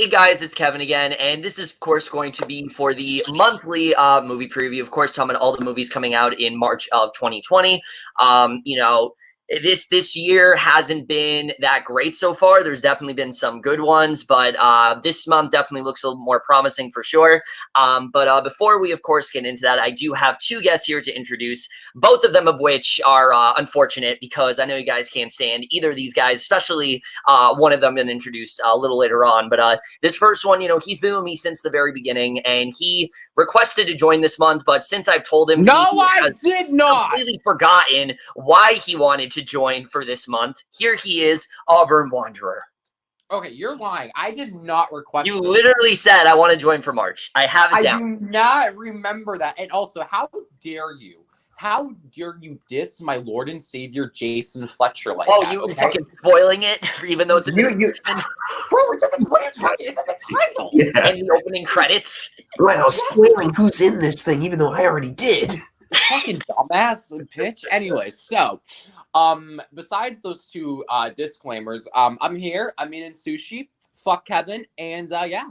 Hey guys, it's Kevin again, and this is of course going to be for the monthly movie preview. Of course, talking about all the movies coming out in March of 2020. This year hasn't been that great so far. There's definitely been some good ones, but this month definitely looks a little more promising for sure. But before we, of course, get into that, I do have two guests here to introduce, both of them of which are unfortunate because I know you guys can't stand either of these guys, especially one of them I'm going to introduce a little later on. But this first one, he's been with me since the very beginning, and he requested to join this month, but since I've told him I did not completely forgotten why he wanted to join for this month. Here he is, Auburn Wanderer. Okay, you're lying. I did not request You literally said I want to join for March. I have it down. I do not remember that. And also, how dare you? How dare you diss my Lord and Savior Jason Fulcher like that? You fucking spoiling it, even though it's a Bro, what are you talking? It's in the title. Yeah. And the opening credits. Wow, spoiling who's in this thing, even though I already did. Fucking dumbass bitch. Anyway, so besides those two disclaimers, I'm here. I'm eating sushi. Fuck Kevin, and yeah.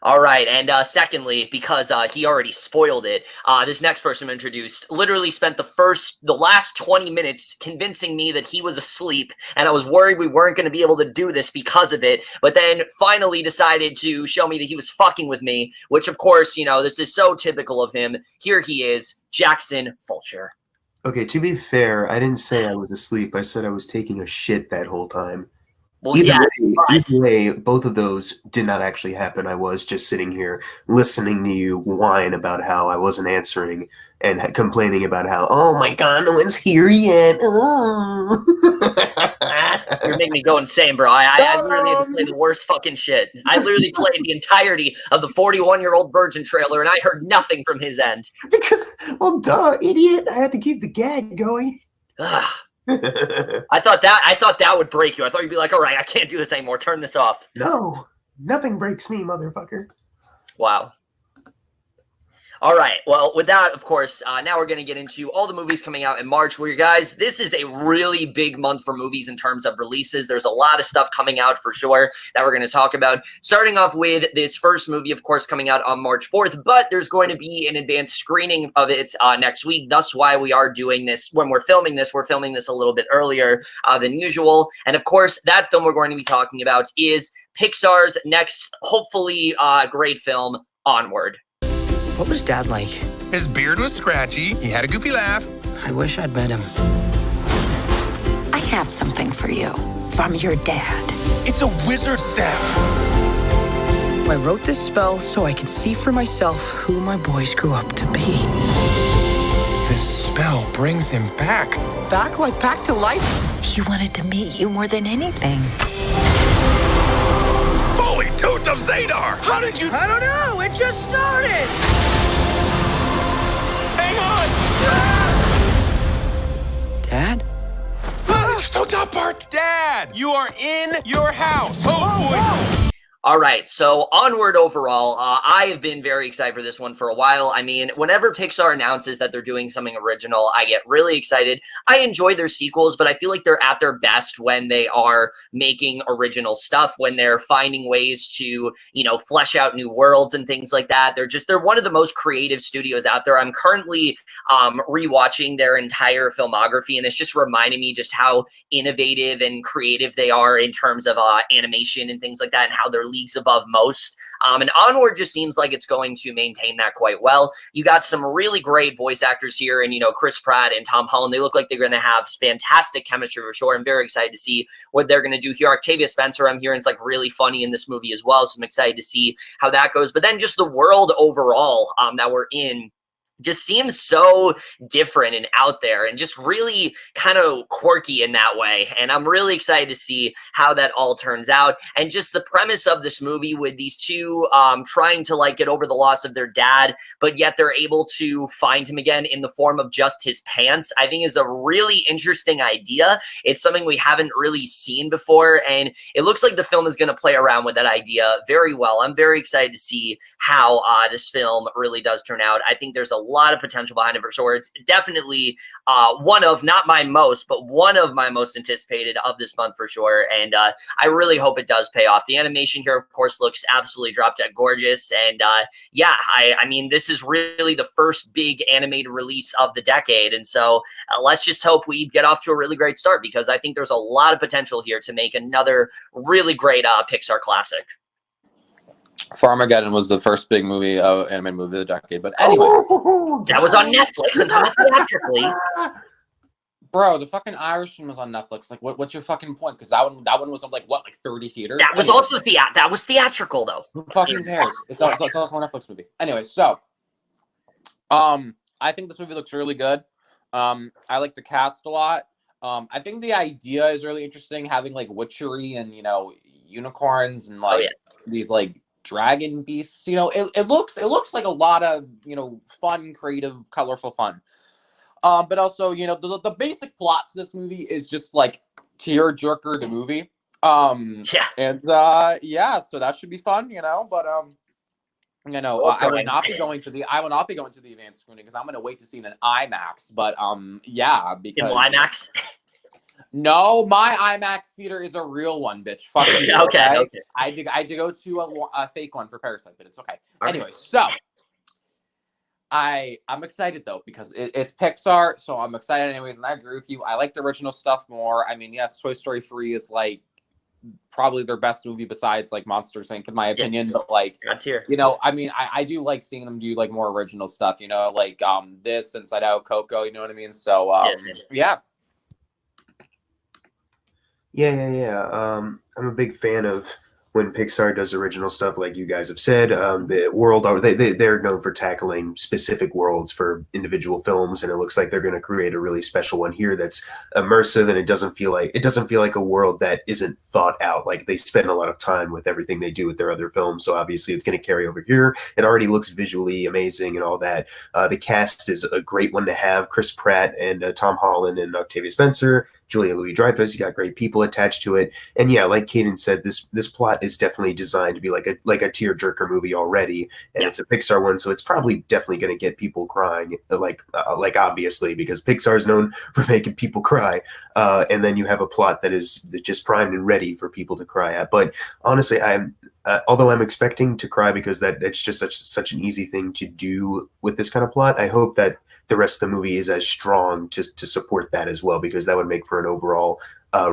All right, and secondly, because he already spoiled it, this next person introduced literally spent the last 20 minutes convincing me that he was asleep, and I was worried we weren't going to be able to do this because of it, but then finally decided to show me that he was fucking with me, which of course, this is so typical of him. Here he is, Jackson Fulcher. Okay, to be fair, I didn't say I was asleep. I said I was taking a shit that whole time. Well, either way, both of those did not actually happen. I was just sitting here listening to you whine about how I wasn't answering and complaining about how, oh my god, no one's here yet. Oh. You're making me go insane, bro. I literally had to play the worst fucking shit. I literally played the entirety of the 41-year-old virgin trailer, and I heard nothing from his end. Because, well, duh, idiot. I had to keep the gag going. I thought that would break you. I thought you'd be like, all right, I can't do this anymore. Turn this off. No, nothing breaks me, motherfucker. Wow. All right. Well, with that, of course, now we're going to get into all the movies coming out in March. Where, guys, this is a really big month for movies in terms of releases. There's a lot of stuff coming out for sure that we're going to talk about. Starting off with this first movie, of course, coming out on March 4th, but there's going to be an advanced screening of it next week. That's why we are doing this. When we're filming this a little bit earlier than usual. And, of course, that film we're going to be talking about is Pixar's next, hopefully, great film, Onward. What was Dad like? His beard was scratchy. He had a goofy laugh. I wish I'd met him. I have something for you from your dad. It's a wizard staff. I wrote this spell so I could see for myself who my boys grew up to be. This spell brings him back. Back to life? He wanted to meet you more than anything. Holy toot of Zadar! How did you... I don't know. It just started. Hang on! Dad? There's no top part! Dad, you are in your house! Oh, boy! All right, so Onward overall, I have been very excited for this one for a while. I mean, whenever Pixar announces that they're doing something original, I get really excited. I enjoy their sequels, but I feel like they're at their best when they are making original stuff, when they're finding ways to, flesh out new worlds and things like that. They're one of the most creative studios out there. I'm currently rewatching their entire filmography, and it's just reminding me just how innovative and creative they are in terms of animation and things like that, and how they're leagues above most. And Onward just seems like it's going to maintain that quite well. You got some really great voice actors here, and Chris Pratt and Tom Holland. They look like they're going to have fantastic chemistry for sure. I'm very excited to see what they're going to do here. Octavia Spencer, I'm hearing, is like really funny in this movie as well, so I'm excited to see how that goes. But then just the world overall that we're in just seems so different and out there and just really kind of quirky in that way. And I'm really excited to see how that all turns out. And just the premise of this movie with these two trying to get over the loss of their dad, but yet they're able to find him again in the form of just his pants, I think is a really interesting idea. It's something we haven't really seen before. And it looks like the film is going to play around with that idea very well. I'm very excited to see how this film really does turn out. I think there's a lot of potential behind it for sure. It's definitely one of, not my most, but one of my most anticipated of this month for sure. And I really hope it does pay off. The animation here, of course, looks absolutely drop dead gorgeous. And yeah, I mean, this is really the first big animated release of the decade. And so let's just hope we get off to a really great start, because I think there's a lot of potential here to make another really great Pixar classic. Farmageddon was the first big movie, animated movie of the decade. But anyway, that was on Netflix and not theatrically. Bro, the fucking Irishman was on Netflix. Like, what's your fucking point? Because that one was on like 30 theaters. That was also that was theatrical though. Who fucking cares? It's also a Netflix movie. Anyway, so I think this movie looks really good. I like the cast a lot. I think the idea is really interesting, having like witchery and unicorns and like these like dragon beasts. It looks like a lot of fun, creative, colorful fun. But also, the basic plot to this movie is just like tear-jerker the movie. And so that should be fun, but I will not be going to the advanced screening because I'm going to wait to see it in IMAX. But because in IMAX. No, my IMAX theater is a real one, bitch. Fuck you. Okay. I had to go to a fake one for Parasite, but it's okay. All anyway, so I'm excited though because it's Pixar, so I'm excited anyways. And I agree with you. I like the original stuff more. I mean, yes, Toy Story 3 is like probably their best movie besides like Monsters Inc. in my opinion. But like, I mean, I do like seeing them do like more original stuff. Like this, Inside Out, Coco. You know what I mean? So yeah. I'm a big fan of when Pixar does original stuff, like you guys have said. The world, they're known for tackling specific worlds for individual films, and it looks like they're going to create a really special one here that's immersive, and it doesn't feel like a world that isn't thought out. Like they spend a lot of time with everything they do with their other films, so obviously it's going to carry over here. It already looks visually amazing and all that. The cast is a great one to have: Chris Pratt and Tom Holland and Octavia Spencer. Julia Louis-Dreyfus, you got great people attached to it, and yeah, like Caden said, this plot is definitely designed to be like a tear-jerker movie already, and it's a Pixar one, so it's probably definitely going to get people crying, like obviously, because Pixar is known for making people cry, and then you have a plot that is just primed and ready for people to cry at. But honestly, although I'm expecting to cry because that's just such an easy thing to do with this kind of plot, I hope that the rest of the movie is as strong to support that as well, because that would make for an overall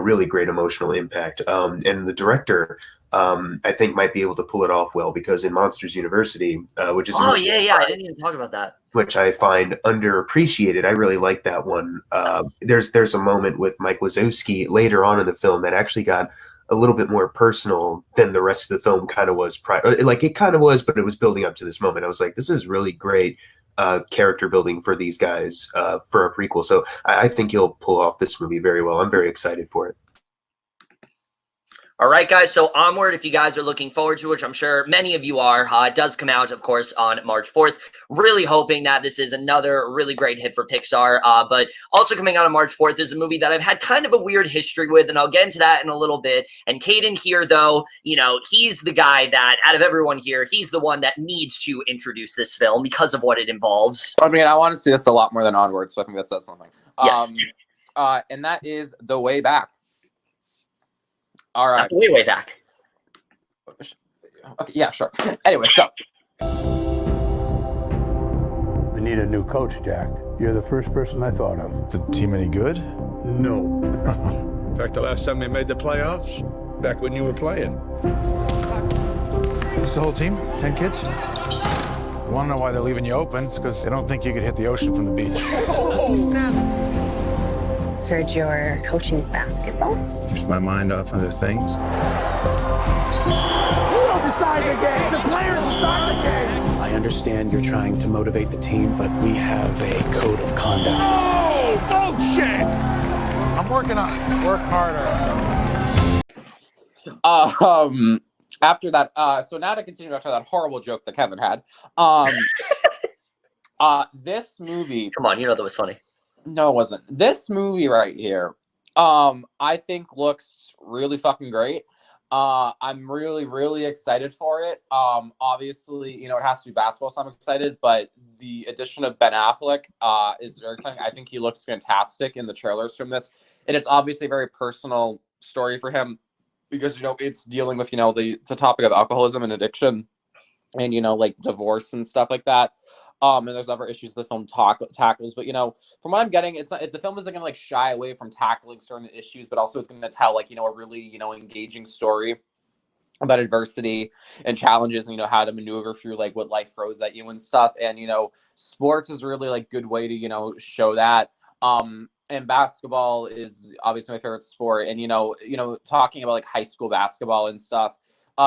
really great emotional impact. And the director, I think, might be able to pull it off well, because in Monsters University, which is I didn't even talk about that, which I find underappreciated. I really like that one. There's a moment with Mike Wazowski later on in the film that actually got a little bit more personal than the rest of the film kind of was. Like it kind of was, but it was building up to this moment. I was like, this is really great character building for these guys for a prequel. So I think he'll pull off this movie very well. I'm very excited for it. All right, guys. So Onward, if you guys are looking forward to it, which I'm sure many of you are, it does come out, of course, on March 4th. Really hoping that this is another really great hit for Pixar. But also coming out on March 4th is a movie that I've had kind of a weird history with, and I'll get into that in a little bit. And Caden here, though, he's the guy that, out of everyone here, he's the one that needs to introduce this film because of what it involves. I mean, I want to see this a lot more than Onward, so I think that says something. Yes. And that is The Way Back. All right. Way back. Okay, yeah, sure. Anyway, so. We need a new coach, Jack. You're the first person I thought of. Is the team any good? No. In fact, the last time they made the playoffs, back when you were playing. It's the whole team? 10 kids? You want to know why they're leaving you open? It's because they don't think you could hit the ocean from the beach. Oh, snap. Heard you're coaching basketball. Keeps my mind off other things. We don't decide the game. The players decide the game. I understand you're trying to motivate the team, but we have a code of conduct. Oh, bullshit! I'm working on it. Work harder. After that, so now to continue after that horrible joke that Kevin had. This movie. Come on, that was funny. No, it wasn't. This movie right here, I think looks really fucking great. I'm really, really excited for it. Obviously, you know, it has to be basketball, so I'm excited, but the addition of Ben Affleck is very exciting. I think he looks fantastic in the trailers from this. And it's obviously a very personal story for him because, you know, it's dealing with, you know, it's a topic of alcoholism and addiction and, you know, like divorce and stuff like that. And there's other issues the film tackles, but, you know, from what I'm getting, it's not, the film isn't gonna like shy away from tackling certain issues, but also it's gonna tell like, you know, a really, you know, engaging story about adversity and challenges and, you know, how to maneuver through like what life throws at you and stuff. And, you know, sports is really like good way to, you know, show that. And basketball is obviously my favorite sport. And, you know, talking about like high school basketball and stuff,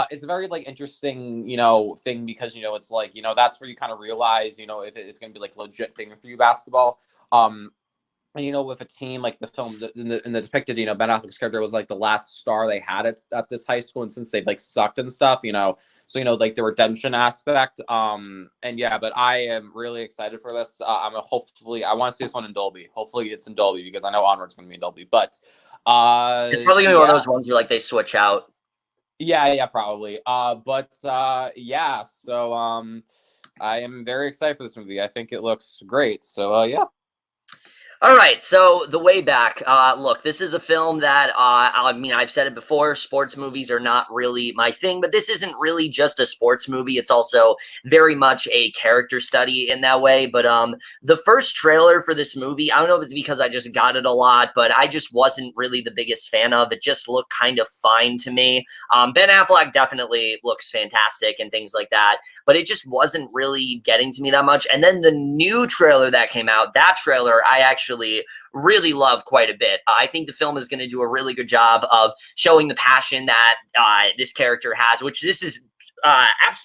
it's a very like interesting, you know, thing because, you know, it's like, you know, that's where you kind of realize, you know, if it's going to be like a legit thing for you basketball. And, you know, with a team like the film in the depicted, you know, Ben Affleck's character was like the last star they had at this high school. And since they've like sucked and stuff, you know, so, you know, like the redemption aspect. And yeah, but I am really excited for this. Hopefully I want to see this one in Dolby. Hopefully it's in Dolby because I know Onward's going to be in Dolby, but it's probably going to be one of those ones where like they switch out. Yeah, probably. Yeah, so I am very excited for this movie. I think it looks great. So yeah. All right, so The Way Back. Look, this is a film that, I mean, I've said it before, sports movies are not really my thing, but this isn't really just a sports movie. It's also very much a character study in that way. But the first trailer for this movie, I don't know if it's because I just got it a lot, but I just wasn't really the biggest fan of. It just looked kind of fine to me. Ben Affleck definitely looks fantastic and things like that, but it just wasn't really getting to me that much. And then the new trailer that came out, that trailer, I actually really love quite a bit. I think the film is going to do a really good job of showing the passion that this character has, which this is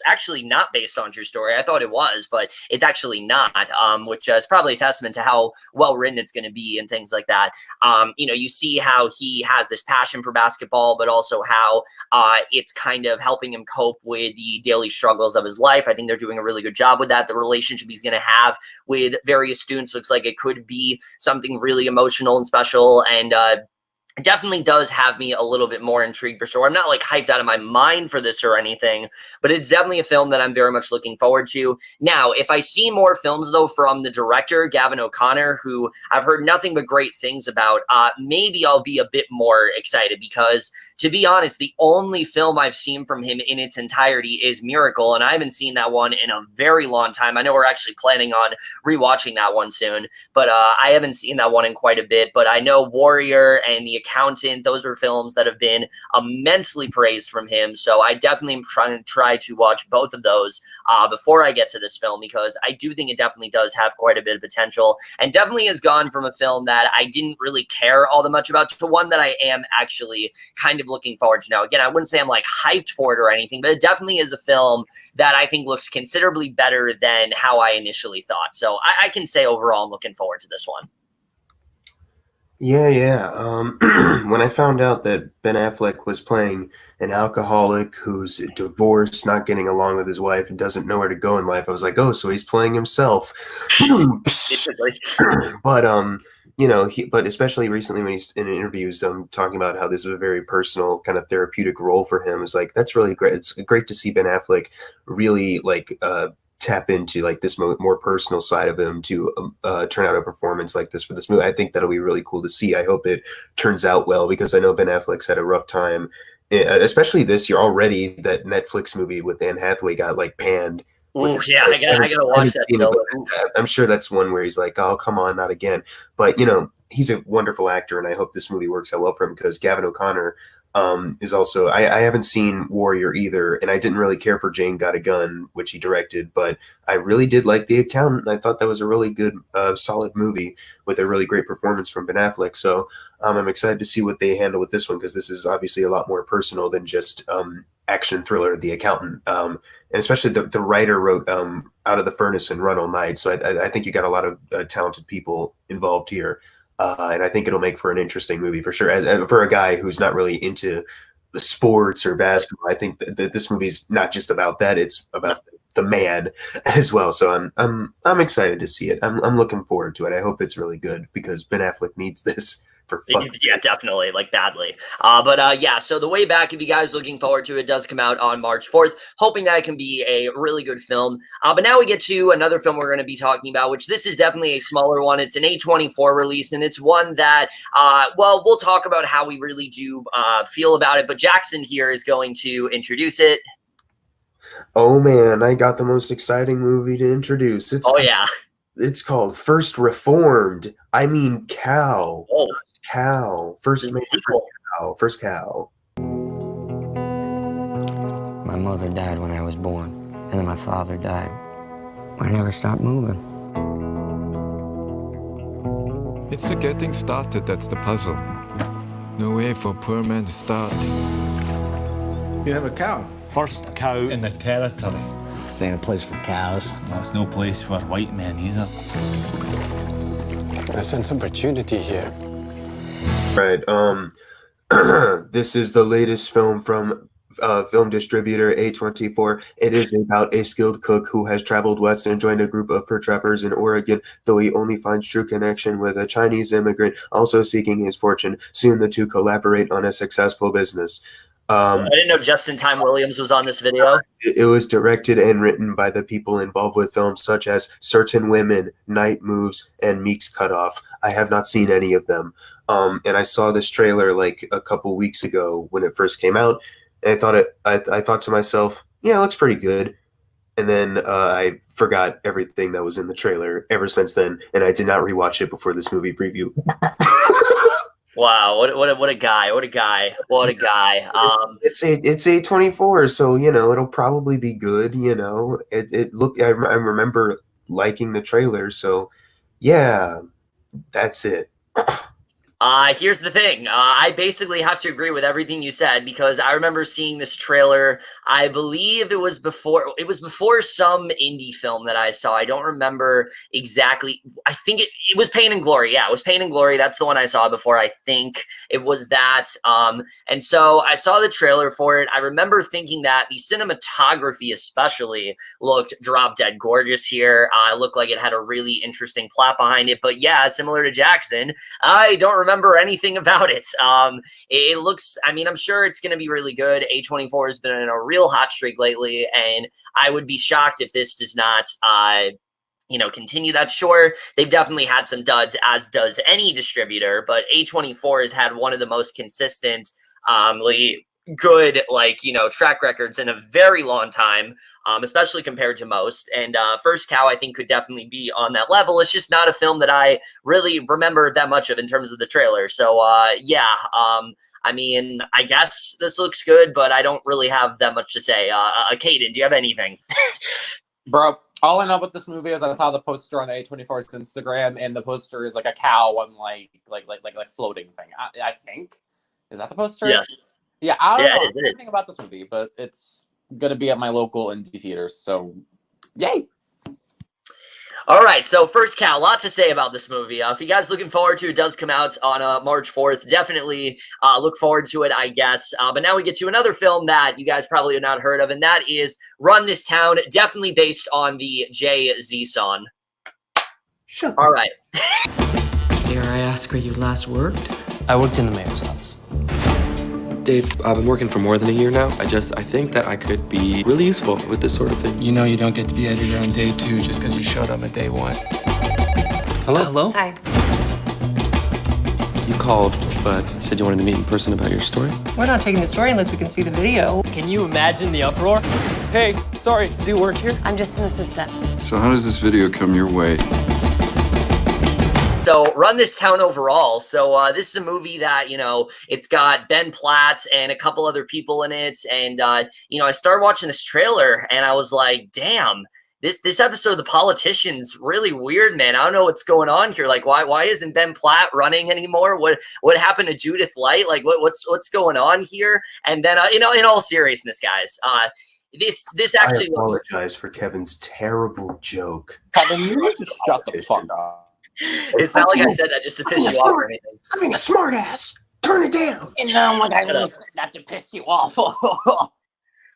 actually not based on true story. I thought it was, but it's actually not, which is probably a testament to how well written it's going to be and things like that. You know, you see how he has this passion for basketball, but also how it's kind of helping him cope with the daily struggles of his life. I think they're doing a really good job with that. The relationship he's going to have with various students looks like it could be something really emotional and special, and it definitely does have me a little bit more intrigued for sure. I'm not like hyped out of my mind for this or anything, but it's definitely a film that I'm very much looking forward to. Now, if I see more films though from the director, Gavin O'Connor, who I've heard nothing but great things about, maybe I'll be a bit more excited because, to be honest, the only film I've seen from him in its entirety is Miracle, and I haven't seen that one in a very long time. I know we're actually planning on rewatching that one soon, but I haven't seen that one in quite a bit. But I know Warrior and The Accountant, those are films that have been immensely praised from him. So I definitely am trying to try to watch both of those before I get to this film, because I do think it definitely does have quite a bit of potential, and definitely has gone from a film that I didn't really care all that much about to one that I am actually kind of looking forward to now. Again, I wouldn't say I'm like hyped for it or anything, but it definitely is a film that I think looks considerably better than how I initially thought. So I can say overall I'm looking forward to this one. Yeah. When I found out that Ben Affleck was playing an alcoholic who's divorced, not getting along with his wife, and doesn't know where to go in life, I was like, oh, so he's playing himself. But you know, but especially recently when he's in interviews, talking about how this was a very personal kind of therapeutic role for him. It's like, that's really great. It's great to see Ben Affleck really like tap into like this more personal side of him to turn out a performance like this for this movie. I think that'll be really cool to see. I hope it turns out well, because I know Ben Affleck's had a rough time, especially this year already. That Netflix movie with Anne Hathaway got like panned. Ooh, yeah, I gotta watch that still. I'm sure that's one where he's like, oh, come on, not again. But, you know, he's a wonderful actor, and I hope this movie works out well for him, because Gavin O'Connor is also, I haven't seen Warrior either, and I didn't really care for Jane Got a Gun, which he directed, but I really did like The Accountant, and I thought that was a really good, solid movie with a really great performance from Ben Affleck. So I'm excited to see what they handle with this one, because this is obviously a lot more personal than just action thriller The Accountant. And especially the writer wrote Out of the Furnace and Run All Night, so I think you got a lot of talented people involved here. And I think it'll make for an interesting movie for sure. For a guy who's not really into the sports or basketball, I think that this movie's not just about that; it's about the man as well. So I'm excited to see it. I'm looking forward to it. I hope it's really good, because Ben Affleck needs this. for fuck. Yeah, definitely, like badly. Yeah, so The Way Back, if you guys looking forward to it, does come out on March 4th. Hoping that it can be a really good film. But now we get to another film we're going to be talking about, which this is definitely a smaller one. It's an A24 release, and it's one that, well, we'll talk about how we really do feel about it. But Jackson here is going to introduce it. Oh man, I got the most exciting movie to introduce. It's called First Reformed. I mean cow. Oh. Cow. First man for cow. First cow. My mother died when I was born, and then my father died. I never stopped moving. It's the getting started that's the puzzle. No way for a poor man to start. You have a cow. First cow in the territory. This ain't a place for cows. Well, it's no place for white men either. I sense opportunity here. Right. This is the latest film from film distributor A24. It is about a skilled cook who has traveled west and joined a group of fur trappers in Oregon, though he only finds true connection with a Chinese immigrant also seeking his fortune. Soon the two collaborate on a successful business. I didn't know Justin Time Williams was on this video. It was directed and written by the people involved with films such as Certain Women, Night Moves, and Meek's Cutoff. I have not seen any of them. And I saw this trailer like a couple weeks ago when it first came out. And I thought to myself, yeah, it looks pretty good. And then I forgot everything that was in the trailer ever since then, and I did not rewatch it before this movie preview. Wow, what a guy! What a guy! What a guy! It's A24, so it'll probably be good. I remember liking the trailer, so yeah, that's it. Here's the thing. I basically have to agree with everything you said because I remember seeing this trailer. I believe it was before some indie film that I saw. I don't remember exactly. I think it was Pain and Glory. Yeah, it was Pain and Glory. That's the one I saw before. I think it was that. And so I saw the trailer for it. I remember thinking that the cinematography especially looked drop dead gorgeous here. It looked like it had a really interesting plot behind it. But yeah, similar to Jackson, I don't remember anything about it. It looks, I mean, I'm sure it's going to be really good. A24 has been in a real hot streak lately, and I would be shocked if this does not, continue that. Sure, they've definitely had some duds, as does any distributor, but A24 has had one of the most consistent, good track records in a very long time, especially compared to most. And First Cow, I think, could definitely be on that level. It's just not a film that I really remember that much of in terms of the trailer. So I mean, I guess this looks good, but I don't really have that much to say. Caden, do you have anything? Bro, all I know about this movie is I saw the poster on the A24's Instagram, and the poster is like a cow on like floating thing. I think, is that the poster? Yes. Yeah, I don't know anything about this movie, but it's gonna be at my local indie theaters, so yay! All right, so First Cow, a lot to say about this movie. If you guys looking forward to it, does come out on March 4th. Definitely look forward to it, I guess. But now we get to another film that you guys probably have not heard of, and that is Run This Town, definitely based on the Jay-Z song. Shut All right. Dare I ask where you last worked? I worked in the mayor's office. Dave, I've been working for more than a year now. I think that I could be really useful with this sort of thing. You know you don't get to be editor on day 2 just because you showed up at day 1. Hello? Hello? Hi. You called, but said you wanted to meet in person about your story. We're not taking the story unless we can see the video. Can you imagine the uproar? Hey, sorry, do you work here? I'm just an assistant. So how does this video come your way? So Run This Town overall. So this is a movie that, it's got Ben Platt and a couple other people in it. And, I started watching this trailer and I was like, damn, this episode of The Politician's really weird, man. I don't know what's going on here. Like, why isn't Ben Platt running anymore? What happened to Judith Light? Like, what's going on here? And then, in all seriousness, guys, this actually I apologize for Kevin's terrible joke. Kevin, you just shut the fuck up. It's not like I said that just to piss you off or anything. I'm being a smart ass. Turn it down. And now I said that to piss you off.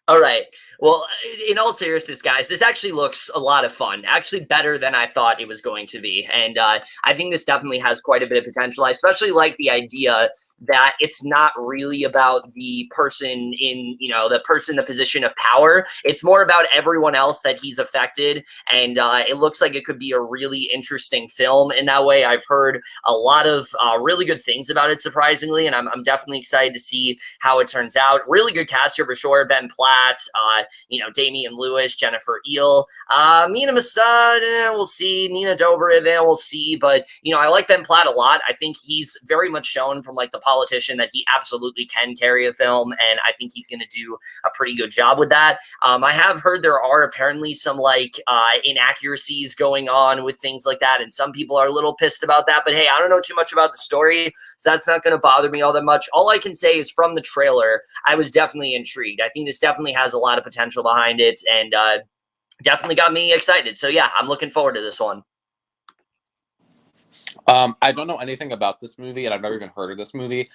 All right. Well, in all seriousness, guys, this actually looks a lot of fun. Actually, better than I thought it was going to be, and I think this definitely has quite a bit of potential. I especially like the idea that it's not really about the person in, the person in the position of power. It's more about everyone else that he's affected. And it looks like it could be a really interesting film in that way. I've heard a lot of really good things about it, surprisingly. And I'm definitely excited to see how it turns out. Really good cast here for sure. Ben Platt, Damian Lewis, Jennifer Eel, Mina Masad, we'll see. Nina Dobrev, we'll see. But, I like Ben Platt a lot. I think he's very much shown from like the politician that he absolutely can carry a film, and I think he's going to do a pretty good job with that. I have heard there are apparently some like inaccuracies going on with things like that, and some people are a little pissed about that, but hey, I don't know too much about the story, so that's not going to bother me all that much. All I can say is from the trailer, I was definitely intrigued. I think this definitely has a lot of potential behind it, and definitely got me excited. So yeah, I'm looking forward to this one. I don't know anything about this movie, and I've never even heard of this movie.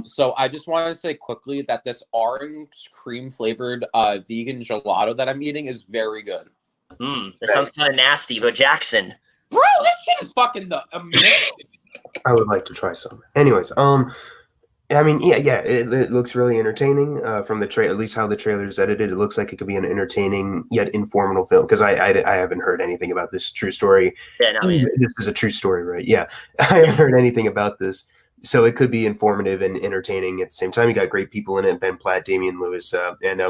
So I just want to say quickly that this orange cream flavored vegan gelato that I'm eating is very good. That sounds kind of nasty, but Jackson, bro, this shit is fucking amazing. I would like to try some. Anyways, I mean, yeah, it looks really entertaining from the trailer. At least how the trailer's edited, it looks like it could be an entertaining yet informative film. Because I haven't heard anything about this true story. Yeah, no, man. This is a true story, right? Yeah, I haven't heard anything about this, so it could be informative and entertaining at the same time. You got great people in it: Ben Platt, Damian Lewis, and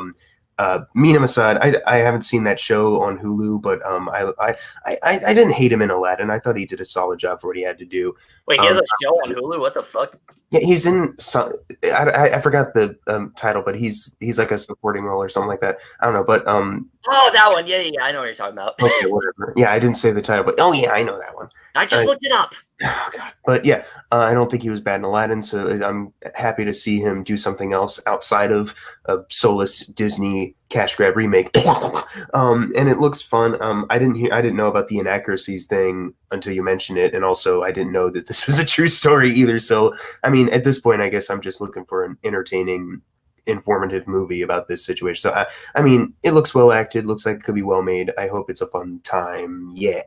Mina Masad. I haven't seen that show on Hulu, but I didn't hate him in Aladdin. I thought he did a solid job for what he had to do. Wait, he has a show on Hulu? What the fuck? Yeah, he's in some. I forgot the title, but he's like a supporting role or something like that. I don't know, but oh, that one. Yeah, I know what you're talking about. Okay, whatever. Yeah, I didn't say the title, but oh yeah, I know that one. I just looked it up. Oh god, but yeah, I don't think he was bad in Aladdin, so I'm happy to see him do something else outside of a soulless Disney cash grab remake. And it looks fun. I didn't know about the inaccuracies thing until you mentioned it, and also I didn't know that this was a true story either. So I mean, at this point, I guess I'm just looking for an entertaining, informative movie about this situation. So I mean, it looks well acted. Looks like it could be well made. I hope it's a fun time. Yeah.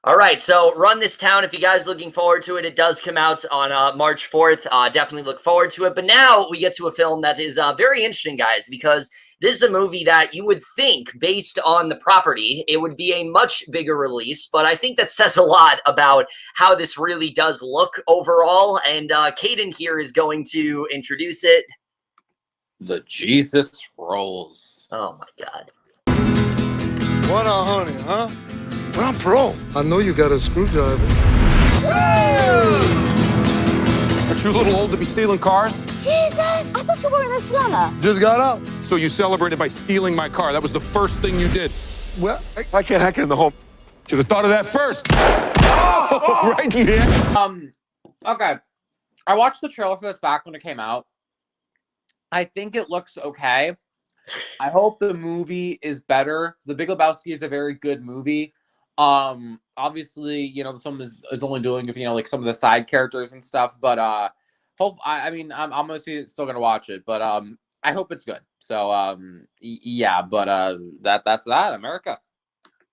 All right, so Run This Town, if you guys are looking forward to it, it does come out on March 4th. Definitely look forward to it. But now we get to a film that is very interesting, guys, because this is a movie that you would think, based on the property, it would be a much bigger release. But I think that says a lot about how this really does look overall. And Caden here is going to introduce it. The Jesus Rolls. Oh, my God. What a honey, huh? But I'm pro. I know you got a screwdriver. Aren't you a little old to be stealing cars? Jesus! I thought you were in the slumber. Just got out. So you celebrated by stealing my car. That was the first thing you did. Well, I can't hack it in the home. Should have thought of that first. Oh, right in here. Okay. I watched the trailer for this back when it came out. I think it looks okay. I hope the movie is better. The Big Lebowski is a very good movie. Obviously, this one is only doing with like some of the side characters and stuff, but I'm mostly still gonna watch it, but I hope it's good. So yeah, but that's that. America.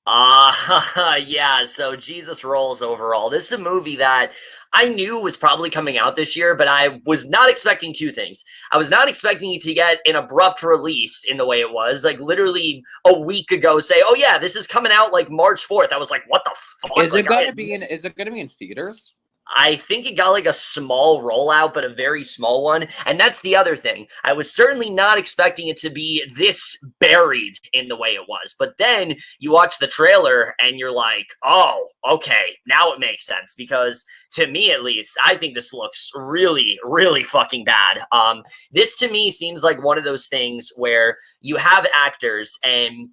Yeah, so Jesus Rolls overall. This is a movie that I knew was probably coming out this year, but I was not expecting two things. I was not expecting it to get an abrupt release in the way it was, like literally a week ago say, oh yeah, this is coming out like March 4th. I was like, what the fuck? Is it gonna be in theaters? I think it got like a small rollout, but a very small one. And that's the other thing. I was certainly not expecting it to be this buried in the way it was. But then you watch the trailer and you're like, oh, okay, now it makes sense. Because to me, at least, I think this looks really, really fucking bad. This to me seems like one of those things where you have actors and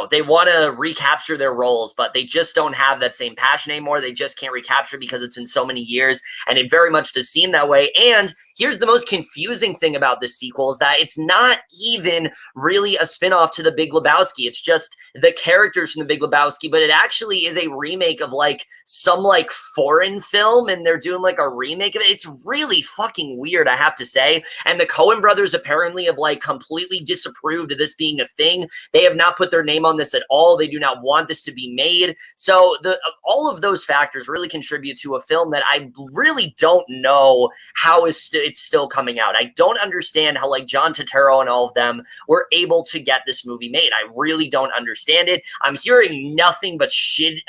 they want to recapture their roles, but they just don't have that same passion anymore. They just can't recapture because it's been so many years, and it very much does seem that way. And here's the most confusing thing about this sequel is that it's not even really a spinoff to The Big Lebowski. It's just the characters from The Big Lebowski, but it actually is a remake of like some like foreign film, and they're doing like a remake of it. It's really fucking weird, I have to say. And the Coen brothers apparently have like completely disapproved of this being a thing. They have not put their name on this at all. They do not want this to be made. So all of those factors really contribute to a film that I really don't know how it's still coming out. I don't understand how like John Turturro and all of them were able to get this movie made. I really don't understand it. I'm hearing nothing but shitty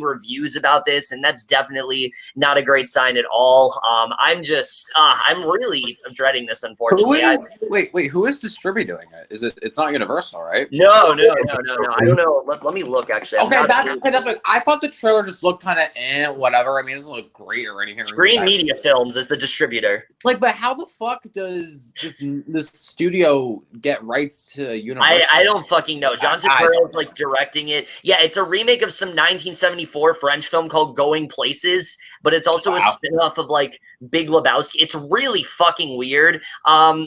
reviews about this, and that's definitely not a great sign at all. I'm really dreading this, unfortunately. Who is distributing it? It's not Universal, right? No. I don't know. Let me look, actually. Okay, that's like, I thought the trailer just looked kind of whatever. I mean, it doesn't look great or anything. Screen Media Films is the distributor. Like, but how the fuck does this studio get rights to Universal? I don't fucking know. John Turturro is like directing it. Yeah, it's a remake of some 1974 French film called Going Places, but it's also a spin-off of like Big Lebowski. It's really fucking weird.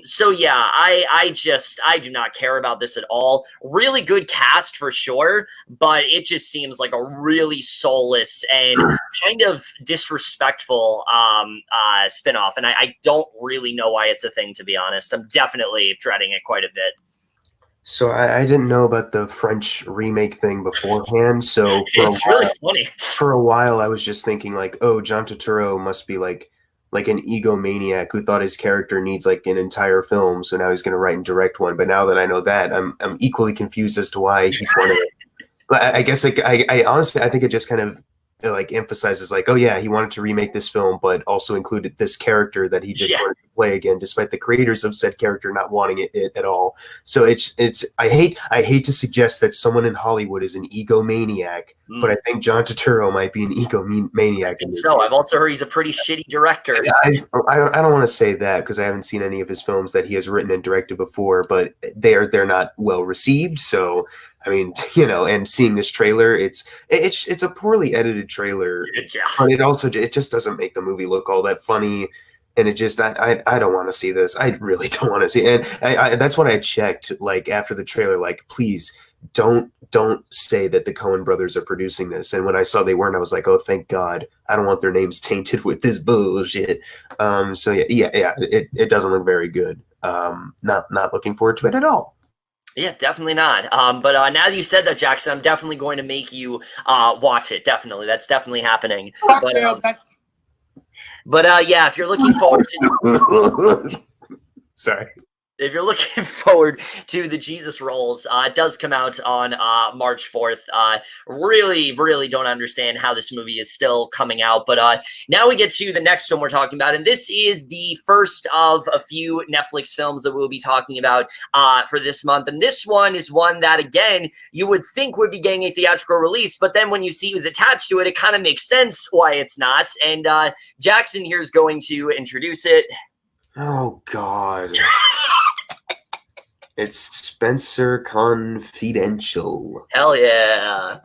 So yeah, I do not care about this at all. Really good cast for sure, but it just seems like a really soulless and kind of disrespectful spin-off, and I don't really know why it's a thing, to be honest. I'm definitely dreading it quite a bit. So I didn't know about the French remake thing beforehand. So it's really funny. For a while, I was just thinking like, oh, John Turturro must be like an egomaniac who thought his character needs like an entire film, so now he's going to write and direct one. But now that I know that, I'm equally confused as to why he wanted it. I guess like I honestly I think it just kind of like emphasizes like, oh yeah, he wanted to remake this film, but also included this character that he just wanted to play again, despite the creators of said character not wanting it at all. So it's I hate to suggest that someone in Hollywood is an egomaniac, but I think John Turturro might be an egomaniac. So I've also heard he's a pretty shitty director. I don't want to say that because I haven't seen any of his films that he has written and directed before, but they're not well received. So I mean, and seeing this trailer, it's a poorly edited trailer, but it just doesn't make the movie look all that funny, and it just I don't want to see this. I really don't want to see it. And that's what I checked like after the trailer, like please don't say that the Coen brothers are producing this. And when I saw they weren't, I was like, oh thank God, I don't want their names tainted with this bullshit. So yeah, it doesn't look very good. Not looking forward to it at all. Yeah, definitely not. But now that you said that, Jackson, I'm definitely going to make you watch it. Definitely. That's definitely happening. But yeah, if you're looking forward to... Sorry. If you're looking forward to the Jesus Rolls, it does come out on March 4th. Really don't understand how this movie is still coming out. But now we get to the next film we're talking about. And this is the first of a few Netflix films that we'll be talking about for this month. And this one is one that, again, you would think would be getting a theatrical release. But then when you see who's attached to it, it kind of makes sense why it's not. And Jackson here is going to introduce it. Oh, God. It's Spencer Confidential. Hell yeah.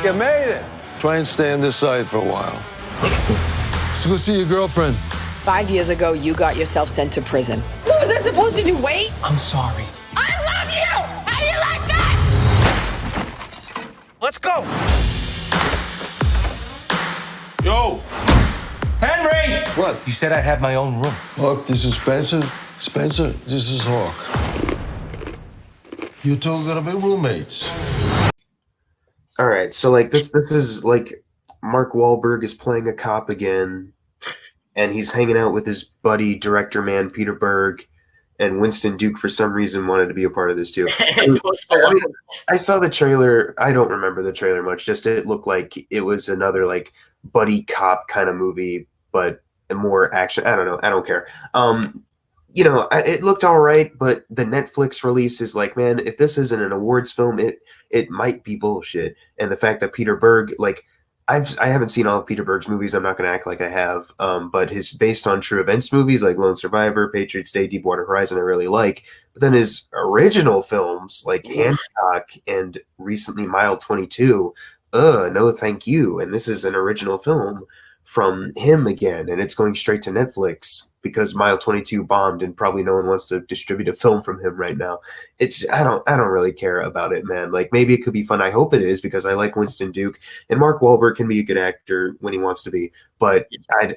You made it. Try and stay on this side for a while. Let's go see your girlfriend. 5 years ago, you got yourself sent to prison. What was I supposed to do? Wait? I'm sorry. I love you! How do you like that? Let's go! Yo! Henry! What? You said I'd have my own room. Look, this is Spencer. Spencer, this is Hawk. You two are gonna be roommates. All right, so like this is like Mark Wahlberg is playing a cop again, and he's hanging out with his buddy director man Peter Berg, and Winston Duke for some reason wanted to be a part of this too. I saw the trailer. I don't remember the trailer much. Just it looked like it was another like buddy cop kind of movie, but more action. I don't know. I don't care. It looked all right, but the Netflix release is like, man, if this isn't an awards film, it might be bullshit. And the fact that Peter Berg, like, I haven't seen all of Peter Berg's movies. I'm not going to act like I have. But his based on true events movies like Lone Survivor, Patriots Day, Deepwater Horizon, I really like. But then his original films like Hancock and recently Mile 22, no thank you. And this is an original film from him again, and it's going straight to Netflix because Mile 22 bombed, and probably no one wants to distribute a film from him right now. I don't really care about it, man. Like, maybe it could be fun. I hope it is, because I like Winston Duke, and Mark Wahlberg can be a good actor when he wants to be, but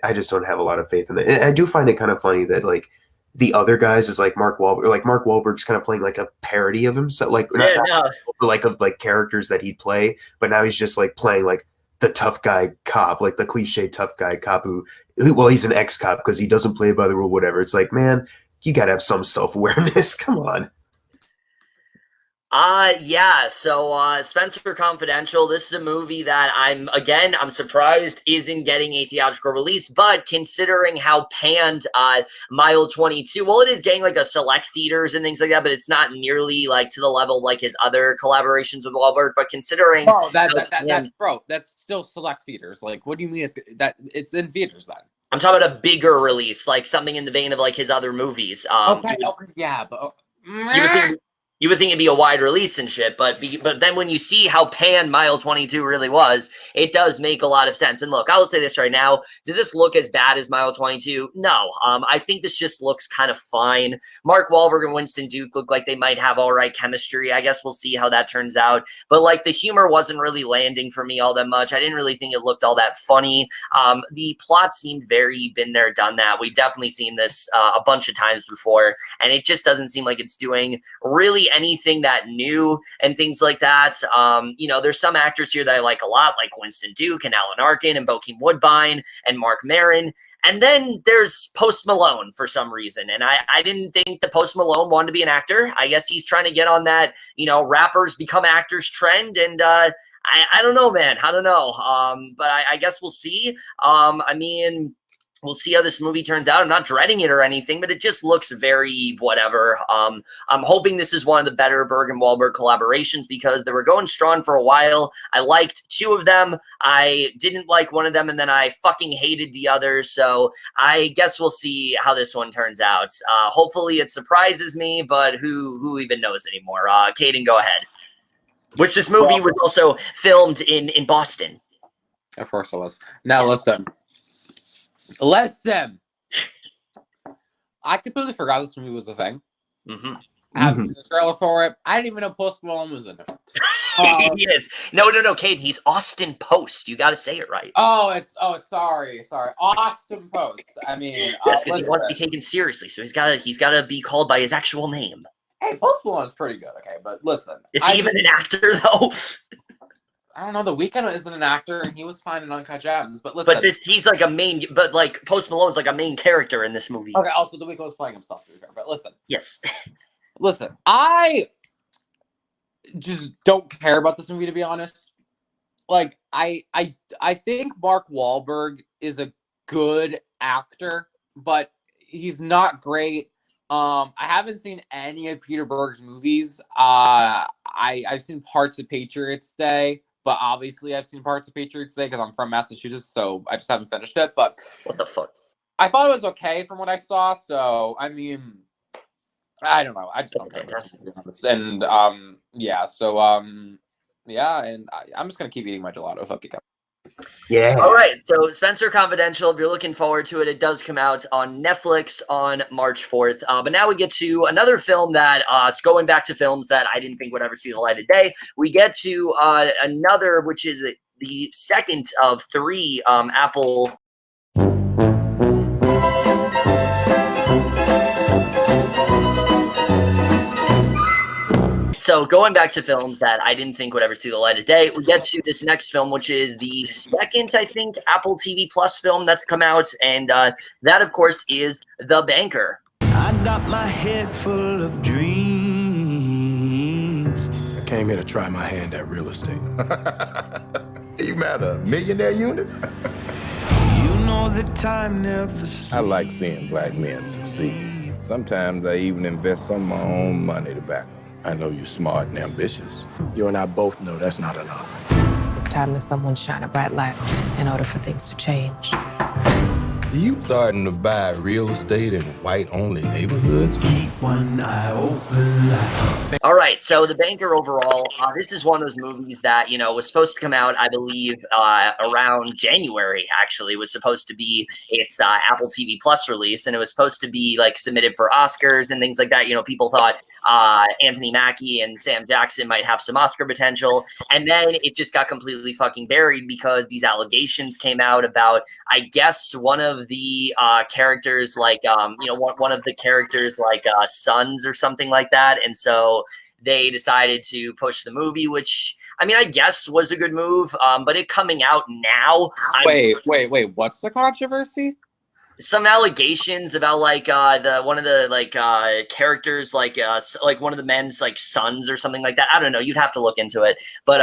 I just don't have a lot of faith in it. I do find it kind of funny that, like, the other guys is like Mark Wahlberg. Like, Mark Wahlberg's kind of playing like a parody of himself, like of like characters that he'd play, but now he's just like playing like the tough guy cop, like the cliche tough guy cop who well, he's an ex-cop because he doesn't play by the rule, whatever. It's like, man, you gotta have some self-awareness. Come on. Yeah, so Spencer Confidential, this is a movie that I'm surprised isn't getting a theatrical release, but considering how panned Mile 22, well, it is getting like a select theaters and things like that, but it's not nearly like to the level like his other collaborations with Wahlberg. But considering bro, that's still select theaters. Like, what do you mean it's in theaters then? I'm talking about a bigger release, like something in the vein of like his other movies. Yeah, but you would think it'd be a wide release and shit, but then when you see how pan Mile 22 really was, it does make a lot of sense. And look, I will say this right now. Does this look as bad as Mile 22? No. I think this just looks kind of fine. Mark Wahlberg and Winston Duke look like they might have all right chemistry. I guess we'll see how that turns out. But like the humor wasn't really landing for me all that much. I didn't really think it looked all that funny. The plot seemed very been there, done that. We've definitely seen this a bunch of times before, and it just doesn't seem like it's doing really anything that new and things like that. You know, there's some actors here that I like a lot, like Winston Duke and Alan Arkin and Bokeem Woodbine and Mark Maron. And then there's Post Malone for some reason. And I didn't think that Post Malone wanted to be an actor. I guess he's trying to get on that, you know, rappers become actors trend. And I don't know, man. I don't know. But I guess we'll see. I mean, we'll see how this movie turns out. I'm not dreading it or anything, but it just looks very whatever. I'm hoping this is one of the better Berg and Wahlberg collaborations because they were going strong for a while. I liked two of them. I didn't like one of them, and then I fucking hated the other. So I guess we'll see how this one turns out. Hopefully it surprises me, but who even knows anymore? Caden, go ahead. Which this movie was also filmed in Boston. Of course it was. Now listen. I completely forgot this movie was a thing. I haven't seen the trailer for it. I didn't even know Post Malone was in it. He is. No, Kate. He's Austin Post. You got to say it right. Sorry. Austin Post. I mean, yes, because he wants to be taken seriously, so he's got to be called by his actual name. Hey, Post Malone is pretty good. Okay, but listen, is he even an actor though? I don't know. The Weeknd isn't an actor, and he was fine in Uncut Gems. But listen, he's like a main. But like Post Malone's like a main character in this movie. Okay. Also, The Weeknd was playing himself. But listen. Yes. Listen, I just don't care about this movie, to be honest. Like, I think Mark Wahlberg is a good actor, but he's not great. I haven't seen any of Peter Berg's movies. I've seen parts of Patriots Day. But obviously, I've seen parts of Patriots Day because I'm from Massachusetts, so I just haven't finished it. But what the fuck? I thought it was okay from what I saw. So I mean, I don't know. I just don't care. And yeah. So yeah, and I'm just gonna keep eating my gelato. Fuck you. Yeah. All right. So Spencer Confidential, if you're looking forward to it, it does come out on Netflix on March 4th. But now we get to another film that, going back to films that I didn't think would ever see the light of day. We get to another, which is the second of 3 Apple. So going back to films that I didn't think would ever see the light of day, we get to this next film, which is the second, I think, Apple TV Plus film that's come out. And that, of course, is The Banker. I got my head full of dreams. I came here to try my hand at real estate. You matter millionaire units? You know the time never sleeps. I like seeing black men succeed. Sometimes I even invest some of my own money to back them. I know you're smart and ambitious. You and I both know that's not enough. It's time that someone shine a bright light in order for things to change. You starting to buy real estate in white-only neighborhoods? Keep one eye open. All right, so The Banker overall, this is one of those movies that, you know, was supposed to come out, I believe, around January, actually, was supposed to be its Apple TV Plus release, and it was supposed to be, like, submitted for Oscars and things like that. You know, people thought Anthony Mackie and Sam Jackson might have some Oscar potential, and then it just got completely fucking buried because these allegations came out about, I guess, one of the characters, like, you know, one of the characters, like, sons or something like that, and so they decided to push the movie, which, I mean, I guess was a good move, but it coming out now. Wait, what's the controversy? Some allegations about, like, one of the, like, characters, like one of the men's, like, sons or something like that. I don't know. You'd have to look into it. But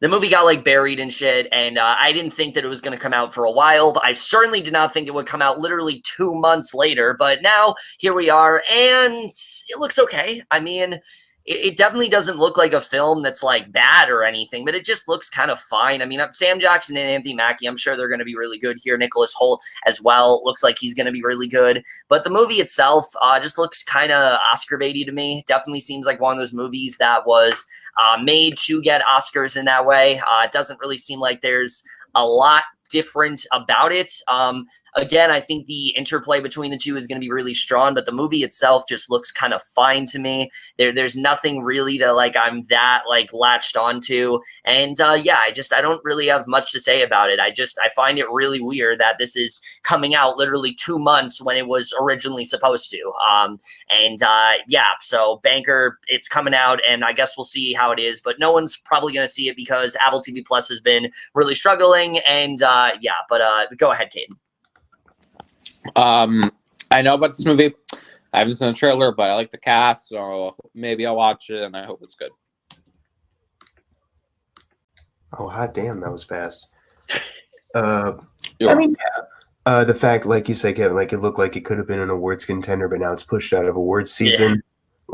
the movie got, like, buried and shit, and I didn't think that it was going to come out for a while, but I certainly did not think it would come out literally 2 months later. But now, here we are, and it looks okay. I mean, it definitely doesn't look like a film that's, like, bad or anything, but it just looks kind of fine. I mean, Sam Jackson and Anthony Mackie, I'm sure they're going to be really good here. Nicholas Hoult as well looks like he's going to be really good. But the movie itself just looks kind of Oscar baity to me. Definitely seems like one of those movies that was made to get Oscars in that way. It doesn't really seem like there's a lot different about it. Again, I think the interplay between the two is going to be really strong, but the movie itself just looks kind of fine to me. There's nothing really that, like, I'm that, like, latched onto. And yeah, I don't really have much to say about it. I find it really weird that this is coming out literally 2 months when it was originally supposed to. Yeah, so Banker, it's coming out, and I guess we'll see how it is, but no one's probably going to see it because Apple TV Plus has been really struggling. And yeah, but go ahead, Caden. I know about this movie. I haven't seen the trailer, but I like the cast, so maybe I'll watch it, and I hope it's good. Oh, hot damn, that was fast. I mean, yeah. The fact, like you said, Kevin, like, it looked like it could have been an awards contender, but now it's pushed out of awards season.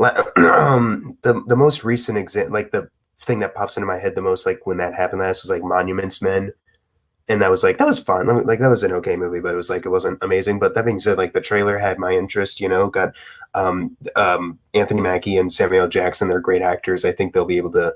Yeah. The most recent example, like, the thing that pops into my head the most, like, when that happened last, was like Monuments Men. And that was fun. Like, that was an okay movie, but it was like, it wasn't amazing. But that being said, like, the trailer had my interest, you know, got Anthony Mackie and Samuel Jackson. They're great actors. I think they'll be able to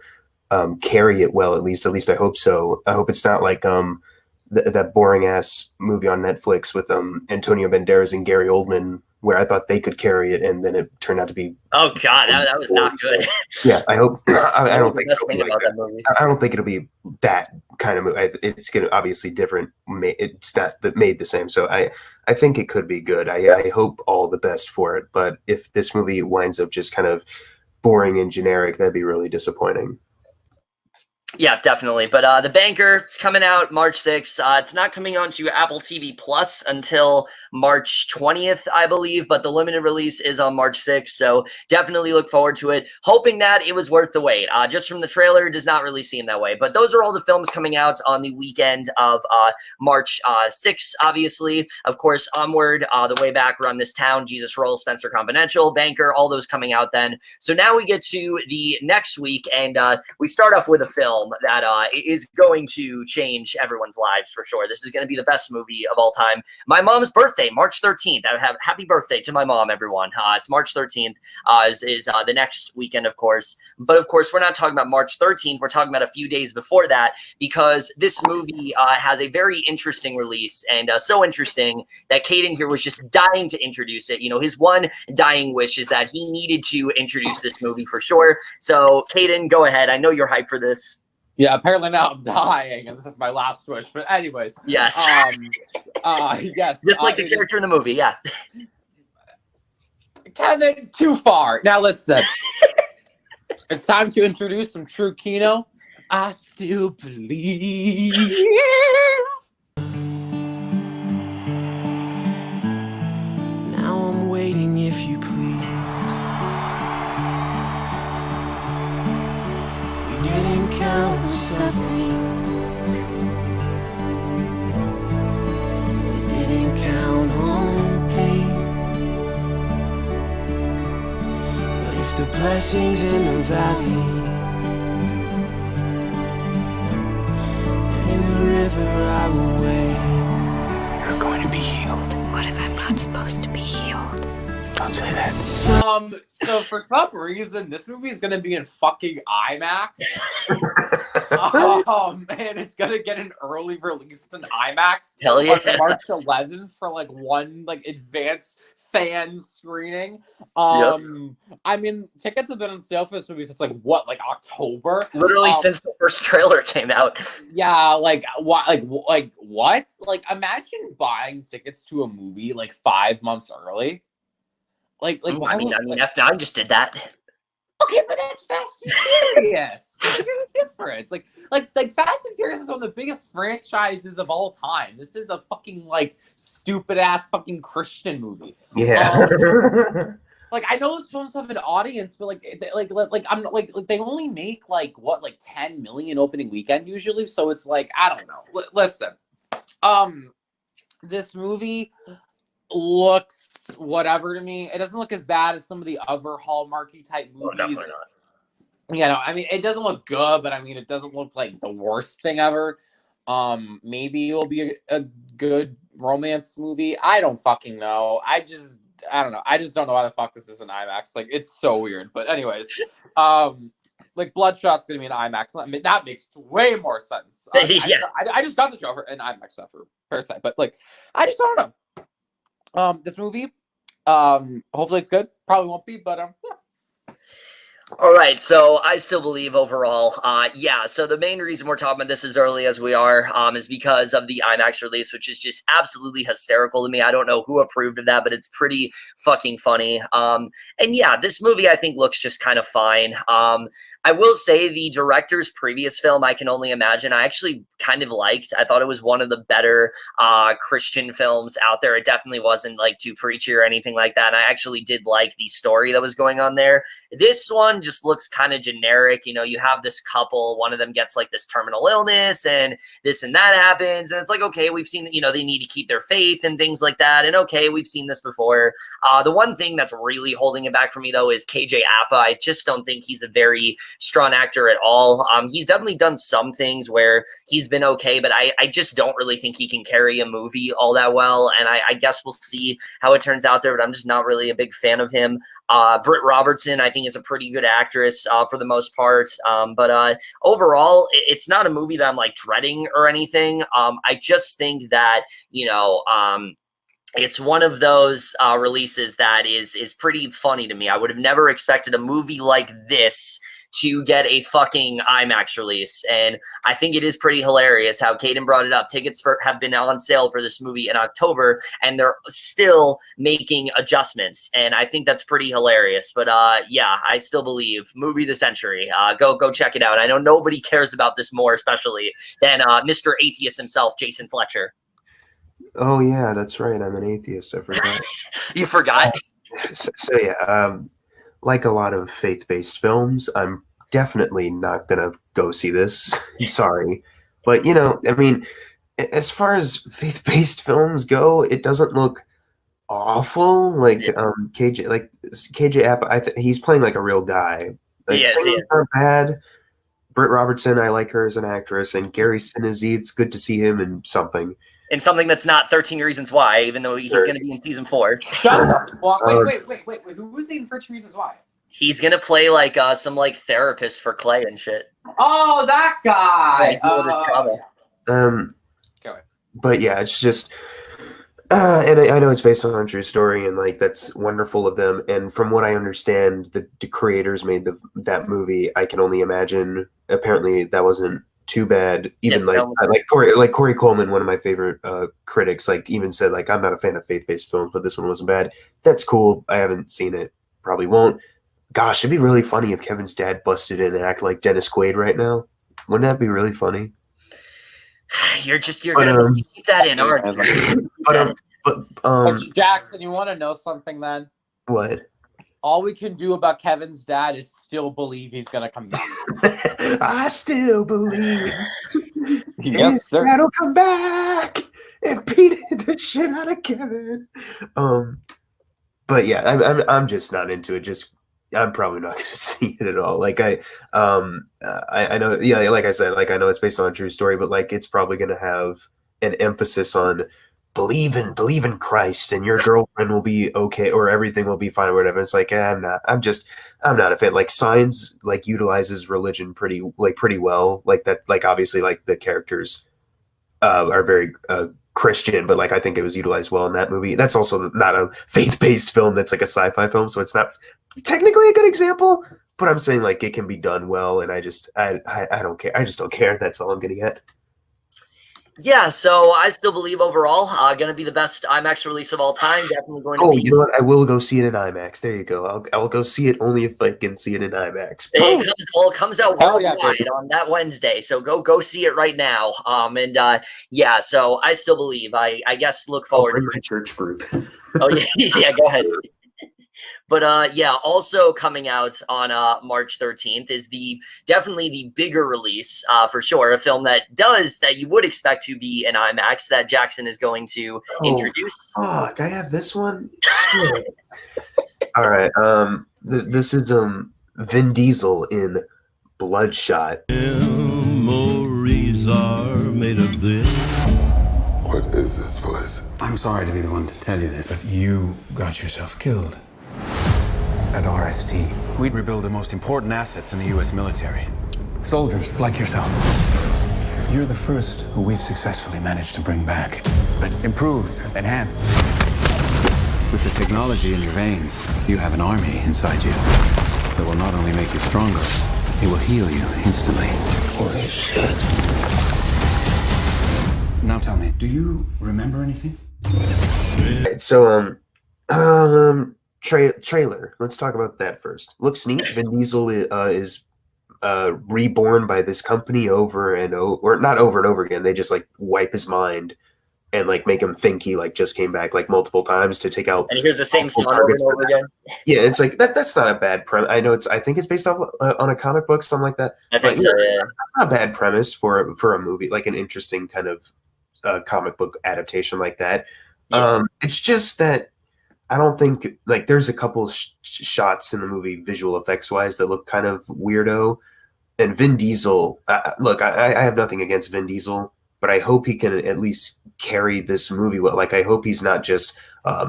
carry it well, at least I hope so. I hope it's not like that boring ass movie on Netflix with Antonio Banderas and Gary Oldman, where I thought they could carry it, and then it turned out to be. Oh God, that was not good. Yeah, I hope. I don't think. I don't think it'll be that kind of movie. It's gonna obviously different. It's not made the same. So I think it could be good. I hope all the best for it. But if this movie winds up just kind of boring and generic, that'd be really disappointing. Yeah, definitely. But The Banker, it's coming out March 6th. It's not coming on to Apple TV Plus until March 20th, I believe, but the limited release is on March 6th, so definitely look forward to it. Hoping that it was worth the wait. Just from the trailer, it does not really seem that way. But those are all the films coming out on the weekend of March 6th, obviously. Of course, Onward, The Way Back, Run This Town, Jesus Rolls, Spencer Confidential, Banker, all those coming out then. So now we get to the next week, and we start off with a film that is going to change everyone's lives for sure. This is going to be the best movie of all time. My mom's birthday, March 13th. I have happy birthday to my mom, everyone. It's March 13th is the next weekend, of course. But of course, we're not talking about March 13th. We're talking about a few days before that, because this movie has a very interesting release, and so interesting that Caden here was just dying to introduce it. You know, his one dying wish is that he needed to introduce this movie for sure. So Caden, go ahead. I know you're hyped for this. Yeah, apparently now I'm dying, and this is my last wish. But anyways, yes, yes, just like the character in the movie. Yeah, Kevin, too far. Now listen, it's time to introduce some true Kino. I still believe. Now I'm waiting, if you please. We didn't count suffering. We didn't count on pain. But if the blessings in the valley and in the river I will wait. not supposed to be healed. Don't say that. So for some reason, this movie is gonna be in fucking IMAX. And it's gonna get an early release in IMAX. Hell yeah. On March 11th for like one like advanced fan screening. Yep. I mean, tickets have been on sale for this movie since like what, like October? Literally since the first trailer came out. Yeah, like what? Like what? Like imagine buying tickets to a movie like 5 months early. Like why I mean, would, F9 just did that. okay, but that's Fast and Furious. There's a difference. Like Fast and Furious is one of the biggest franchises of all time. This is a fucking like stupid ass fucking Christian movie. Yeah. Like I know those films have an audience, but they only make like what, like 10 million opening weekend usually. So it's like, I don't know. Listen, this movie looks whatever to me. It doesn't look as bad as some of the other Hallmarky type movies. Oh, definitely not. You know, I mean, it doesn't look good, but I mean, it doesn't look like the worst thing ever. Maybe it'll be a good romance movie. I don't fucking know. I don't know. I just don't know why the fuck this is an IMAX. Like, it's so weird. But anyways, like Bloodshot's gonna be an IMAX. I mean, that makes way more sense. I just got the show for an IMAX stuff for Parasite, but like, I just don't know. This movie, hopefully it's good. Probably won't be, but yeah. All right, so I still believe overall, yeah, so the main reason we're talking about this as early as we are is because of the IMAX release, which is just absolutely hysterical to me. I don't know who approved of that, but it's pretty fucking funny. And yeah, this movie I think looks just kind of fine. I will say the director's previous film, I Can Only Imagine, I actually kind of liked. I thought it was one of the better Christian films out there. It definitely wasn't like too preachy or anything like that. And I actually did like the story that was going on there. This one just looks kind of generic. You know, you have this couple, one of them gets like this terminal illness and this and that happens. And it's like, okay, we've seen, you know, they need to keep their faith and things like that. And okay, we've seen this before. The one thing that's really holding it back for me though is KJ Apa. I just don't think he's a very strong actor at all. He's definitely done some things where he's been okay, but I just don't really think he can carry a movie all that well. And I guess we'll see how it turns out there, but I'm just not really a big fan of him. Britt Robertson, I think, is a pretty good actress for the most part. But overall, it's not a movie that I'm like dreading or anything. I just think that, you know, it's one of those releases that is pretty funny to me. I would have never expected a movie like this to get a fucking IMAX release. And I think it is pretty hilarious how Caden brought it up. Tickets have been on sale for this movie in October, and they're still making adjustments. And I think that's pretty hilarious. But yeah, I still believe movie of the century. Go check it out. I know nobody cares about this more, especially than Mr. Atheist himself, Jason Fletcher. Oh yeah, that's right. I'm an atheist. I forgot. You forgot? So yeah, like a lot of faith-based films, I'm definitely not gonna go see this. I'm sorry, but you know, I mean, as far as faith-based films go, it doesn't look awful. Like KJ Apa, he's playing like a real guy. Like, singing's not bad. Britt Robertson, I like her as an actress, and Gary Sinise, it's good to see him in something. And something that's not 13 Reasons Why, even though he's going to be in season 4. Shut the fuck! Wait! Who was he in 13 Reasons Why? He's going to play like some like therapist for Clay and shit. Oh, that guy. But yeah, it's just, and I know it's based on a true story, and like that's wonderful of them. And from what I understand, the creators made that movie. I Can Only Imagine. Apparently, that wasn't too bad. Even like Corey Coleman, one of my favorite critics, like even said like, I'm not a fan of faith-based films, but this one wasn't bad. That's cool. I haven't seen it. Probably won't. Gosh, it'd be really funny if Kevin's dad busted in and acted like Dennis Quaid right now. Wouldn't that be really funny? You're gonna keep that in, aren't you? But Jackson, you want to know something then? What? All we can do about Kevin's dad is still believe he's gonna come back. I still believe. Yes, sir. Dad'll come back and beat the shit out of Kevin. But yeah, I'm just not into it. Just I'm probably not going to see it at all. Like I know, yeah, like I said, like I know it's based on a true story, but like it's probably going to have an emphasis on believe in Christ and your girlfriend will be okay or everything will be fine or whatever. It's like I'm not a fan. Like Signs like utilizes religion pretty well. Like that, like obviously like the characters are very Christian, but like I think it was utilized well in that movie. That's also not a faith-based film, that's like a sci-fi film, so it's not technically a good example, but I'm saying like it can be done well, and I don't care. I just don't care. That's all I'm getting at. Yeah, so I still believe overall going to be the best IMAX release of all time. Definitely going to be. You know what? I will go see it in IMAX. There you go. I'll go see it only if I can see it in IMAX. It comes out worldwide on that Wednesday, so go see it right now. Yeah, so I still believe. I guess look forward to my church group. Oh yeah, yeah. Go ahead. But yeah, also coming out on March 13th is definitely the bigger release for sure. A film that you would expect to be an IMAX that Jackson is going to introduce. Fuck, I have this one. All right. This is Vin Diesel in Bloodshot. Memories are made of this. What is this place? I'm sorry to be the one to tell you this, but you got yourself killed. At RST, we rebuild the most important assets in the U.S. military. Soldiers like yourself. You're the first who we've successfully managed to bring back, but improved, enhanced. With the technology in your veins, you have an army inside you that will not only make you stronger, it will heal you instantly. Holy shit. Now tell me, do you remember anything? So, trailer. Let's talk about that first. Looks neat. Vin Diesel is reborn by this company over and over, or not over and over again. They just like wipe his mind and like make him think he like just came back like multiple times to take out. And here's the same stuff over and over again. Yeah, it's like that's not a bad premise. I know I think it's based off on a comic book, something like that. I think so. Yeah, that's not a bad premise for a movie, like an interesting kind of comic book adaptation like that. Yeah. It's just that I don't think like there's a couple shots in the movie visual effects wise that look kind of weirdo. And Vin Diesel, look, I have nothing against Vin Diesel, but I hope he can at least carry this movie. Like I hope he's not just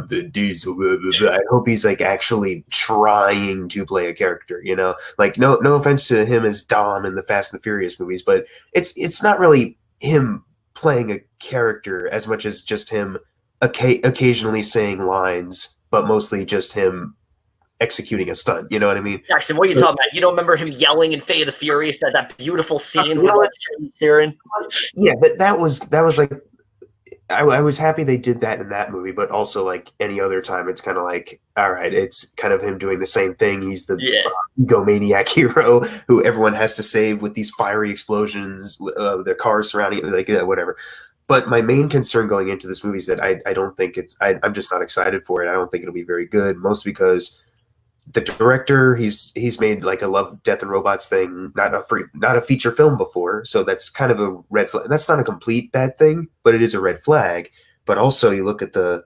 Vin Diesel. Blah, blah, blah. I hope he's like actually trying to play a character. You know, like no offense to him as Dom in the Fast and the Furious movies, but it's not really him playing a character as much as just him occasionally saying lines, but mostly just him executing a stunt. You know what I mean? Jackson, what are you talking about? You don't remember him yelling in Fate of the Furious that beautiful scene with Charlize Theron? Yeah, but that was like I was happy they did that in that movie, but also like any other time, it's kind of like, all right, it's kind of him doing the same thing. He's the egomaniac hero who everyone has to save with these fiery explosions, their cars surrounding it, like whatever. But my main concern going into this movie is that I don't think I'm just not excited for it. I don't think it'll be very good, mostly because the director, he's made like a Love, Death and Robots thing, not a feature film before, so that's kind of a red flag. That's not a complete bad thing, but it is a red flag. But also, you look at the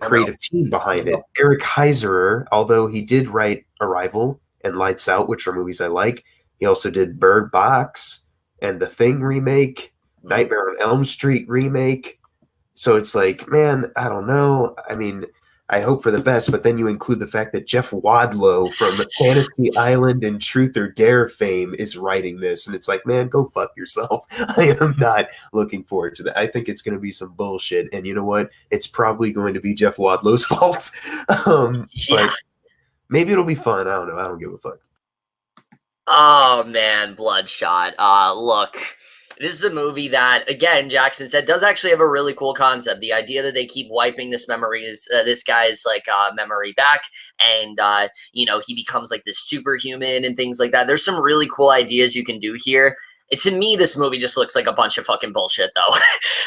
creative team behind it. Eric Heiserer, although he did write Arrival and Lights Out, which are movies I like, he also did Bird Box and The Thing remake, Nightmare on Elm Street remake. So it's like, man, I don't know. I mean, I hope for the best, but then you include the fact that Jeff Wadlow from Fantasy Island and Truth or Dare fame is writing this, and it's like, man, go fuck yourself. I am not looking forward to that. I think it's going to be some bullshit, and you know what? It's probably going to be Jeff Wadlow's fault. But maybe it'll be fun. I don't know. I don't give a fuck. Oh man, Bloodshot. Look. This is a movie that, again, Jackson said, does actually have a really cool concept. The idea that they keep wiping this guy's like memory back, and you know, he becomes like this superhuman and things like that. There's some really cool ideas you can do here. To me, this movie just looks like a bunch of fucking bullshit, though.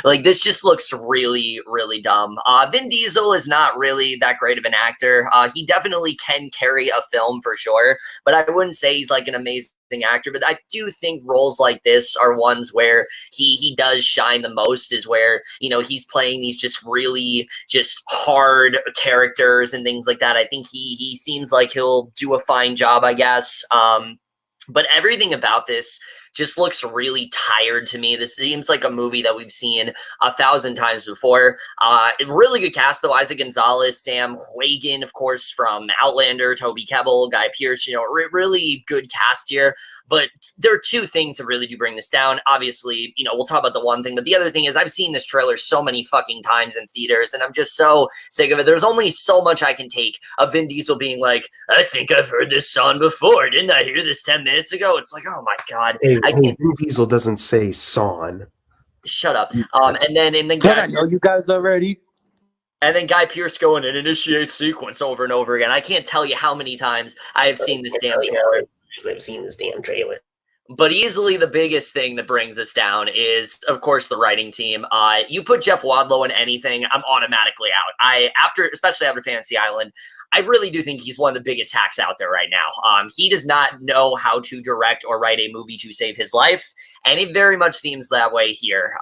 Like, this just looks really, really dumb. Vin Diesel is not really that great of an actor. He definitely can carry a film for sure, but I wouldn't say he's like an amazing actor. But I do think roles like this are ones where he does shine the most, is where, you know, he's playing these just really just hard characters and things like that. I think he seems like he'll do a fine job, I guess. But everything about this just looks really tired to me. This seems like a movie that we've seen 1,000 times before. Really good cast though. Isaac Gonzalez, Sam Huygens, of course, from Outlander, Toby Kebbell, Guy Pearce, really good cast here. But there are two things that really do bring this down. Obviously, we'll talk about the one thing, but the other thing is I've seen this trailer so many fucking times in theaters, and I'm just so sick of it. There's only so much I can take of Vin Diesel being like, I think I've heard this song before. Didn't I hear this 10 minutes ago? It's like, oh my God. Hey, Vin Diesel doesn't say son. Shut up. And then I know you guys already. And then Guy Pearce going and initiate sequence over and over again. I can't tell you how many times I have seen this damn trailer. But easily the biggest thing that brings us down is, of course, the writing team. You put Jeff Wadlow in anything, I'm automatically out. Especially after Fantasy Island, I really do think he's one of the biggest hacks out there right now. He does not know how to direct or write a movie to save his life, and it very much seems that way here.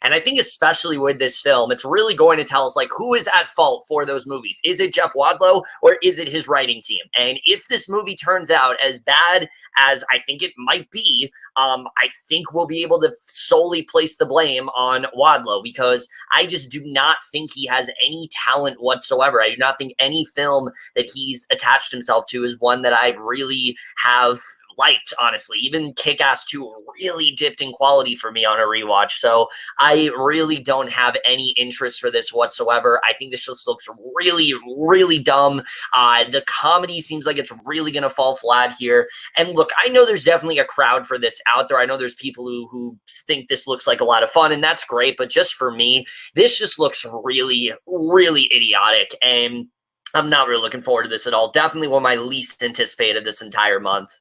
And I think especially with this film, it's really going to tell us, like, who is at fault for those movies? Is it Jeff Wadlow or is it his writing team? And if this movie turns out as bad as I think it might be, I think we'll be able to solely place the blame on Wadlow, because I just do not think he has any talent whatsoever. I do not think any film that he's attached himself to is one that I really have liked, honestly. Even Kick-Ass 2 really dipped in quality for me on a rewatch. So I really don't have any interest for this whatsoever. I think this just looks really, really dumb. The comedy seems like it's really going to fall flat here. And look, I know there's definitely a crowd for this out there. I know there's people who think this looks like a lot of fun, and that's great. But just for me, this just looks really, really idiotic. And I'm not really looking forward to this at all. Definitely one of my least anticipated this entire month.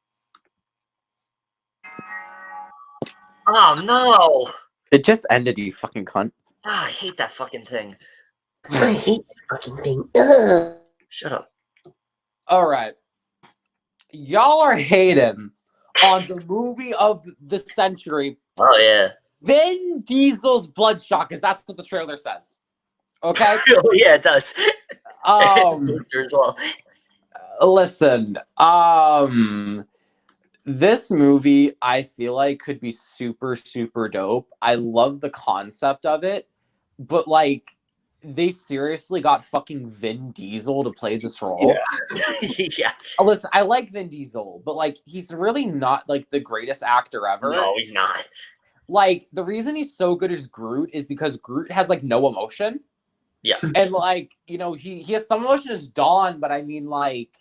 Oh, no. It just ended, you fucking cunt. I hate that fucking thing. I hate that fucking thing. Ugh. Shut up. All right. Y'all are hating on the movie of the century. Oh, yeah. Vin Diesel's Bloodshot, because that's what the trailer says. Okay? Oh, yeah, it does. As well. Listen, this movie, I feel like, could be super, super dope. I love the concept of it, but, like, they seriously got fucking Vin Diesel to play this role. Yeah. Yeah. Listen, I like Vin Diesel, but, like, he's really not, like, the greatest actor ever. No, he's not. Like, the reason he's so good as Groot is because Groot has, like, no emotion. Yeah. And, like, he has some emotion as Dawn, but I mean, like,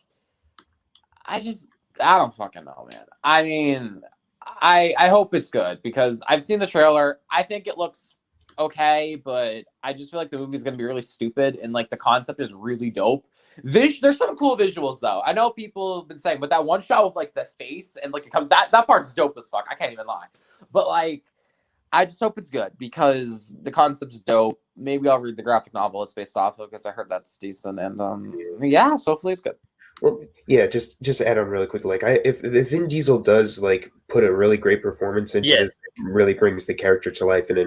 I don't fucking know, man. I mean, I hope it's good, because I've seen the trailer. I think it looks okay, but I just feel like the movie's going to be really stupid, and, like, the concept is really dope. There's some cool visuals, though. I know people have been saying, but that one shot with, like, the face and, like, it comes, that part's dope as fuck. I can't even lie. But, like, I just hope it's good, because the concept's dope. Maybe I'll read the graphic novel it's based off of, because I heard that's decent. And yeah, so hopefully it's good. Well, yeah, just add on really quick. Like, if Vin Diesel does, like, put a really great performance into this, really brings the character to life in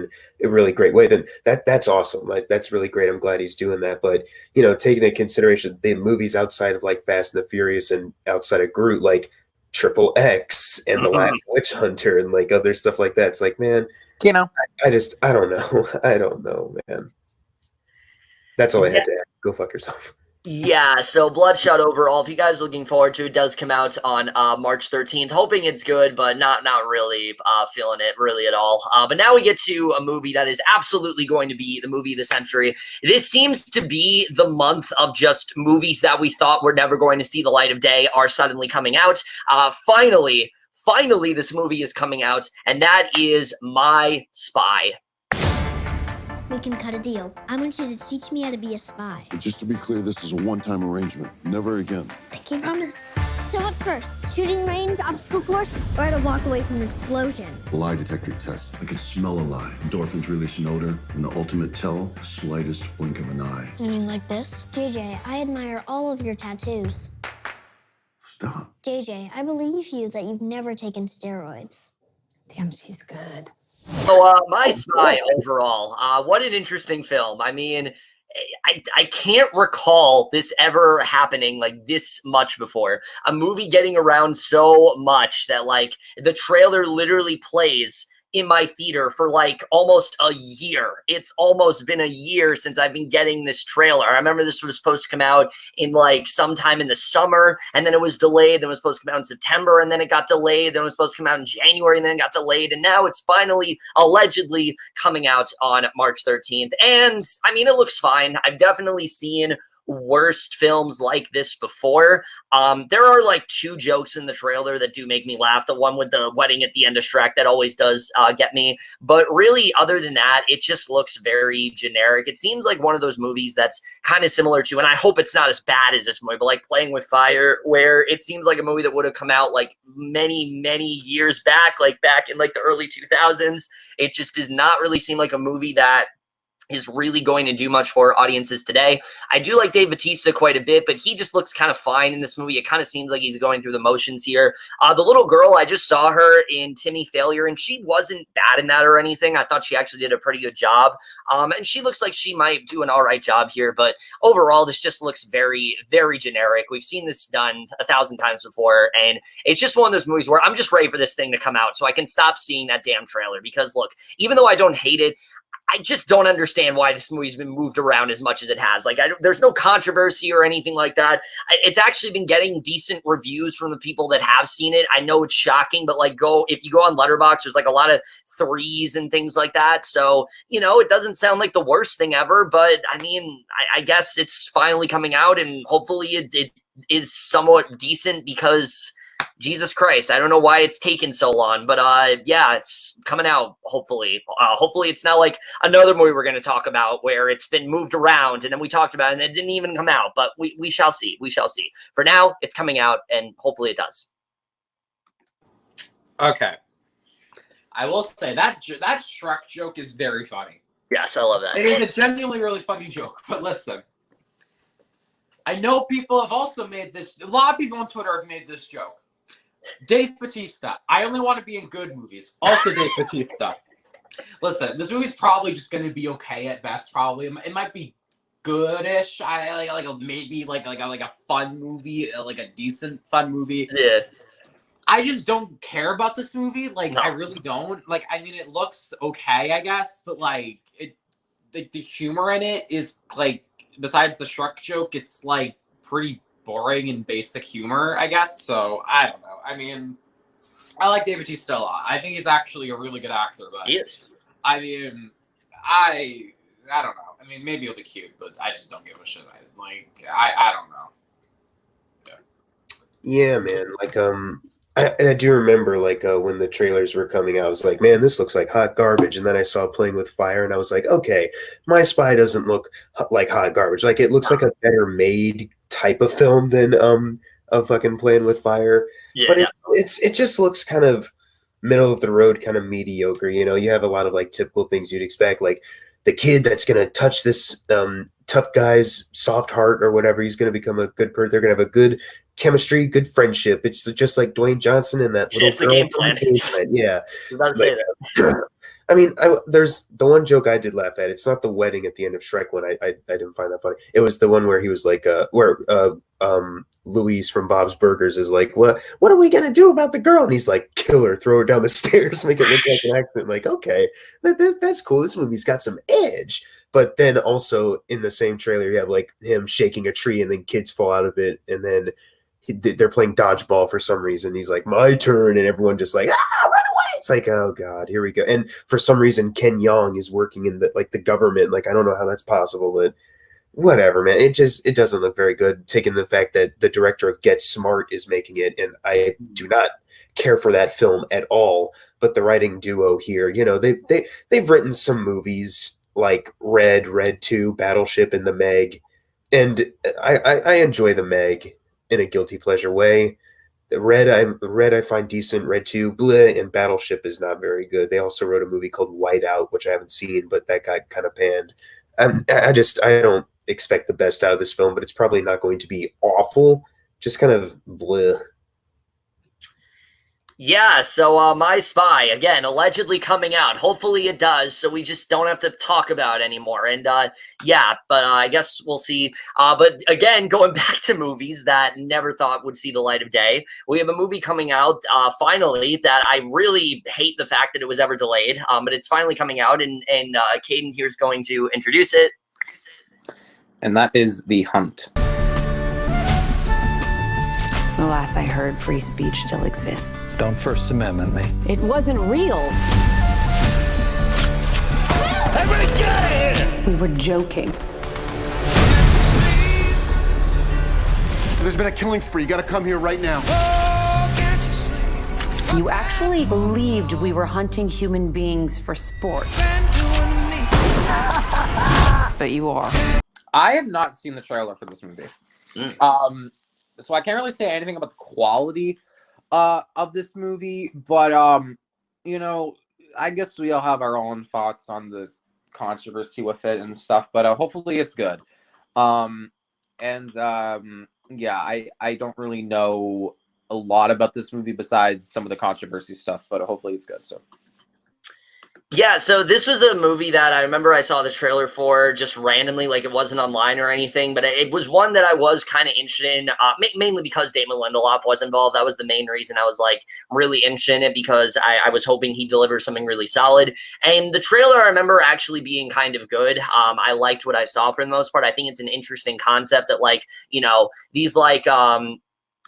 a really great way, then that's awesome. Like, that's really great. I'm glad he's doing that. But taking into consideration the movies outside of, like, Fast and the Furious and outside of Groot, like Triple X and The Last Witch Hunter and, like, other stuff like that, it's like, man. I don't know. I don't know, man. That's all I had to add. Go fuck yourself. Yeah, so Bloodshot overall, if you guys are looking forward to it, does come out on March 13th. Hoping it's good, but not really feeling it really at all. But now we get to a movie that is absolutely going to be the movie of the century. This seems to be the month of just movies that we thought were never going to see the light of day are suddenly coming out. Finally, this movie is coming out, and that is My Spy. We can cut a deal. I want you to teach me how to be a spy. Just to be clear, this is a one-time arrangement. Never again. Pinky promise. So what's first? Shooting range, obstacle course, or how to walk away from an explosion? Lie detector test. I can smell a lie. Endorphins release an odor, and the ultimate tell, slightest blink of an eye. You mean like this? JJ, I admire all of your tattoos. Stop. JJ, I believe you that you've never taken steroids. Damn, she's good. So, My Spy overall, what an interesting film. I mean, I can't recall this ever happening like this much before. A movie getting around so much that like the trailer literally plays in my theater for like almost a year. It's almost been a year since I've been getting this trailer. I remember this was supposed to come out in like sometime in the summer, and then it was delayed. Then it was supposed to come out in September, and then it got delayed. Then it was supposed to come out in January, and then it got delayed. And now it's finally allegedly coming out on March 13th. And I mean, it looks fine. I've definitely seen worst films like this before. There are like 2 jokes in the trailer that do make me laugh. The one with the wedding at the end of Shrek, that always does get me. But really, other than that, it just looks very generic. It seems like one of those movies that's kind of similar to, and I hope it's not as bad as this movie, but like Playing with Fire, where it seems like a movie that would have come out like many, many years back, like back in like the early 2000s. It just does not really seem like a movie that is really going to do much for audiences today. I do like Dave Bautista quite a bit, but he just looks kind of fine in this movie. It kind of seems like he's going through the motions here. The little girl, I just saw her in Timmy Failure, and she wasn't bad in that or anything. I thought she actually did a pretty good job. And she looks like she might do an all right job here, but overall, this just looks very, very generic. We've seen this done 1,000 times before, and it's just one of those movies where I'm just ready for this thing to come out so I can stop seeing that damn trailer. Because look, even though I don't hate it, I just don't understand why this movie's been moved around as much as it has. Like, there's no controversy or anything like that. It's actually been getting decent reviews from the people that have seen it. I know it's shocking, but like, if you go on Letterboxd, there's like a lot of 3s and things like that. So, you know, it doesn't sound like the worst thing ever, but I mean, I guess it's finally coming out, and hopefully it is somewhat decent, because Jesus Christ, I don't know why it's taken so long, but yeah, it's coming out, hopefully. Hopefully it's not like another movie we're going to talk about where it's been moved around and then we talked about it and it didn't even come out, but we shall see. We shall see. For now, it's coming out, and hopefully it does. Okay. I will say that Shrek joke is very funny. Yes, I love that. It is a genuinely really funny joke, but listen. I know people have also made this, a lot of people on Twitter have made this joke. Dave Bautista, I only want to be in good movies. Also Dave Bautista. Listen, this movie's probably just going to be okay at best, probably. It might be goodish. Maybe like a fun movie, like a decent fun movie. Yeah. I just don't care about this movie. Like, no. I really don't. Like, I mean, it looks okay, I guess, but like the humor in it is like, besides the Shrek joke, it's like pretty boring and basic humor, I guess. So I don't know. I mean, I like David Bautista a lot. I think he's actually a really good actor, but he is. I mean, I don't know. I mean, maybe he'll be cute, but I just don't give a shit. I don't know. Yeah, man. Like, I do remember, like, when the trailers were coming out, I was like, man, this looks like hot garbage. And then I saw Playing with Fire, and I was like, okay, My Spy doesn't look like hot garbage. Like, it looks like a better made type of film than a fucking Playing with Fire. Yeah, but it just looks kind of middle of the road, kind of mediocre. You know, you have a lot of like typical things you'd expect, like the kid that's gonna touch this tough guy's soft heart or whatever. He's gonna become a good person. They're gonna have a good chemistry, good friendship. It's just like Dwayne Johnson and that little girl. The game plan. Yeah. I was about to say that. I mean, there's the one joke I did laugh at. It's not the wedding at the end of Shrek one. I didn't find that funny. It was the one where he was like, Louise from Bob's Burgers is like, what are we gonna do about the girl? And he's like, kill her, throw her down the stairs, make it look like an accident. Like, okay, that's cool. This movie's got some edge. But then also in the same trailer, you have like him shaking a tree, and then kids fall out of it, and then they're playing dodgeball for some reason. He's like, my turn, and everyone just like, run away. It's like, oh god, here we go. And for some reason, Ken Jeong is working in the government. Like, I don't know how that's possible, but whatever, man. It doesn't look very good. Taking the fact that the director of Get Smart is making it, and I do not care for that film at all. But the writing duo here, you know, they've written some movies like Red 2, Battleship, and The Meg, and I enjoy The Meg in a guilty pleasure way. Red I find decent. Red 2, bleh, and Battleship is not very good. They also wrote a movie called Whiteout, which I haven't seen, but that got kind of panned. I don't expect the best out of this film, but it's probably not going to be awful. Just kind of bleh. Yeah, so My Spy, again, allegedly coming out. Hopefully it does, so we just don't have to talk about it anymore. And I guess we'll see. But again, going back to movies that never thought would see the light of day, we have a movie coming out finally that I really hate the fact that it was ever delayed, but it's finally coming out, and Caden here is going to introduce it. And that is The Hunt. The last I heard, free speech still exists. Don't First Amendment me. It wasn't real. Everybody get out of here! We were joking. There's been a killing spree. You gotta come here right now. You actually believed we were hunting human beings for sport. But you are. I have not seen the trailer for this movie. So I can't really say anything about the quality of this movie, but I guess we all have our own thoughts on the controversy with it and stuff, but hopefully it's good. I don't really know a lot about this movie besides some of the controversy stuff, but hopefully it's good. So Yeah, so this was a movie that I remember I saw the trailer for just randomly, like it wasn't online or anything, but it was one that I was kind of interested in, mainly because Damon Lindelof was involved. That was the main reason I was like really interested in it, because I was hoping he delivers something really solid. And the trailer, I remember actually being kind of good. I liked what I saw for the most part. I think it's an interesting concept that these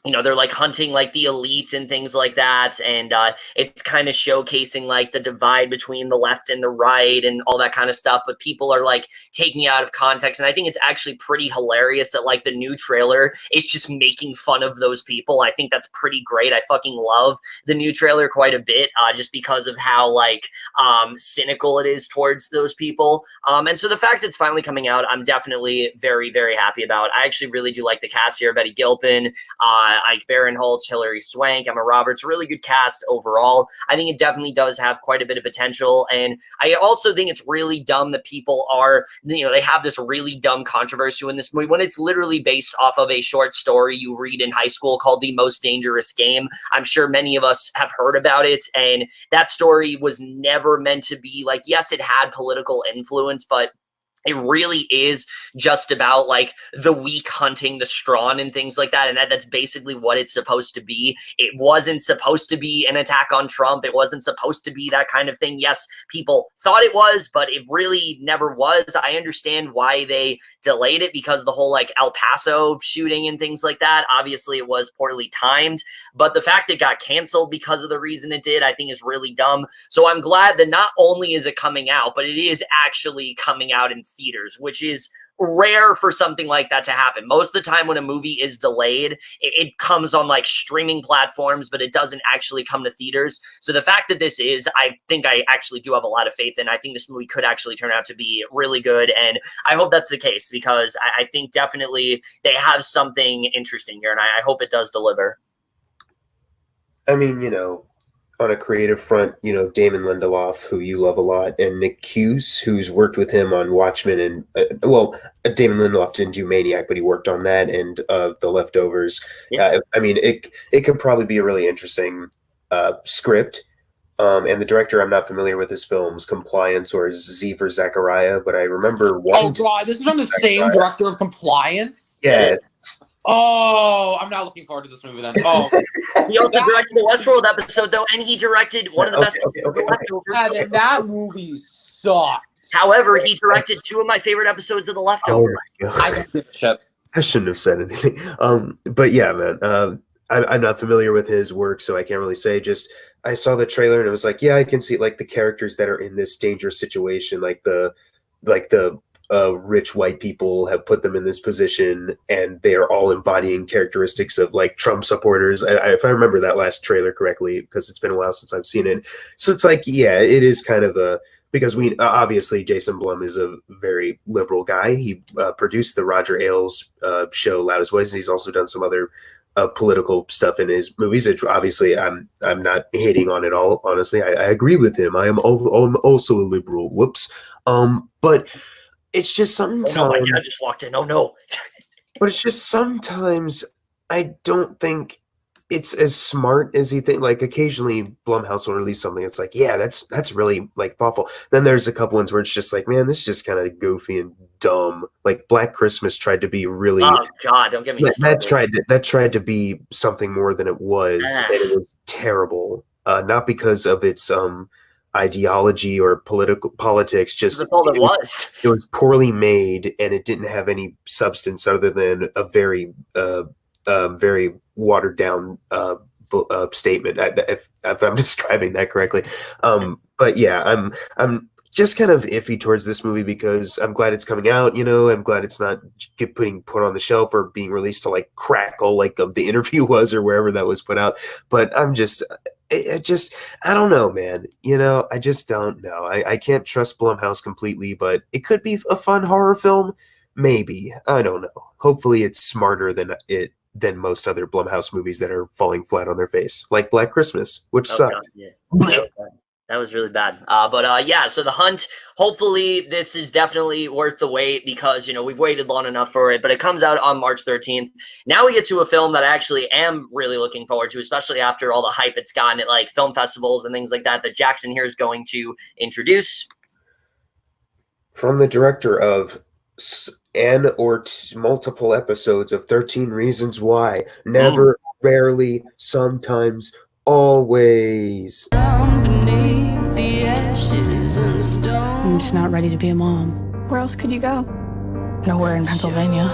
they're like hunting like the elites and things like that. And it's kind of showcasing like the divide between the left and the right and all that kind of stuff. But people are like taking it out of context. And I think it's actually pretty hilarious that like the new trailer is just making fun of those people. I think that's pretty great. I fucking love the new trailer quite a bit just because of how cynical it is towards those people. And so the fact it's finally coming out, I'm definitely very, very happy about. I actually really do like the cast here. Betty Gilpin, Ike Barinholtz, Hilary Swank, Emma Roberts, really good cast overall. I think it definitely does have quite a bit of potential. And I also think it's really dumb that people are, they have this really dumb controversy in this movie when it's literally based off of a short story you read in high school called The Most Dangerous Game. I'm sure many of us have heard about it. And that story was never meant to be like, yes, it had political influence, but it really is just about like the weak hunting the strong and things like that. And that's basically what it's supposed to be. It wasn't supposed to be an attack on Trump. It wasn't supposed to be that kind of thing. Yes, people thought it was, but it really never was. I understand why they delayed it, because the whole like El Paso shooting and things like that, obviously it was poorly timed, but the fact it got canceled because of the reason it did, I think is really dumb. So I'm glad that not only is it coming out, but it is actually coming out in theaters, which is rare for something like that to happen. Most of the time when a movie is delayed, it comes on like streaming platforms, but it doesn't actually come to theaters. So the fact that this is, I think I actually do have a lot of faith in. I think this movie could actually turn out to be really good. And I hope that's the case, because I think definitely they have something interesting here, and I hope it does deliver. I mean, on a creative front, Damon Lindelof, who you love a lot, and Nick Cuse, who's worked with him on Watchmen, and Damon Lindelof didn't do Maniac, but he worked on that and The Leftovers. Yeah. It could probably be a really interesting script. And the director, I'm not familiar with his films, Compliance or Z for Zachariah, but I remember Oh god, this is from the same director of Compliance? Yes. Oh, I'm not looking forward to this movie then. Oh, he also directed the Westworld episode, though, and he directed one of the best. Yeah, that movie sucked. However, he directed two of my favorite episodes of The Leftovers. I shouldn't have said anything. But yeah, man, I'm not familiar with his work, so I can't really say. Just I saw the trailer and it was like, yeah, I can see like the characters that are in this dangerous situation, like the rich white people have put them in this position, and they are all embodying characteristics of like Trump supporters. If I remember that last trailer correctly, because it's been a while since I've seen it. So it's like, yeah, it is kind of because we obviously Jason Blum is a very liberal guy. He produced the Roger Ailes show Loudest Voices. He's also done some other political stuff in his movies, which obviously I'm not hating on it all. Honestly, I agree with him. I'm also a liberal. Whoops. But it's just sometimes. Oh no, my dad just walked in. Oh no. But it's just sometimes I don't think it's as smart as you think. Like occasionally Blumhouse will release something. It's like, yeah, that's really like thoughtful. Then there's a couple ones where it's just like, man, this is just kind of goofy and dumb. Like Black Christmas tried to be really. Oh God, don't get me started. That tried to be something more than it was, and it was terrible. Not because of its ideology or politics, just That's all it was. It was poorly made, and it didn't have any substance other than a very very watered down statement, if I'm describing that correctly. But yeah, I'm just kind of iffy towards this movie because I'm glad it's coming out. I'm glad it's not being put on the shelf or being released to like Crackle, like the interview was, or wherever that was put out. But I don't know, man. I just don't know. I can't trust Blumhouse completely, but it could be a fun horror film. Maybe. I don't know. Hopefully it's smarter than most other Blumhouse movies that are falling flat on their face, like Black Christmas, which sucked. God, yeah. That was really bad. But yeah, so The Hunt, hopefully this is definitely worth the wait because, we've waited long enough for it, but it comes out on March 13th. Now we get to a film that I actually am really looking forward to, especially after all the hype it's gotten at like film festivals and things like that Jackson here is going to introduce. From the director of multiple episodes of 13 Reasons Why. Never, rarely, sometimes, always. I'm just not ready to be a mom. Where else could you go? Nowhere in Pennsylvania.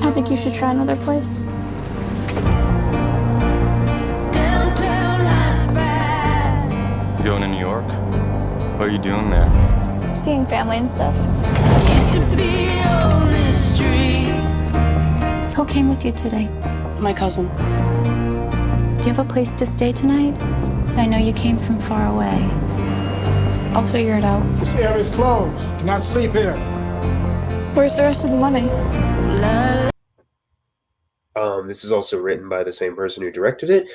I think you should try another place. You going to New York? What are you doing there? Seeing family and stuff. Who came with you today? My cousin. Do you have a place to stay tonight? I know you came from far away. I'll figure it out. This area's closed. Cannot sleep here. Where's the rest of the money? This is also written by the same person who directed it.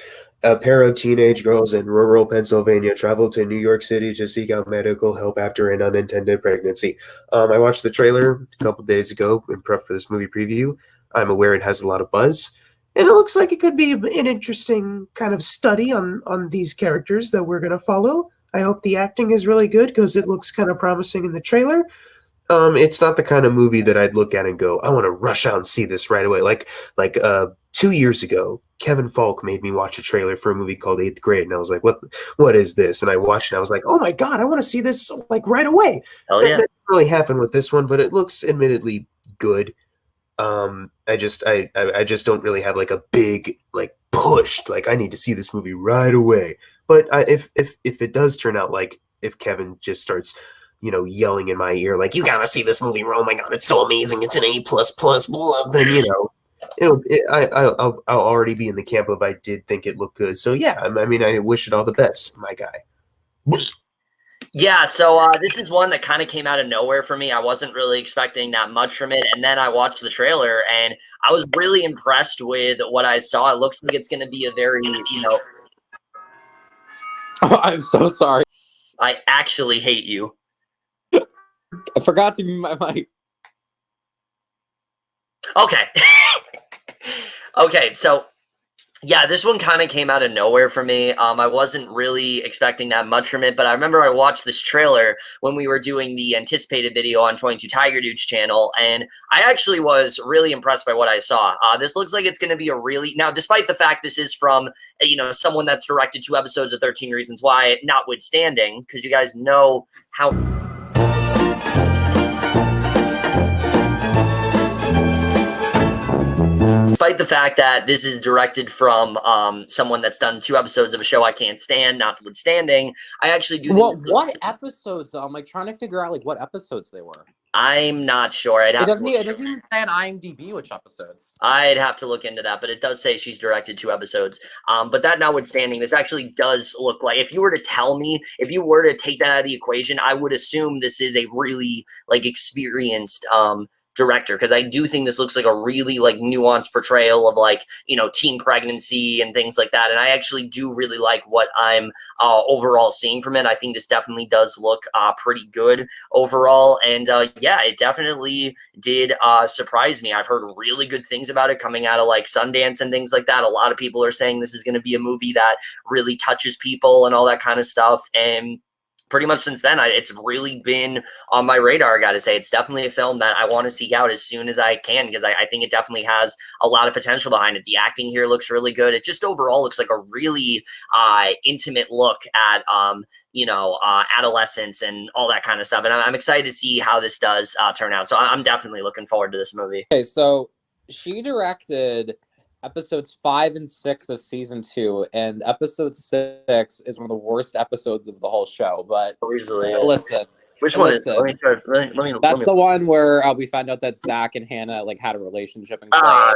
A pair of teenage girls in rural Pennsylvania travel to New York City to seek out medical help after an unintended pregnancy. I watched the trailer a couple days ago in prep for this movie preview. I'm aware it has a lot of buzz, and it looks like it could be an interesting kind of study on these characters that we're going to follow. I hope the acting is really good because it looks kind of promising in the trailer. It's not the kind of movie that I'd look at and go, I want to rush out and see this right away. Like 2 years ago, Kevin Falk made me watch a trailer for a movie called 8th Grade, and I was like, what is this? And I watched it, and I was like, oh my God, I want to see this like right away. Hell yeah. That didn't really happen with this one, but it looks admittedly good. I just don't really have like a big like push, like I need to see this movie right away. But if it does turn out like if Kevin just starts yelling in my ear like, you gotta see this movie, oh my God, it's so amazing, it's an A++, blah, then I'll already be in the camp of I did think it looked good. So yeah, I mean, I wish it all the best, my guy. Yeah, so this is one that kind of came out of nowhere for me. I wasn't really expecting that much from it, and then I watched the trailer, and I was really impressed with what I saw. It looks like it's going to be a very, Oh, I'm so sorry. I actually hate you. I forgot to mute my mic. Okay. Okay, so yeah, this one kind of came out of nowhere for me. I wasn't really expecting that much from it, but I remember I watched this trailer when we were doing the anticipated video on 22 Tiger Dude's channel, and I actually was really impressed by what I saw. This looks like it's going to be a really, now despite the fact this is from, someone that's directed 2 episodes of 13 Reasons Why, notwithstanding, because you guys know how... Despite the fact that this is directed from someone that's done 2 episodes of a show I can't stand, notwithstanding, I actually do. Well, what episodes? I'm like trying to figure out like what episodes they were. I'm not sure. It doesn't even say on IMDb which episodes. I'd have to look into that, but it does say she's directed 2 episodes. But that notwithstanding, this actually does look like, if you were to tell me, if you were to take that out of the equation, I would assume this is a really like experienced director, because I do think this looks like a really like nuanced portrayal of like, you know, teen pregnancy and things like that. And I actually do really like what I'm overall seeing from it. I think this definitely does look pretty good overall. And yeah, it definitely did surprise me. I've heard really good things about it coming out of like Sundance and things like that. A lot of people are saying this is going to be a movie that really touches people and all that kind of stuff. And pretty much since then, it's really been on my radar, I got to say. It's definitely a film that I want to seek out as soon as I can, because I think it definitely has a lot of potential behind it. The acting here looks really good. It just overall looks like a really intimate look at, you know, adolescence and all that kind of stuff. And I'm excited to see how this does turn out. So I'm definitely looking forward to this movie. Okay, so she directed episodes 5 and 6 of season 2, and episode 6 is one of the worst episodes of the whole show. But listen, which one is? Let me that's the one where we find out that Zach and Hannah like had a relationship, and Clay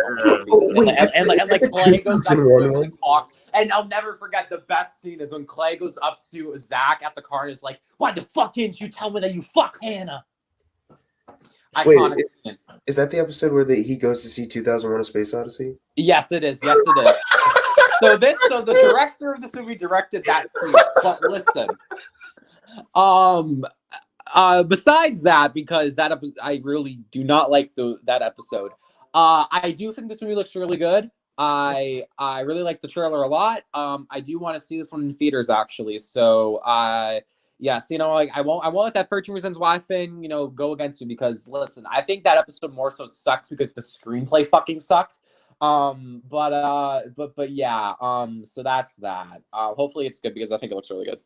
and Clay goes up to and talk. And I'll never forget, the best scene is when Clay goes up to Zach at the car and is like, "Why the fuck didn't you tell me that you fucked Hannah?" Wait, is that the episode where he goes to see 2001: A Space Odyssey? Yes, it is. Yes, it is. So the director of this movie directed that scene. But listen, besides that, because that I really do not like that episode. I do think this movie looks really good. I really like the trailer a lot. I do want to see this one in theaters actually. So yes, you know, like I won't let that 13 Reasons Why thing, you know, go against me, because listen, I think that episode more so sucks because the screenplay fucking sucked. But yeah, so that's that. Hopefully it's good because I think it looks really good.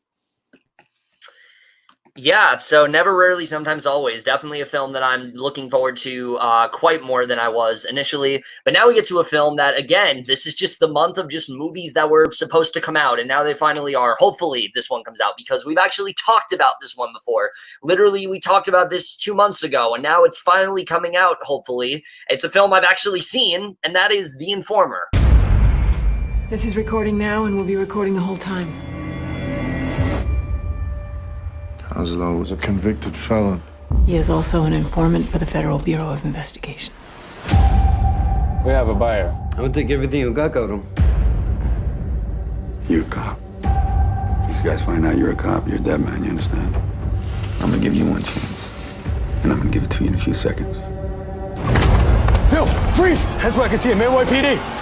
Yeah, so Never, Rarely, Sometimes, Always. Definitely a film that I'm looking forward to quite more than I was initially. But now we get to a film that, again, this is just the month of just movies that were supposed to come out. And now they finally are. Hopefully this one comes out, because we've actually talked about this one before. Literally, we talked about this 2 months ago, and now it's finally coming out, hopefully. It's a film I've actually seen, and that is The Informer. This is recording now, and we'll be recording the whole time. Oslo was a convicted felon. He is also an informant for the Federal Bureau of Investigation. We have a buyer. I would take everything you got, Cabrón. You're a cop. These guys find out you're a cop, you're a dead man, you understand? I'm gonna give you one chance. And I'm gonna give it to you in a few seconds. Bill, freeze! Heads where I can see him, NYPD!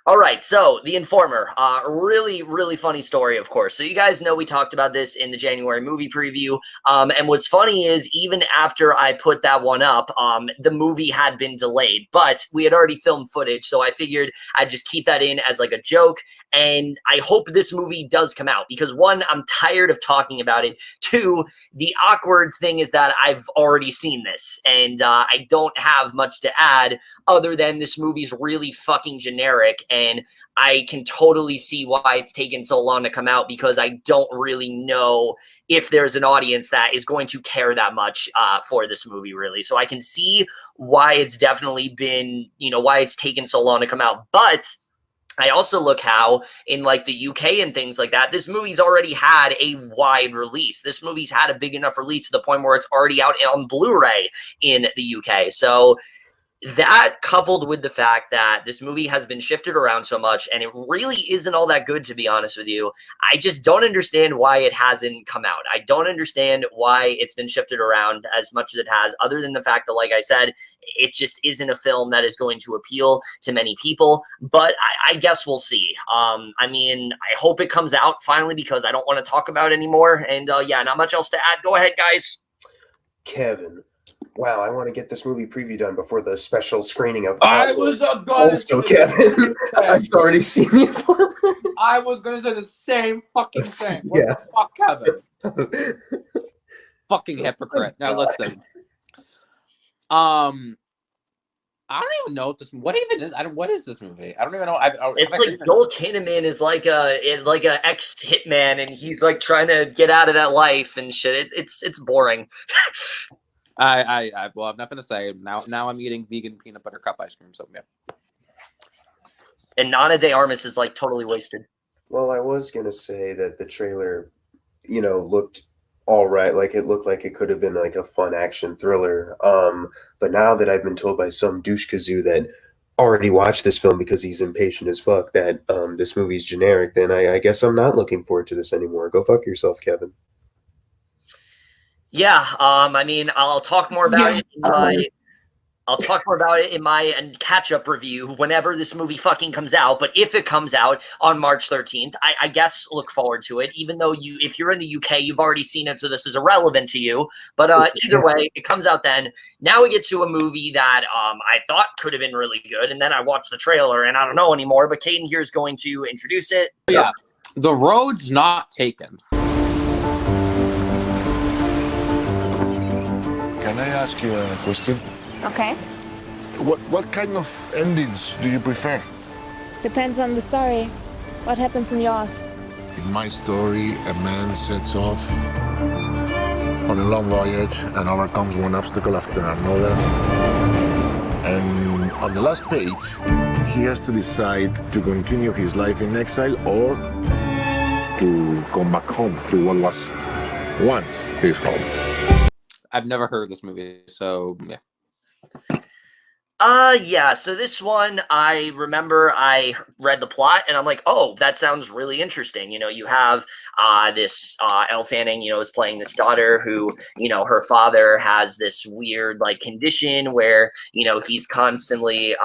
All right, so The Informer, really, really funny story, of course. So you guys know we talked about this in the January movie preview, and what's funny is even after I put that one up, the movie had been delayed, but we had already filmed footage, so I figured I'd just keep that in as like a joke, and I hope this movie does come out, because one, I'm tired of talking about it. Two, the awkward thing is that I've already seen this, and I don't have much to add other than this movie's really fucking generic. And I can totally see why it's taken so long to come out, because I don't really know if there's an audience that is going to care that much for this movie, really. So I can see why it's definitely been, you know, why it's taken so long to come out. But I also look how in like the UK and things like that, this movie's already had a wide release. This movie's had a big enough release to the point where it's already out on Blu-ray in the UK. So that, coupled with the fact that this movie has been shifted around so much, and it really isn't all that good, to be honest with you, I just don't understand why it hasn't come out. I don't understand why it's been shifted around as much as it has, other than the fact that, like I said, it just isn't a film that is going to appeal to many people. But I guess we'll see. I mean, I hope it comes out finally, because I don't want to talk about it anymore. And yeah, not much else to add. Go ahead, guys. Kevin. Wow, I want to get this movie preview done before the special screening of. I was gonna also, Kevin. I've already seen the Informer. I was gonna say the same fucking thing. What the fuck, Kevin? Fucking hypocrite. Now listen. I don't even know what even is. What is this movie? I don't even know. It's like Joel Kinnaman is like a ex hitman, and he's like trying to get out of that life and shit. It's boring. I have nothing to say. Now I'm eating vegan peanut butter cup ice cream, so yeah. And Ana de Armas is like totally wasted. Well, I was gonna say that the trailer, you know, looked all right. Like it looked like it could have been like a fun action thriller. But now that I've been told by some douche kazoo that already watched this film because he's impatient as fuck that this movie's generic, then I guess I'm not looking forward to this anymore. Go fuck yourself, Kevin. Yeah, I mean, I'll talk more about it in my catch-up review whenever this movie fucking comes out. But if it comes out on March 13th, I guess look forward to it. Even though if you're in the UK, you've already seen it, so this is irrelevant to you. But either way, it comes out then. Now we get to a movie that I thought could have been really good, and then I watched the trailer, and I don't know anymore. But Caden here is going to introduce it. Yeah, The Road's Not Taken. Can I ask you a question? Okay. What kind of endings do you prefer? Depends on the story. What happens in yours? In my story, a man sets off on a long voyage and overcomes one obstacle after another. And on the last page, he has to decide to continue his life in exile or to come back home to what was once his home. I've never heard of this movie, so yeah. Yeah, so this one, I remember I read the plot and I'm like, oh, that sounds really interesting. You know, you have this Elle Fanning, you know, is playing this daughter who, you know, her father has this weird like condition where, you know, he's constantly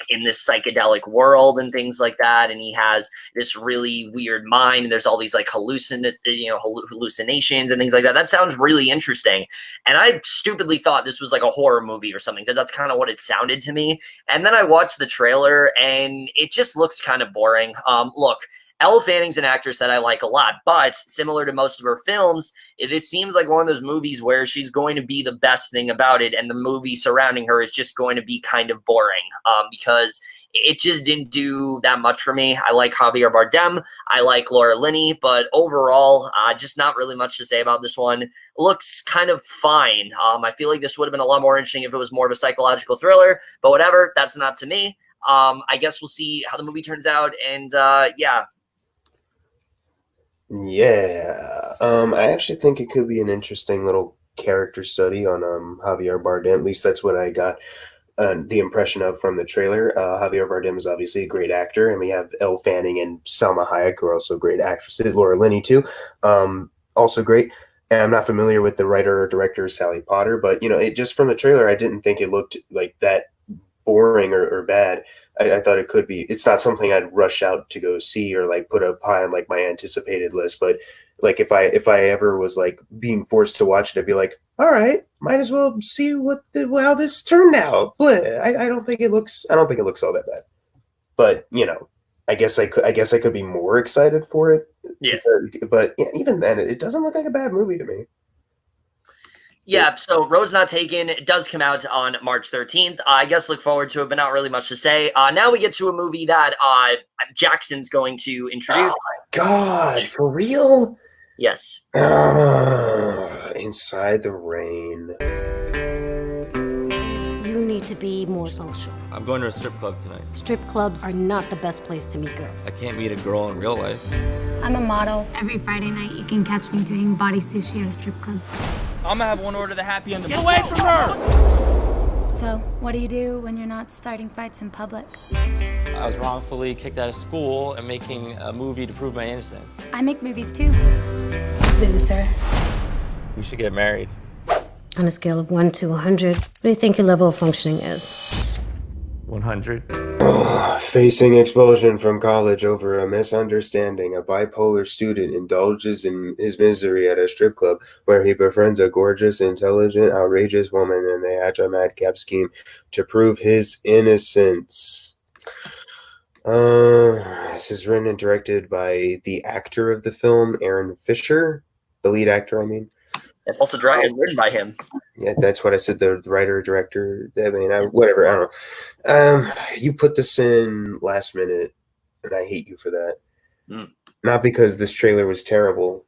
in this psychedelic world and things like that, and he has this really weird mind, and there's all these like hallucinations and things like that. That sounds really interesting, and I stupidly thought this was like a horror movie or something because that's kind of what it sounded to me. And then I watched the trailer and it just looks kind of boring. Look, Elle Fanning's an actress that I like a lot, but similar to most of her films, this seems like one of those movies where she's going to be the best thing about it, and the movie surrounding her is just going to be kind of boring because it just didn't do that much for me. I like Javier Bardem, I like Laura Linney, but overall, just not really much to say about this one. It looks kind of fine. I feel like this would have been a lot more interesting if it was more of a psychological thriller, but whatever, that's not up to me. I guess we'll see how the movie turns out, and yeah. Yeah, I actually think it could be an interesting little character study on Javier Bardem. At least that's what I got the impression of from the trailer. Javier Bardem is obviously a great actor, and we have Elle Fanning and Salma Hayek, who are also great actresses. Laura Linney too, also great. And I'm not familiar with the writer or director Sally Potter, but you know, it just from the trailer, I didn't think it looked like that boring or bad. I thought it could be. It's not something I'd rush out to go see or like put up high on like my anticipated list. But like if I ever was like being forced to watch it, I'd be like, all right, might as well see how this turned out. Bleh. I don't think it looks all that bad. But you know, I guess I could be more excited for it. Yeah. But yeah, even then, it doesn't look like a bad movie to me. Yeah, so Road's Not Taken. It does come out on March 13th. I guess look forward to it, but not really much to say. Now we get to a movie that Jackson's going to introduce. Oh my God, for real? Yes. Inside the Rain. You need to be more social. I'm going to a strip club tonight. Strip clubs are not the best place to meet girls. I can't meet a girl in real life. I'm a model. Every Friday night, you can catch me doing body sushi at a strip club. I'm gonna have one order the happy ending. Get away from her! So, what do you do when you're not starting fights in public? I was wrongfully kicked out of school and making a movie to prove my innocence. I make movies too. Loser. We should get married. On a scale of 1 to 100, what do you think your level of functioning is? 100. Facing expulsion from college over a misunderstanding, a bipolar student indulges in his misery at a strip club where he befriends a gorgeous, intelligent, outrageous woman, and they hatch a madcap scheme to prove his innocence. This is written and directed by the actor of the film, Aaron Fisher, the lead actor, I mean. It's also directed and written by him. Yeah, that's what I said. The writer, director. I mean, whatever. I don't know. You put this in last minute, and I hate you for that. Not because this trailer was terrible,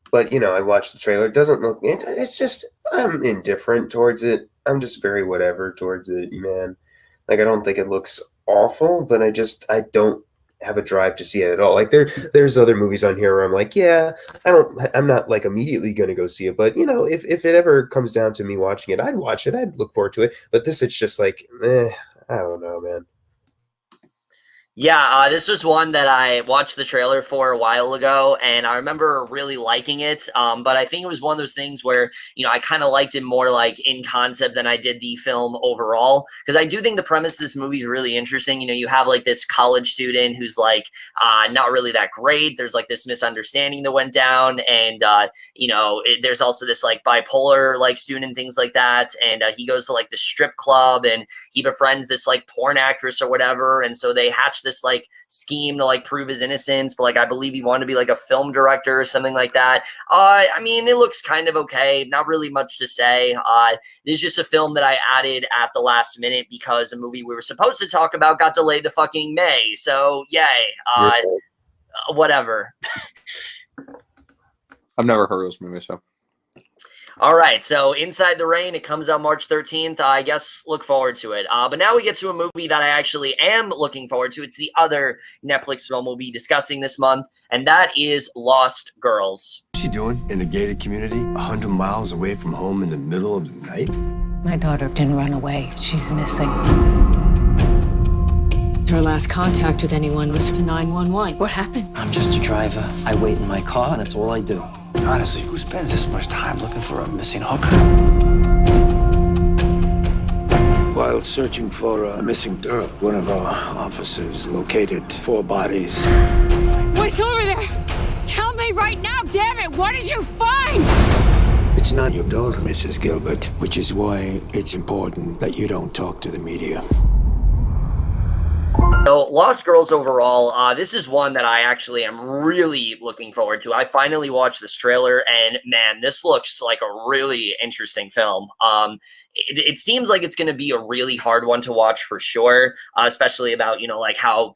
but you know, I watched the trailer. It doesn't look. It's just I'm indifferent towards it. I'm just very whatever towards it, man. Like I don't think it looks awful, but I don't have a drive to see it at all. Like there's other movies on here where I'm like, yeah, I'm not like immediately going to go see it, but you know, if it ever comes down to me watching it, I'd watch it. I'd look forward to it. But this, it's just like, I don't know, man. Yeah, this was one that I watched the trailer for a while ago, and I remember really liking it. But I think it was one of those things where, you know, I kind of liked it more like in concept than I did the film overall. Because I do think the premise of this movie is really interesting. You know, you have like this college student who's like not really that great. There's like this misunderstanding that went down, and you know, there's also this like bipolar like student and things like that. And he goes to like the strip club, and he befriends this like porn actress or whatever. And so they hatch this like scheme to like prove his innocence, but like I believe he wanted to be like a film director or something like that. I mean, it looks kind of okay, not really much to say. This is just a film that I added at the last minute because a movie we were supposed to talk about got delayed to fucking May, so yay. Whatever. I've never heard of this movie, so. All right, so Inside the Rain, it comes out March 13th. I guess look forward to it. But now we get to a movie that I actually am looking forward to. It's the other Netflix film we'll be discussing this month, and that is Lost Girls. What's she doing in a gated community, 100 miles away from home in the middle of the night? My daughter didn't run away. She's missing. Her last contact with anyone was to 911. What happened? I'm just a driver. I wait in my car, and that's all I do. Honestly, who spends this much time looking for a missing hooker? While searching for a missing girl, one of our officers located 4 bodies. What's over there? Tell me right now, damn it! What did you find? It's not your daughter, Mrs. Gilbert, which is why it's important that you don't talk to the media. So Lost Girls overall, this is one that I actually am really looking forward to. I finally watched this trailer, and man, this looks like a really interesting film. It seems like it's going to be a really hard one to watch for sure, especially about, you know, like how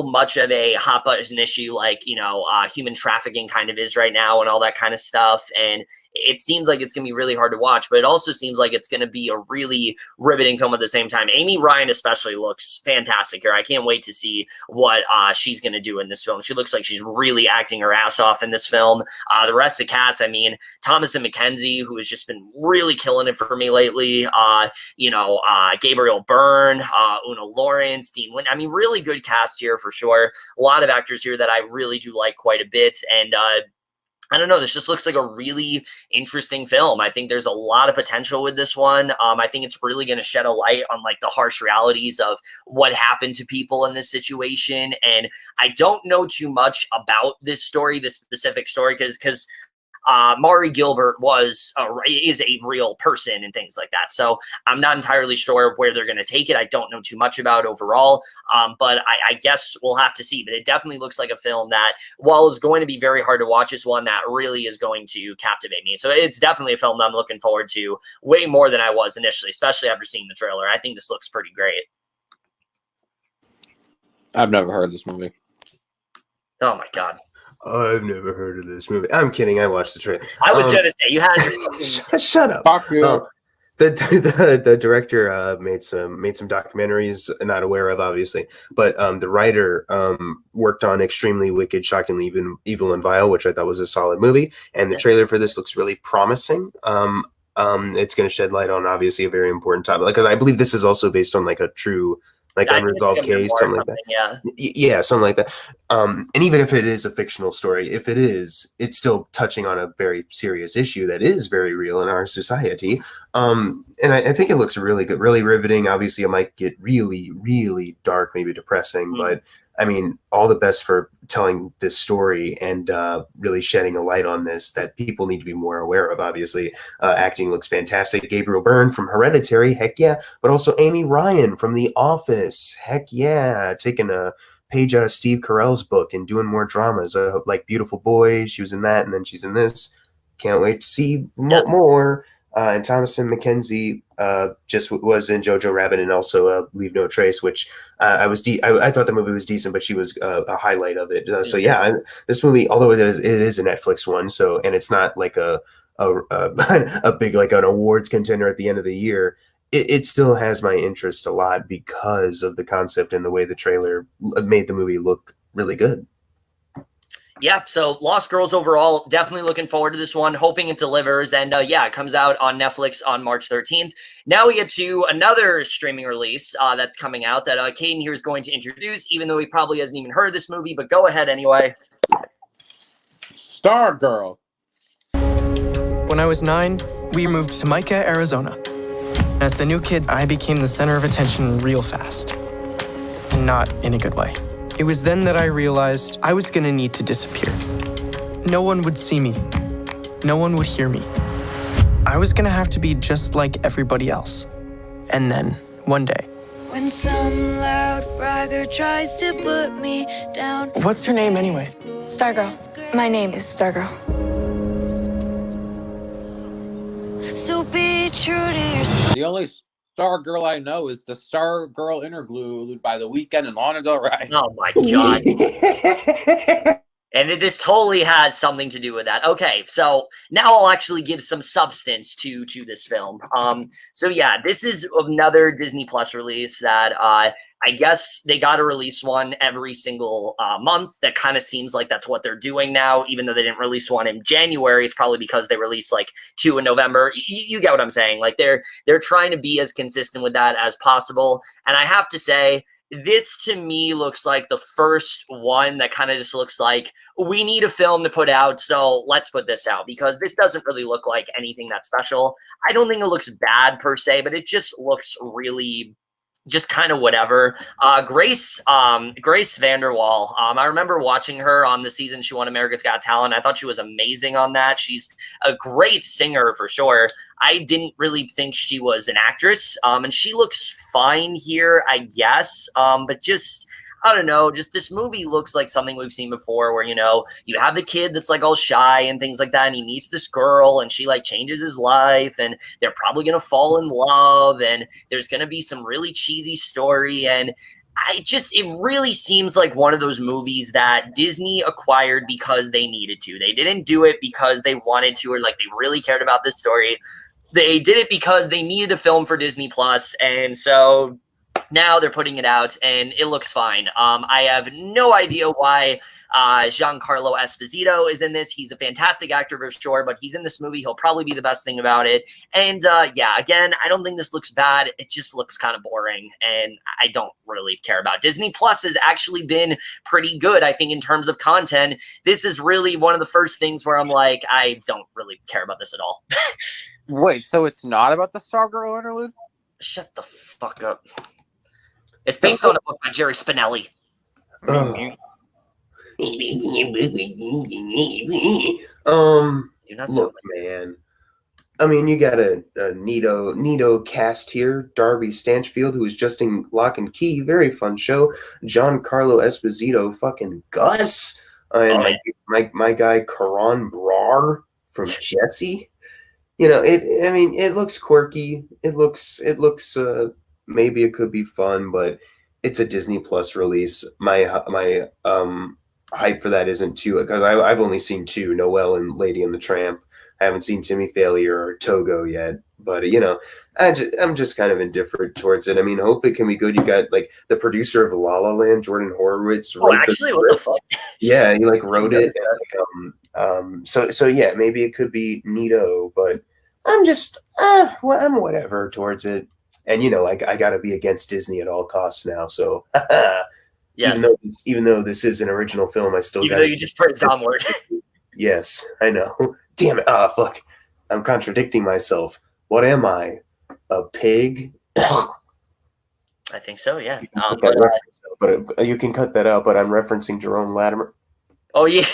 much of a hot button issue, like, you know, human trafficking kind of is right now and all that kind of stuff. And it seems like it's going to be really hard to watch, but it also seems like it's going to be a really riveting film at the same time. Amy Ryan especially looks fantastic here. I can't wait to see what she's going to do in this film. She looks like she's really acting her ass off in this film. The rest of the cast, I mean, Thomas and Mackenzie, who has just been really killing it for me lately. You know, Gabriel Byrne, Una Lawrence, Dean Wynn. I mean, really good cast here for sure. A lot of actors here that I really do like quite a bit. And I don't know, this just looks like a really interesting film. I think there's a lot of potential with this one. I think it's really going to shed a light on like the harsh realities of what happened to people in this situation. And I don't know too much about this story, this specific story, because Maury Gilbert is a real person and things like that. So I'm not entirely sure where they're going to take it. I don't know too much about overall, but I guess we'll have to see. But it definitely looks like a film that, while it's going to be very hard to watch, is one that really is going to captivate me. So it's definitely a film that I'm looking forward to way more than I was initially, especially after seeing the trailer. I think this looks pretty great. I've never heard of this movie. Oh my God. I've never heard of this movie. I'm kidding. I watched the trailer. I was going to say, you had shut up. Fuck you. The director made some documentaries I'm not aware of, obviously, but the writer worked on Extremely Wicked, Shockingly Evil and Vile, which I thought was a solid movie, and the trailer for this looks really promising. It's going to shed light on obviously a very important topic, because I believe this is also based on like a true unresolved case, something like that. Yeah, something like that. And even if it is a fictional story, if it is, it's still touching on a very serious issue that is very real in our society. And I think it looks really good, really riveting. Obviously, it might get really, really dark, maybe depressing, but I mean, all the best for telling this story and really shedding a light on this that people need to be more aware of. Obviously, acting looks fantastic. Gabriel Byrne from Hereditary, heck yeah. But also Amy Ryan from The Office, heck yeah. Taking a page out of Steve Carell's book and doing more dramas. Like Beautiful Boy, she was in that, and then she's in this. Can't wait to see more. And Thomas and Mackenzie just was in Jojo Rabbit and also Leave No Trace, which I thought the movie was decent, but she was a highlight of it. So yeah, this movie, although it is a Netflix one, so, and it's not like a big like an awards contender at the end of the year. It still has my interest a lot because of the concept and the way the trailer made the movie look really good. Yeah, so Lost Girls overall, definitely looking forward to this one, hoping it delivers. And yeah, it comes out on Netflix on March 13th. Now we get to another streaming release that's coming out that Caden here is going to introduce, even though he probably hasn't even heard of this movie, but go ahead anyway. Stargirl. When I was 9, we moved to Mica, Arizona. As the new kid, I became the center of attention real fast. And not in a good way. It was then that I realized I was gonna need to disappear. No one would see me. No one would hear me. I was gonna have to be just like everybody else. And then, one day. When some loud bragger tries to put me down. What's her name anyway? Stargirl. My name is Stargirl. So be true to your school. The only Stargirl I know is the Stargirl interlude by The Weeknd and Lana Del Rey. Oh my god. And this totally has something to do with that. Okay, so now I'll actually give some substance to this film. So yeah, this is another Disney Plus release that I guess they got to release one every single month. That kind of seems like that's what they're doing now, even though they didn't release one in January. It's probably because they released like 2 in November. You get what I'm saying? Like they're trying to be as consistent with that as possible. And I have to say, this to me looks like the first one that kind of just looks like we need a film to put out, so let's put this out, because this doesn't really look like anything that special. I don't think it looks bad per se, but it just looks really just kind of whatever. Grace Vanderwall. I remember watching her on the season she won America's Got Talent. I thought she was amazing on that. She's a great singer for sure. I didn't really think she was an actress. And she looks fine here, I guess. But just, I don't know, just this movie looks like something we've seen before where, you know, you have the kid that's like all shy and things like that, and he meets this girl and she like changes his life and they're probably going to fall in love and there's going to be some really cheesy story. And it really seems like one of those movies that Disney acquired because they needed to. They didn't do it because they wanted to or like they really cared about this story. They did it because they needed a film for Disney Plus. And so now they're putting it out and it looks fine. I have no idea why Giancarlo Esposito is in this. He's a fantastic actor for sure, but he's in this movie. He'll probably be the best thing about it. And yeah, again, I don't think this looks bad. It just looks kind of boring and I don't really care about it. Disney Plus has actually been pretty good, I think, in terms of content. This is really one of the first things where I'm like, I don't really care about this at all. Wait, so it's not about the Stargirl interlude? Shut the fuck up. It's based on a book by Jerry Spinelli. Look, man. I mean, you got a neato cast here. Darby Stanchfield, who was just in Lock and Key, very fun show. Giancarlo Esposito, fucking Gus, and my guy Karan Brar from Jesse. You know, it looks quirky. It looks maybe it could be fun, but it's a Disney Plus release. My hype for that isn't too, because I've only seen 2, Noelle and Lady and the Tramp. I haven't seen Timmy Failure or Togo yet, but you know, I'm just kind of indifferent towards it. I mean, hope it can be good. You got like the producer of La La Land, Jordan Horowitz. Oh, actually, what the fuck? Yeah, he like wrote it. So yeah, maybe it could be neato, but I'm just I'm whatever towards it. And you know, I gotta be against Disney at all costs now. So yes. even though this is an original film, I still got. You just praised onward. Yes, I know. Damn it! Ah, fuck. I'm contradicting myself. What am I? A pig? I think so. Yeah. But you can cut that out. But I'm referencing Jerome Latimer. Oh yeah.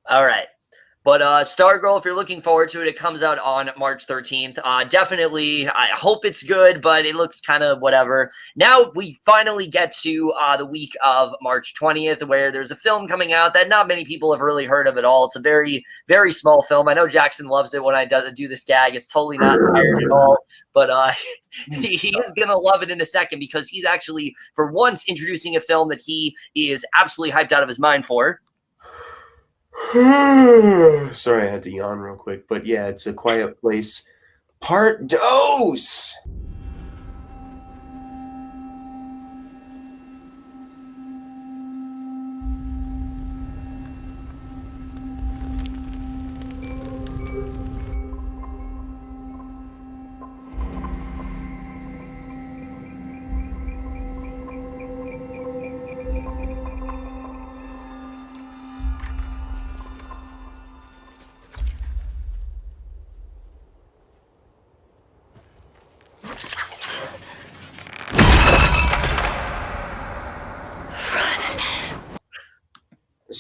All right. But Stargirl, if you're looking forward to it, it comes out on March 13th. Definitely, I hope it's good, but it looks kind of whatever. Now we finally get to the week of March 20th, where there's a film coming out that not many people have really heard of at all. It's a very, very small film. I know Jackson loves it when I do this gag. It's totally not tired at all, but he is going to love it in a second because he's actually, for once, introducing a film that he is absolutely hyped out of his mind for. Sorry, I had to yawn real quick, but yeah, it's A Quiet Place Part Dos.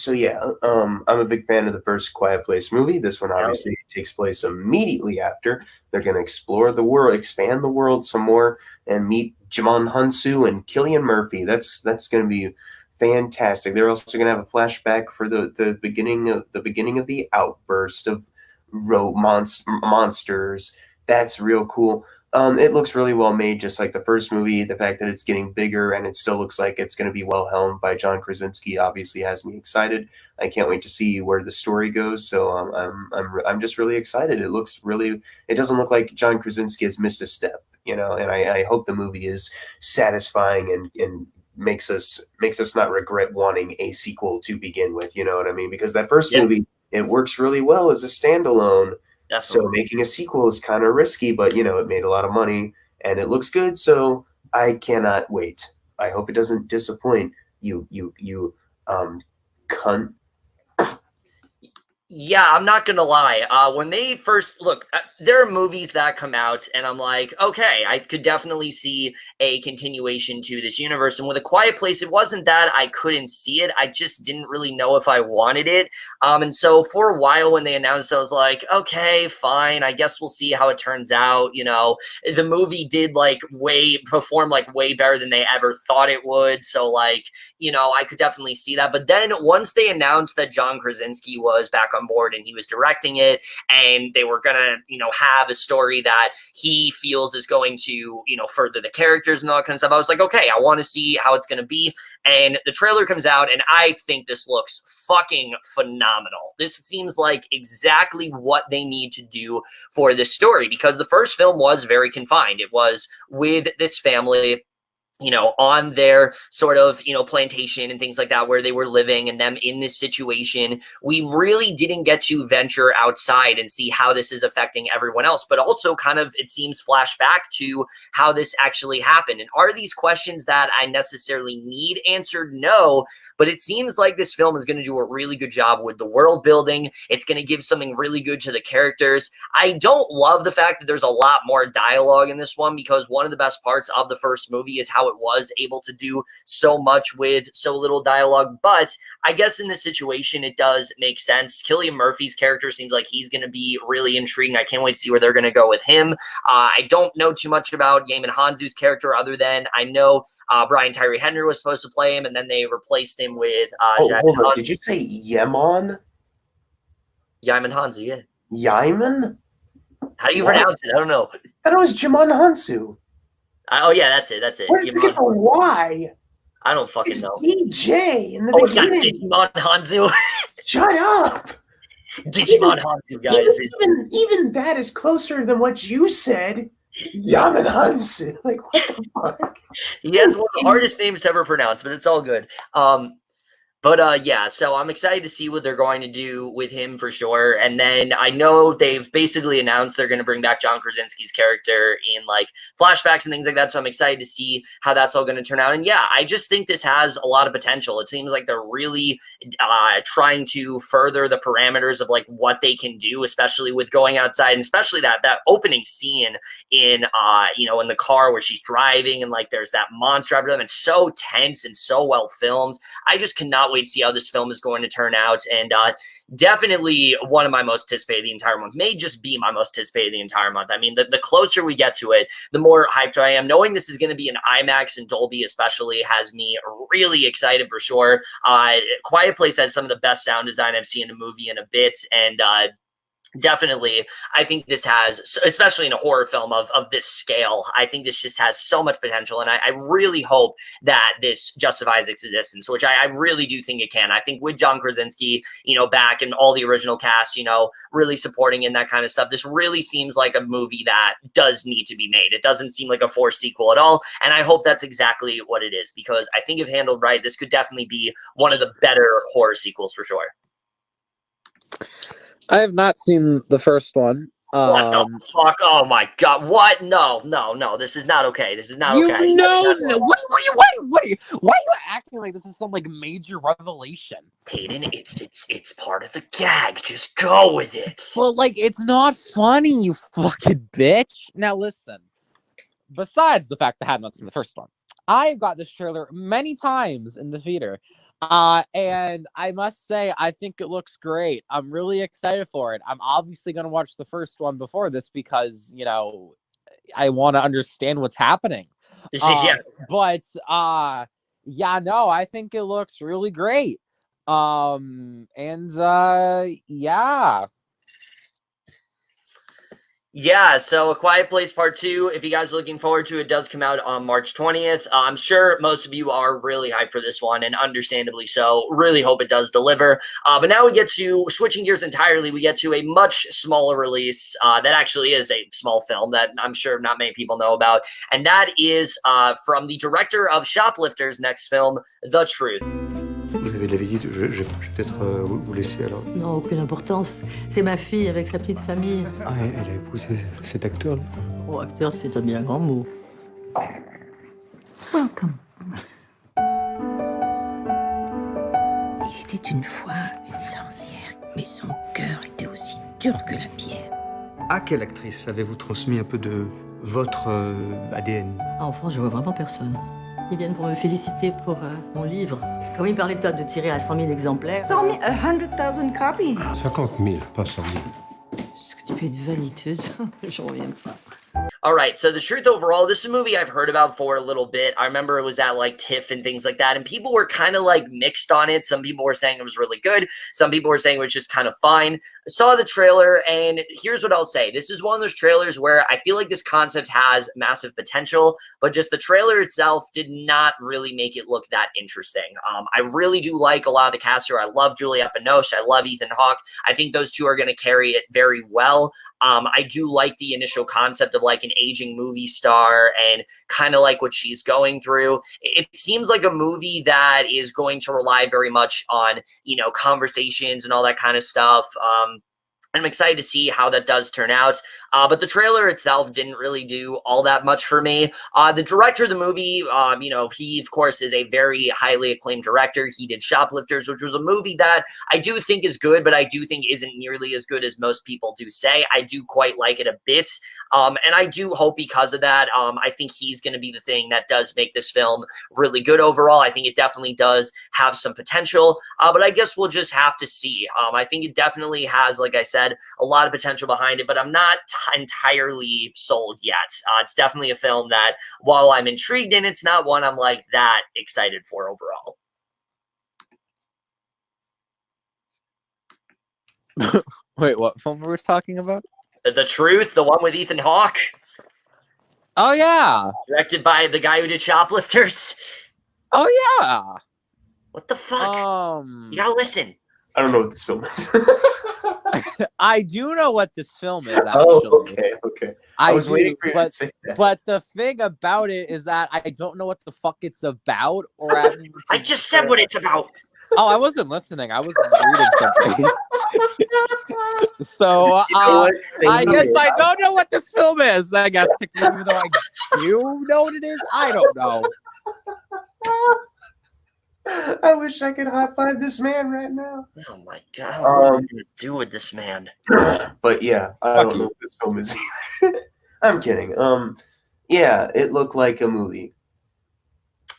So yeah, I'm a big fan of the first Quiet Place movie. This one obviously takes place immediately after. They're going to explore the world, expand the world some more, and meet Jamon Hunsu and Cillian Murphy. That's going to be fantastic. They're also going to have a flashback for the beginning of the outburst of monsters. That's real cool. It looks really well made, just like the first movie. The fact that it's getting bigger and it still looks like it's going to be well helmed by John Krasinski obviously has me excited. I can't wait to see where the story goes. So I'm just really excited. It looks really. It doesn't look like John Krasinski has missed a step, and I hope the movie is satisfying and makes us not regret wanting a sequel to begin with. You know what I mean? Because that first movie, it works really well as a standalone. Definitely. So making a sequel is kind of risky, but it made a lot of money and it looks good. So I cannot wait. I hope it doesn't disappoint you cunt. Yeah, I'm not gonna lie. When they first look, there are movies that come out, and I'm like, okay, I could definitely see a continuation to this universe. And with A Quiet Place, it wasn't that I couldn't see it; I just didn't really know if I wanted it. And so for a while, when they announced, I was like, okay, fine, I guess we'll see how it turns out. The movie did perform way better than they ever thought it would. So I could definitely see that. But then once they announced that John Krasinski was back on board and he was directing it, and they were gonna have a story that he feels is going to further the characters and all that kind of stuff, I was like, okay, I want to see how it's gonna be. And the trailer comes out, and I think this looks fucking phenomenal. This seems like exactly what they need to do for this story, because the first film was very confined. It was with this family on their sort of, plantation and things like that, where they were living and them in this situation. We really didn't get to venture outside and see how this is affecting everyone else, but also kind of, it seems, flashback to how this actually happened. And are these questions that I necessarily need answered? No, but it seems like this film is going to do a really good job with the world building. It's going to give something really good to the characters. I don't love the fact that there's a lot more dialogue in this one, because one of the best parts of the first movie is how it was able to do so much with so little dialogue. But I guess in this situation, it does make sense. Cillian Murphy's character seems like he's going to be really intriguing. I can't wait to see where they're going to go with him. I don't know too much about Yaman Hanzu's character, other than I know Brian Tyree Henry was supposed to play him, and then they replaced him with hold on. Did you say Yaman? Yaman Hanzu, yeah. Yaman? How do you pronounce it? I don't know. I thought it was Jamon Hansu. Oh yeah, that's it. Where did you get the Y? I don't fucking it's know. DJ in the beginning. It's not Digimon Hanzu. Shut up. Digimon Hanzu, guys. Even that is closer than what you said. Yaman Hansu. Like, what the fuck? He has one of the hardest names to ever pronounce, but it's all good. But yeah, so I'm excited to see what they're going to do with him for sure. And then I know they've basically announced they're going to bring back John Krasinski's character in flashbacks and things like that. So I'm excited to see how that's all going to turn out. And yeah, I just think this has a lot of potential. It seems like they're really trying to further the parameters of what they can do, especially with going outside, and especially that opening scene in in the car where she's driving and there's that monster after them. It's so tense and so well filmed. I just cannot wait to see how this film is going to turn out. And definitely one of my most anticipated the entire month. May just be my most anticipated the entire month. I mean, the closer we get to it, the more hyped I am. Knowing this is going to be an IMAX and Dolby especially has me really excited for sure. Quiet Place has some of the best sound design I've seen in a movie in a bit, and definitely, I think this has, especially in a horror film of this scale, I think this just has so much potential, and I really hope that this justifies its existence, which I really do think it can. I think with John Krasinski, back, and all the original cast, really supporting in that kind of stuff, this really seems like a movie that does need to be made. It doesn't seem like a forced sequel at all, and I hope that's exactly what it is, because I think if handled right, this could definitely be one of the better horror sequels for sure. I have not seen the first one. What the fuck? Oh my god! What? No! This is not okay. This is not okay. Why are you acting like this is some major revelation? Hayden, it's part of the gag. Just go with it. Well, it's not funny, you fucking bitch. Now listen. Besides the fact that I had not seen the first one, I've got this trailer many times in the theater. And I must say, I think it looks great. I'm really excited for it. I'm obviously going to watch the first one before this because, you know, I want to understand what's happening. Yeah. But yeah, no, I think it looks really great. Yeah. Yeah, so A Quiet Place Part 2, if you guys are looking forward to it, does come out on March 20th. I'm sure most of you are really hyped for this one, and understandably so. Really hope it does deliver. But now we get to, switching gears entirely, we get to a much smaller release that actually is a small film that I'm sure not many people know about, and that is from the director of Shoplifter's next film, The Truth. Vous avez de la visite, je vais peut-être vous laisser alors. Non, aucune importance. C'est ma fille avec sa petite famille. Ah, elle a épousé cet acteur-là. Oh, acteur, c'est un bien grand mot. Welcome. Il était une fois une sorcière, mais son cœur était aussi dur que la pierre. À quelle actrice avez-vous transmis un peu de votre ADN? En France, je vois vraiment personne. Ils viennent pour me féliciter pour mon livre. Comme ils parlaient de tirer à 100 000 exemplaires. 100 000, 100,000 copies. 50 000, pas 100 000. Est-ce que tu peux être vaniteuse? J'en reviens pas. All right, so The Truth overall, this is a movie I've heard about for a little bit. I remember it was at like TIFF and things like that, and people were kind of like mixed on it. Some people were saying it was really good. Some people were saying it was just kind of fine. I saw the trailer, and here's what I'll say. This is one of those trailers where I feel like this concept has massive potential, but just the trailer itself did not really make it look that interesting. I really do like a lot of the cast here. I love Juliette Binoche. I love Ethan Hawke. I think those two are going to carry it very well. I do like the initial concept of like an aging movie star and kind of like what she's going through. It seems like a movie that is going to rely very much on, you know, conversations and all that kind of stuff. I'm excited to see how that does turn out. But the trailer itself didn't really do all that much for me. The director of the movie, you know, he, of course, is a very highly acclaimed director. He did Shoplifters, which was a movie that I do think is good, but I do think isn't nearly as good as most people do say. I do quite like it a bit. And I do hope because of that, I think he's going to be the thing that does make this film really good overall. I think it definitely does have some potential, but I guess we'll just have to see. I think it definitely has, like I said, a lot of potential behind it, but I'm not entirely sold yet. It's definitely a film that, while I'm intrigued in, it's not one I'm like that excited for overall. Wait, what film were we talking about? The Truth, the one with Ethan Hawke. Oh yeah, directed by the guy who did Shoplifters. Oh yeah. What the fuck? You gotta listen. I don't know what this film is. I do know what this film is, actually. Oh, okay. I was waiting for you to say that. But the thing about it is that I don't know what the fuck it's about. Or I just said what it's about. Oh, I wasn't listening. I was reading something. So I guess I don't know what this film is. I guess even though I do know what it is, I don't know. I wish I could high five this man right now. Oh my god! What am I gonna do with this man? But yeah, I don't know what this film is either. I'm kidding. Yeah, it looked like a movie.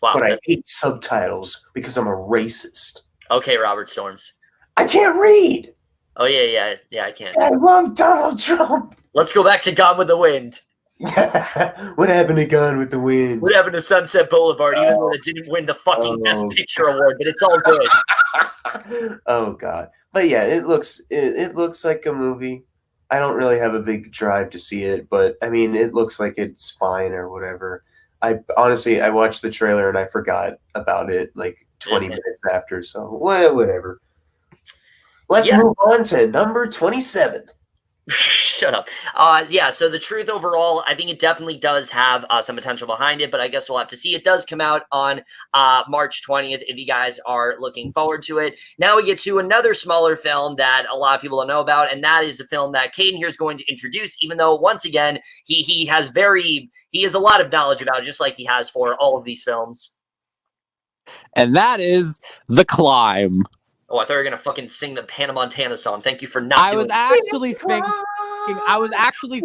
Wow, but I hate subtitles because I'm a racist. Okay, Robert Storms. I can't read. Oh yeah, I can't. I love Donald Trump. Let's go back to Gone with the Wind. What happened to Gone with the Wind? What happened to Sunset Boulevard? Even though it didn't win the fucking Best Picture award, but it's all good. Oh god! But yeah, it looks like a movie. I don't really have a big drive to see it, but I mean, it looks like it's fine or whatever. I honestly watched the trailer and I forgot about it like 20 minutes after. So whatever. Let's move on to number 27. Shut up. Yeah, so The Truth overall, I think it definitely does have some potential behind it, but I guess we'll have to see. It does come out on March 20th if you guys are looking forward to it. Now we get to another smaller film that a lot of people don't know about, and that is a film that Caden here is going to introduce, even though, once again, he has a lot of knowledge about it, just like he has for all of these films. And that is The Climb. Oh, I thought you were gonna fucking sing the Hannah Montana song. Thank you for not. I was actually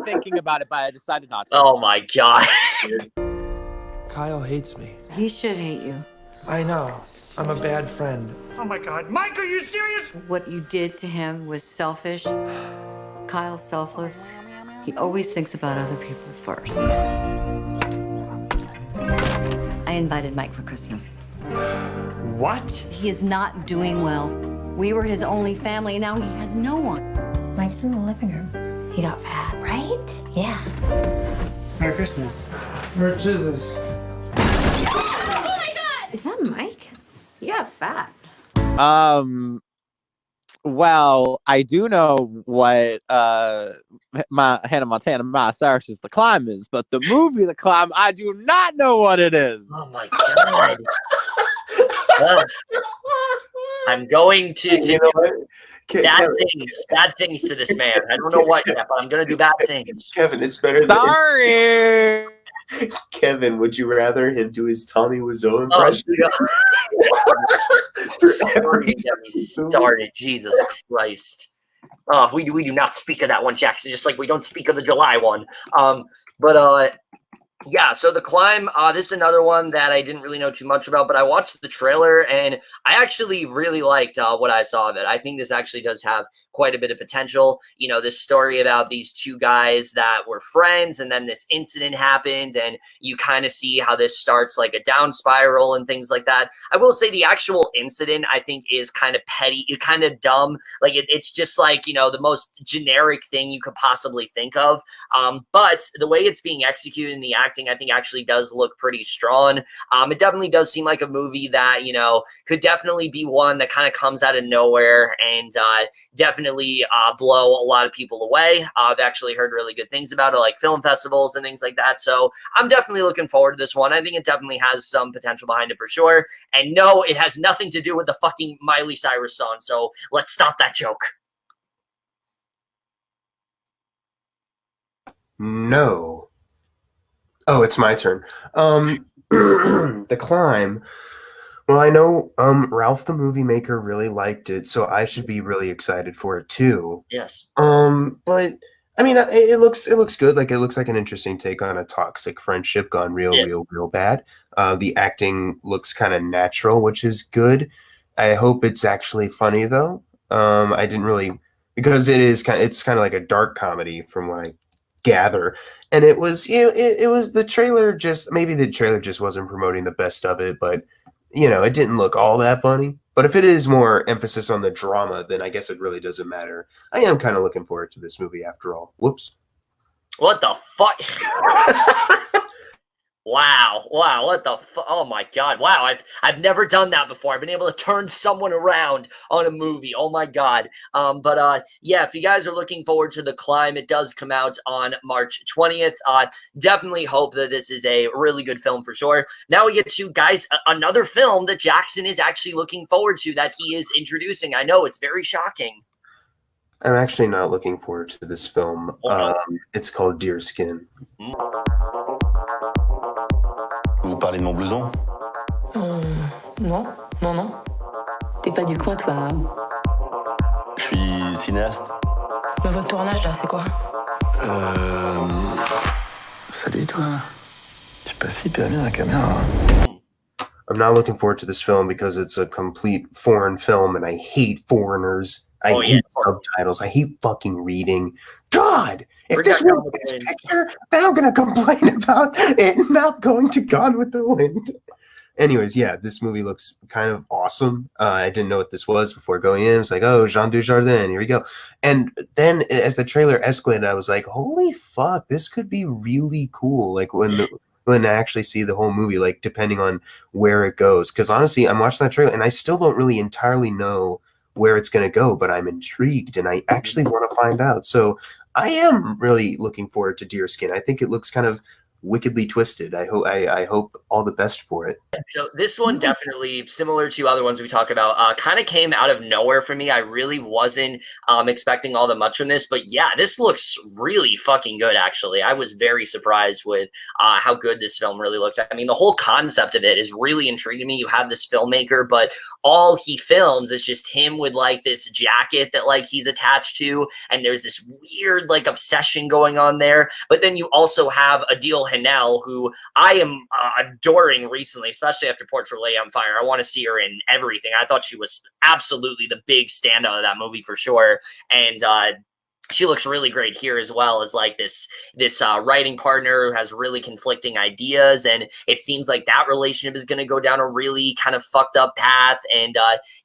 thinking about it, but I decided not to. Oh my god. Kyle hates me. He should hate you. I know. I'm a bad friend. Oh my God, Mike, are you serious? What you did to him was selfish. Kyle's selfless. He always thinks about other people first. I invited Mike for Christmas. What? He is not doing well. We were his only family, and now he has no one. Mike's in the living room. He got fat. Right? Yeah. Merry Christmas. Merry Jesus. Oh my God! Is that Mike? He got fat. Well, I do know what my Hannah Montana Miley Cyrus's The Climb is, but the movie The Climb, I do not know what it is. Oh my God. I'm going to do bad things to this man. I don't know what yet, but I'm going to do bad things. Kevin, it's better than... Sorry! Kevin, would you rather him do his Tommy Wiseau impression? Get me started, Jesus Christ. Oh, we do not speak of that one, Jackson, just like we don't speak of the July one. Yeah, so The Climb, this is another one that I didn't really know too much about, but I watched the trailer, and I actually really liked what I saw of it. I think this actually does have quite a bit of potential. You know, this story about these two guys that were friends, and then this incident happened, and you kind of see how this starts like a down spiral and things like that. I will say the actual incident, I think, is kind of petty, it's kind of dumb. Like, it's just like, you know, the most generic thing you could possibly think of. But the way it's being executed in the acting, I think actually does look pretty strong. It definitely does seem like a movie that, you know, could definitely be one that kind of comes out of nowhere and definitely blow a lot of people away. I've actually heard really good things about it, like film festivals and things like that. So I'm definitely looking forward to this one. I think it definitely has some potential behind it for sure. And no, it has nothing to do with the fucking Miley Cyrus song. So let's stop that joke. No. Oh, it's my turn. The Climb. Well, I know Ralph the movie maker really liked it, so I should be really excited for it too. Yes. But I mean, it looks good. Like, it looks like an interesting take on a toxic friendship gone real bad. The acting looks kind of natural, which is good. I hope it's actually funny though. I didn't really, because it's kind of like a dark comedy from what I gather, and it was, you know, it was the trailer just wasn't promoting the best of it, but you know, it didn't look all that funny. But if it is more emphasis on the drama, then I guess it really doesn't matter. I am kind of looking forward to this movie after all. Whoops. What the fuck? Wow, what the fuck? Oh my God, wow, I've never done that before. I've been able to turn someone around on a movie. Oh my God. Yeah, if you guys are looking forward to The Climb, it does come out on March 20th. Definitely hope that this is a really good film for sure. Now we get to, guys, another film that Jackson is actually looking forward to that he is introducing. I know, it's very shocking. I'm actually not looking forward to this film. It's called Deerskin. Vous parlez de mon blouson? Non. T'es pas du coin, toi, hein? Je suis cinéaste. Mais votre tournage, là, c'est quoi? Salut, toi. Tu passes hyper bien la caméra. I'm not looking forward to this film because it's a complete foreign film, and I hate foreigners. I hate subtitles. I hate fucking reading. God, if this was this picture, then I'm going to complain about it not going to Gone with the Wind. Anyways, yeah, this movie looks kind of awesome. I didn't know what this was before going in. It's like, oh, Jean Dujardin, here we go. And then as the trailer escalated, I was like, holy fuck, this could be really cool. Like when I actually see the whole movie, like depending on where it goes. Because honestly, I'm watching that trailer and I still don't really entirely know where it's going to go, but I'm intrigued and I actually want to find out. So I am really looking forward to Deerskin. I think it looks kind of wickedly twisted. I hope all the best for it. So this one definitely, similar to other ones we talk about, kind of came out of nowhere for me. I really wasn't expecting all that much from this, but yeah, this looks really fucking good, actually. I was very surprised with how good this film really looks. I mean, the whole concept of it is really intriguing me. You have this filmmaker, but all he films is just him with like this jacket that like he's attached to, and there's this weird like obsession going on there. But then you also have Adil Hanel, who I am adoring recently, especially after Portrait Lay on Fire. I want to see her in everything. I thought she was absolutely the big standout of that movie for sure. And she looks really great here as well as like this writing partner who has really conflicting ideas, and it seems like that relationship is going to go down a really kind of fucked up path. And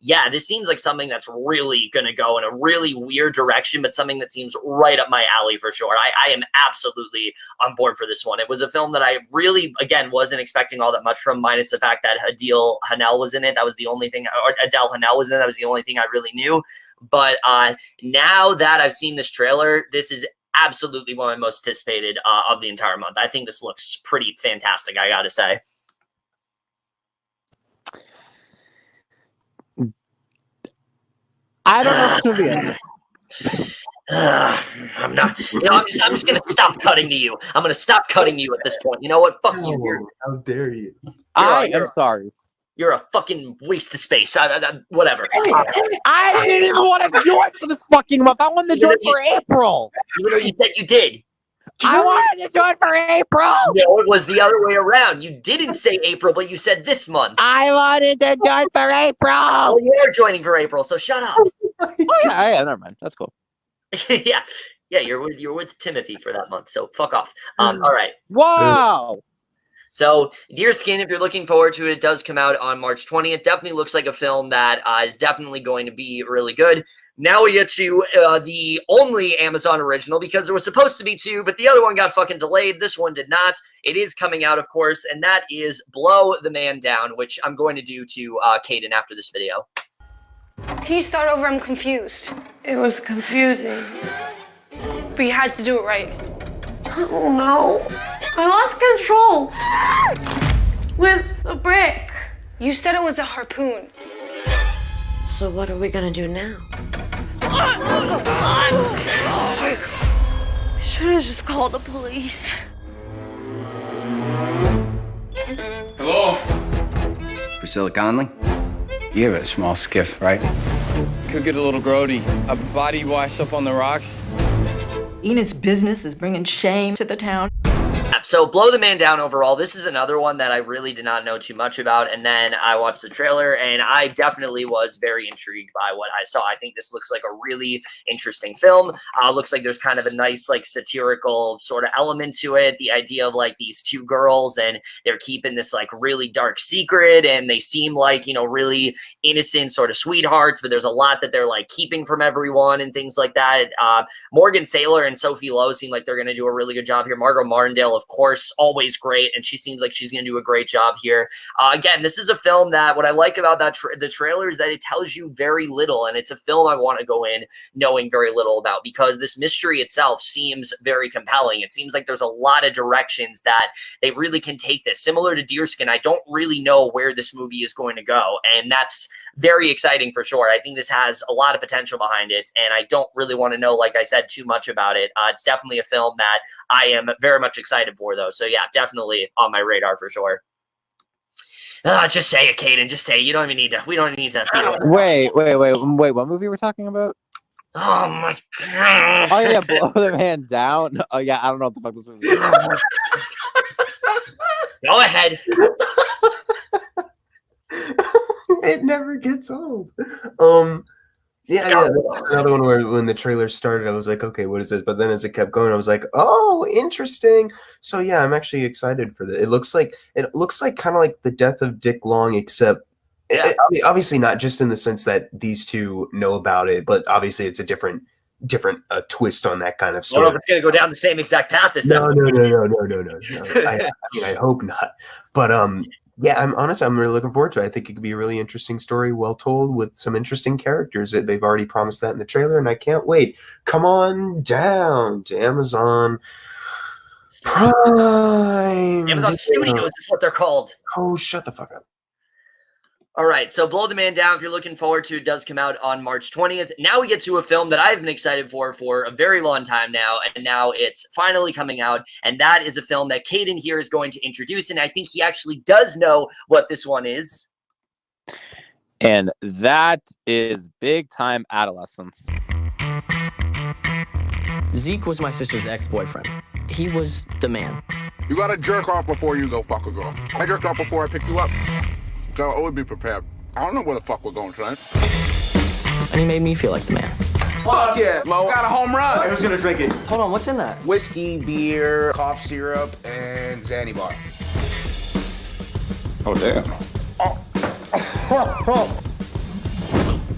yeah, this seems like something that's really going to go in a really weird direction, but something that seems right up my alley for sure. I am absolutely on board for this one. It was a film that I really, again, wasn't expecting all that much from, minus the fact that Adele Hanel was in it. That was the only thing, or Adele Hanel was in it. That was the only thing I really knew. But now that I've seen this trailer, this is absolutely one of my most anticipated of the entire month. I think this looks pretty fantastic, I gotta say. I don't know what movie is. I'm not. I'm just gonna stop cutting to you. I'm gonna stop cutting to you at this point. You know what? Fuck you. How dare you? I am sorry. You're a fucking waste of space. Whatever. I didn't even want to join for this fucking month. I wanted to join for April. Even though you said you did. I wanted to join for April. No, it was the other way around. You didn't say April, but you said this month. I wanted to join for April. Well, you are joining for April, so shut up. Oh yeah, never mind. That's cool. yeah, you're with Timothy for that month, so fuck off. All right. Wow. So, Deerskin, if you're looking forward to it, it does come out on March 20th. Definitely looks like a film that is definitely going to be really good. Now we get to the only Amazon original, because there was supposed to be two, but the other one got fucking delayed. This one did not. It is coming out, of course, and that is Blow the Man Down, which I'm going to do to Caden after this video. Can you start over? I'm confused. It was confusing. But you had to do it right. Oh no. I lost control. With a brick. You said it was a harpoon. So what are we gonna do now? I should have just called the police. Hello? Priscilla Conley? You have a small skiff, right? Could get a little grody. A body washed up on the rocks. Enid's business is bringing shame to the town. So Blow the Man Down overall, this is another one that I really did not know too much about, and then I watched the trailer and I definitely was very intrigued by what I saw. I think this looks like a really interesting film. Looks like there's kind of a nice like satirical sort of element to it. The idea of like these two girls and they're keeping this like really dark secret, and they seem like, you know, really innocent sort of sweethearts, but there's a lot that they're like keeping from everyone and things like that. Morgan Saylor and Sophie Lowe seem like they're going to do a really good job here. Margot Martindale, of course, always great, and she seems like she's going to do a great job here. Again, this is a film that what I like about that the trailer is that it tells you very little, and it's a film I want to go in knowing very little about, because this mystery itself seems very compelling. It seems like there's a lot of directions that they really can take this. Similar to Deerskin, I don't really know where this movie is going to go, and that's very exciting for sure. I think this has a lot of potential behind it, and I don't really want to know, like I said, too much about it. It's definitely a film that I am very much excited for, though. So yeah, definitely on my radar for sure. Just say it, Caden. Just say it. You don't even need to. We don't need to. Wait. What movie we're talking about? Oh my god. Oh yeah, Blow the Man Down. Oh yeah, I don't know what the fuck this movie is. Go ahead. It never gets old. Yeah, that's another one where when the trailer started, I was like, okay, what is this? But then as it kept going, I was like, oh, interesting. So yeah, I'm actually excited for this. It looks like kind of like The Death of Dick Long, except I mean, obviously not just in the sense that these two know about it, but obviously it's a different twist on that kind of story. I don't know if it's going to go down the same exact path as that. No. I mean, I hope not. But yeah, I'm really looking forward to it. I think it could be a really interesting story, well told, with some interesting characters. They've already promised that in the trailer, and I can't wait. Come on down to Amazon Prime. Amazon Studios is what they're called. Oh, shut the fuck up. All right, so Blow the Man Down, if you're looking forward to it, does come out on March 20th. Now we get to a film that I've been excited for a very long time now, and now it's finally coming out, and that is a film that Caden here is going to introduce, and I think he actually does know what this one is. And that is Big Time Adolescence. Zeke was my sister's ex-boyfriend. He was the man. You gotta jerk off before you go fuck a girl. I jerked off before I picked you up. So I would be prepared. I don't know where the fuck we're going tonight. And he made me feel like the man. Fuck yeah, Mo. Got a home run. Hey, who's gonna drink it? Hold on, what's in that? Whiskey, beer, cough syrup, and Zanny bar. Oh, damn.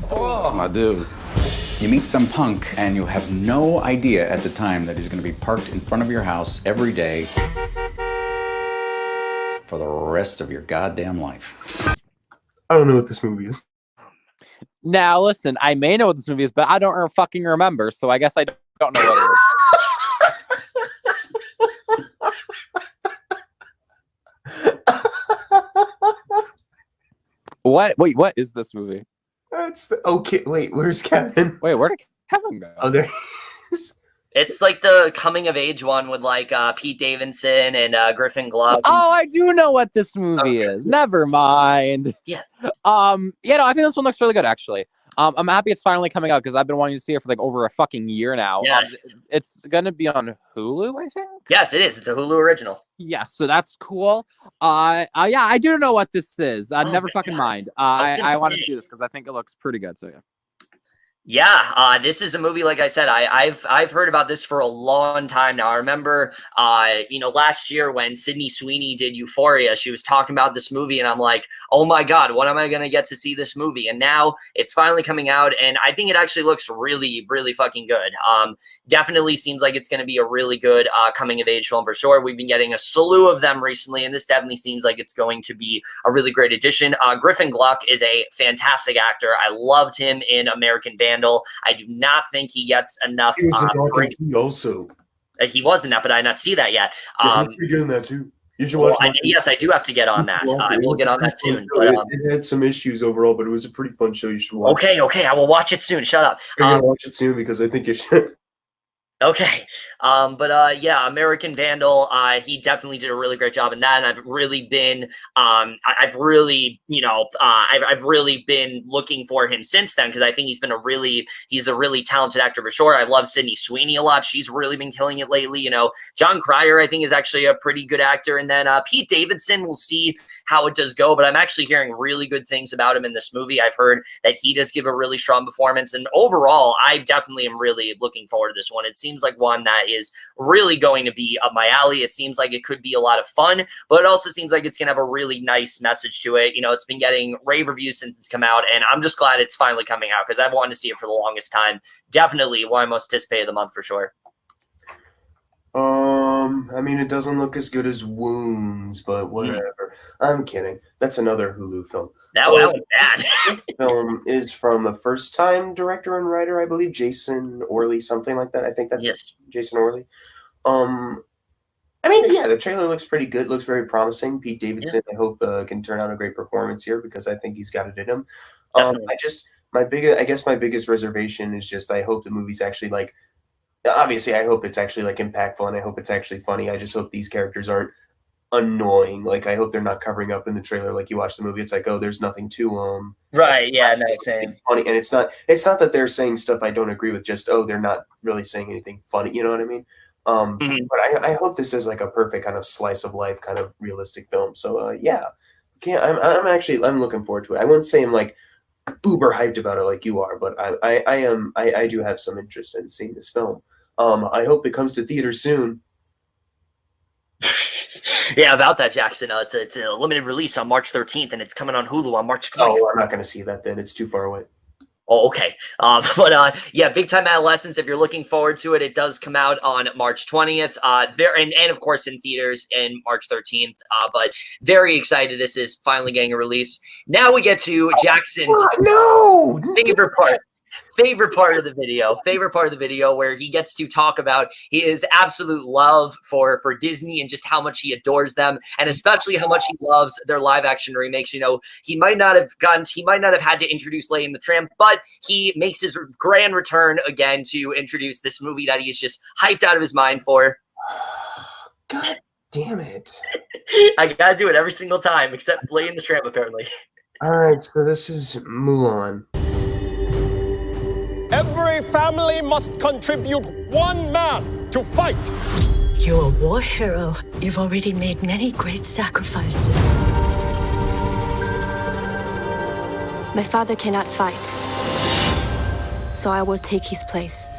That's my dude. You meet some punk and you have no idea at the time that he's going to be parked in front of your house every day for the rest of your goddamn life. I don't know what this movie is. Now, listen, I may know what this movie is, but I don't fucking remember, so I guess I don't know what it is. What? Wait, what is this movie? That's the okay. Wait, where's Kevin? Wait, where did Kevin go? Oh, there he is. It's like the coming of age one with like Pete Davidson and Griffin Gluck. Oh, I do know what this movie is. Never mind. Yeah. Yeah, no, I think this one looks really good actually. I'm happy it's finally coming out because I've been wanting to see it for like over a fucking year now. Yes. It's gonna be on Hulu, I think. Yes, it is. It's a Hulu original. Yes, so that's cool. Yeah, I do know what this is. Never fucking mind. I want to see this because I think it looks pretty good. So yeah. Yeah, this is a movie, like I said, I've heard about this for a long time now. I remember, last year when Sydney Sweeney did Euphoria, she was talking about this movie, and I'm like, oh my God, when am I going to get to see this movie? And now it's finally coming out, and I think it actually looks really, really fucking good. Definitely seems like it's going to be a really good coming-of-age film for sure. We've been getting a slew of them recently, and this definitely seems like it's going to be a really great addition. Griffin Gluck is a fantastic actor. I loved him in American Vandal. I do not think he gets enough. He was in Rock and Key also. He was in that, but I did not see that yet. Yeah, he's pretty good in that too. You should watch. Yes, I do have to get on that. I will get on that soon. But, it had some issues overall, but it was a pretty fun show. You should watch. Okay, I will watch it soon. Shut up. You're gonna watch it soon because I think you should. Okay. Yeah, American Vandal, he definitely did a really great job in that. And I've really been, I've really been looking for him since then, because I think he's a really talented actor for sure. I love Sydney Sweeney a lot. She's really been killing it lately. John Cryer, I think, is actually a pretty good actor. And then Pete Davidson, we'll see how it does go, but I'm actually hearing really good things about him in this movie. I've heard that he does give a really strong performance. And overall, I definitely am really looking forward to this one. It seems like one that is really going to be up my alley. It seems like it could be a lot of fun, but it also seems like it's going to have a really nice message to it. It's been getting rave reviews since it's come out, and I'm just glad it's finally coming out because I've wanted to see it for the longest time. Definitely one of my most anticipated of the month for sure. I mean, it doesn't look as good as Wounds, but whatever. I'm kidding. That's another Hulu film. That was bad. Film is from a first-time director and writer, I believe, Jason Orley, something like that. I think that's Jason Orley. I mean, yeah, the trailer looks pretty good. Looks very promising. Pete Davidson, I hope, can turn out a great performance here because I think he's got it in him. My biggest reservation is just I hope the movie's actually like. Obviously, I hope it's actually like impactful, and I hope it's actually funny. I just hope these characters aren't annoying. Like, I hope they're not covering up in the trailer. Like, you watch the movie, it's like, oh, there's nothing to them. Right? Yeah. No, same. Funny, and it's not that they're saying stuff I don't agree with. Just they're not really saying anything funny. You know what I mean? But I hope this is like a perfect kind of slice of life, kind of realistic film. So yeah, I'm looking forward to it. I wouldn't say I'm like uber hyped about it like you are, but I do have some interest in seeing this film. I hope it comes to theaters soon. Yeah, about that, Jackson. It's a limited release on March 13th, and it's coming on Hulu on March 20th. Oh, I'm not going to see that then. It's too far away. Oh, okay. Yeah, Big Time Adolescence, if you're looking forward to it, it does come out on March 20th. And of course in theaters in March 13th. But very excited this is finally getting a release. Now we get to Jackson's favorite part of the video where he gets to talk about his absolute love for Disney and just how much he adores them, and especially how much he loves their live action remakes. He might not have had to introduce Lady and the Tramp, but he makes his grand return again to introduce this movie that he is just hyped out of his mind for. God damn it. I gotta do it every single time except Lady and the Tramp, apparently. All right, so this is Mulan. Every family must contribute one man to fight. You're a war hero. You've already made many great sacrifices. My father cannot fight, so I will take his place.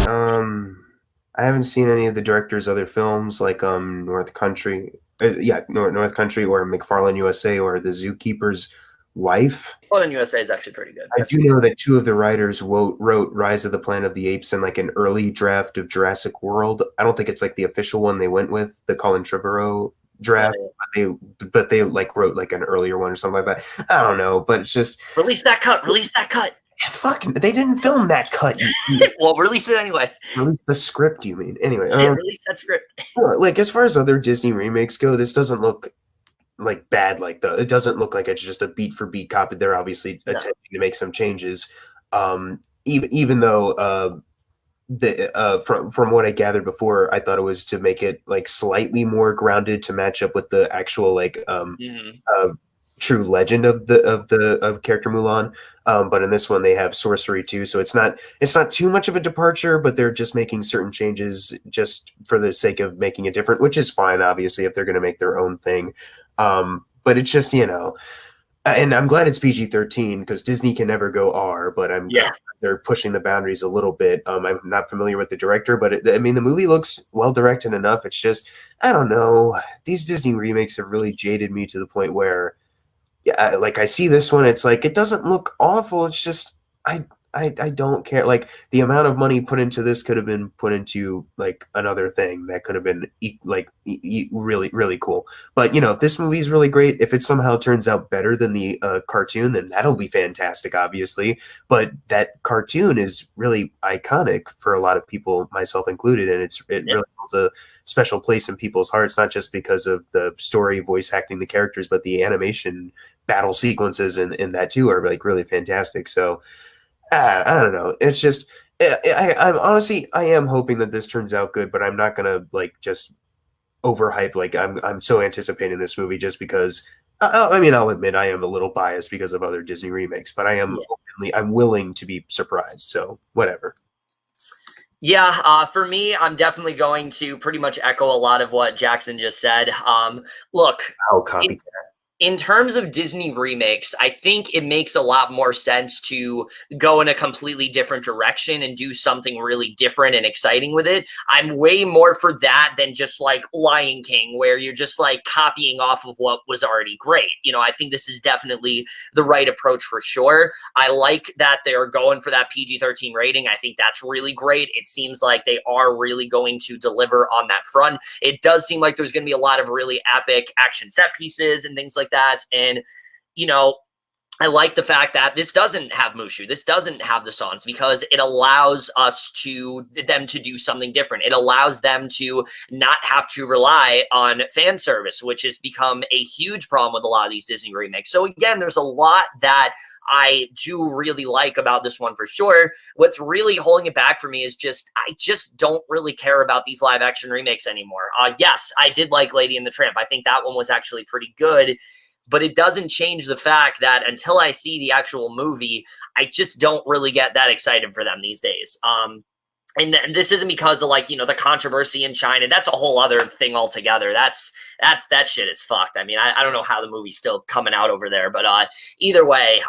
I haven't seen any of the director's other films, like North Country, North Country, or McFarlane USA, or The Zookeeper's Wife. Well, in USA is actually pretty good. I do know that two of the writers wrote Rise of the Planet of the Apes and like an early draft of Jurassic World. I don't think it's like the official one they went with, the Colin Trevorrow draft, but they like wrote like an earlier one or something like that. I don't know, but it's just release that cut. Fucking, they didn't film that cut. Well, release it anyway. Release the script, you mean? Anyway, release that script. Like as far as other Disney remakes go, this doesn't look like bad. It doesn't look like it's just a beat for beat copy. They're obviously attempting to make some changes. Even though from what I gathered before, I thought it was to make it like slightly more grounded to match up with the actual true legend of character Mulan. But in this one they have sorcery too, so it's not too much of a departure, but they're just making certain changes just for the sake of making it different, which is fine, obviously, if they're going to make their own thing. But it's just, and I'm glad it's PG-13 because Disney can never go R, but I'm glad they're pushing the boundaries a little bit. I'm not familiar with the director, but the movie looks well directed enough. It's just, I don't know, these Disney remakes have really jaded me to the point where like I see this one, it's like it doesn't look awful. It's just I don't care. Like the amount of money put into this could have been put into like another thing that could have been really really cool. But if this movie is really great, if it somehow turns out better than the cartoon, then that'll be fantastic, obviously. But that cartoon is really iconic for a lot of people, myself included, and it really holds a special place in people's hearts, not just because of the story, voice acting, the characters, but the animation, battle sequences in that too are like really fantastic. So I don't know. It's just I'm honestly, I am hoping that this turns out good, but I'm not gonna like just overhype. Like I'm so anticipating this movie just because. I'll admit I am a little biased because of other Disney remakes, but I'm willing to be surprised. So whatever. Yeah, for me, I'm definitely going to pretty much echo a lot of what Jackson just said. Look, in terms of Disney remakes, I think it makes a lot more sense to go in a completely different direction and do something really different and exciting with it. I'm way more for that than just like Lion King, where you're just like copying off of what was already great. I think this is definitely the right approach for sure. I like that they're going for that PG-13 rating. I think that's really great. It seems like they are really going to deliver on that front. It does seem like there's going to be a lot of really epic action set pieces and things like that. And, I like the fact that this doesn't have Mushu. This doesn't have the songs because it allows them to do something different. It allows them to not have to rely on fan service, which has become a huge problem with a lot of these Disney remakes. So again, there's a lot that I do really like about this one for sure. What's really holding it back for me is I just don't really care about these live action remakes anymore. Yes, I did like Lady and the Tramp. I think that one was actually pretty good. But it doesn't change the fact that until I see the actual movie, I just don't really get that excited for them these days. And this isn't because of the controversy in China. That's a whole other thing altogether. That shit is fucked. I mean, I don't know how the movie's still coming out over there, but either way,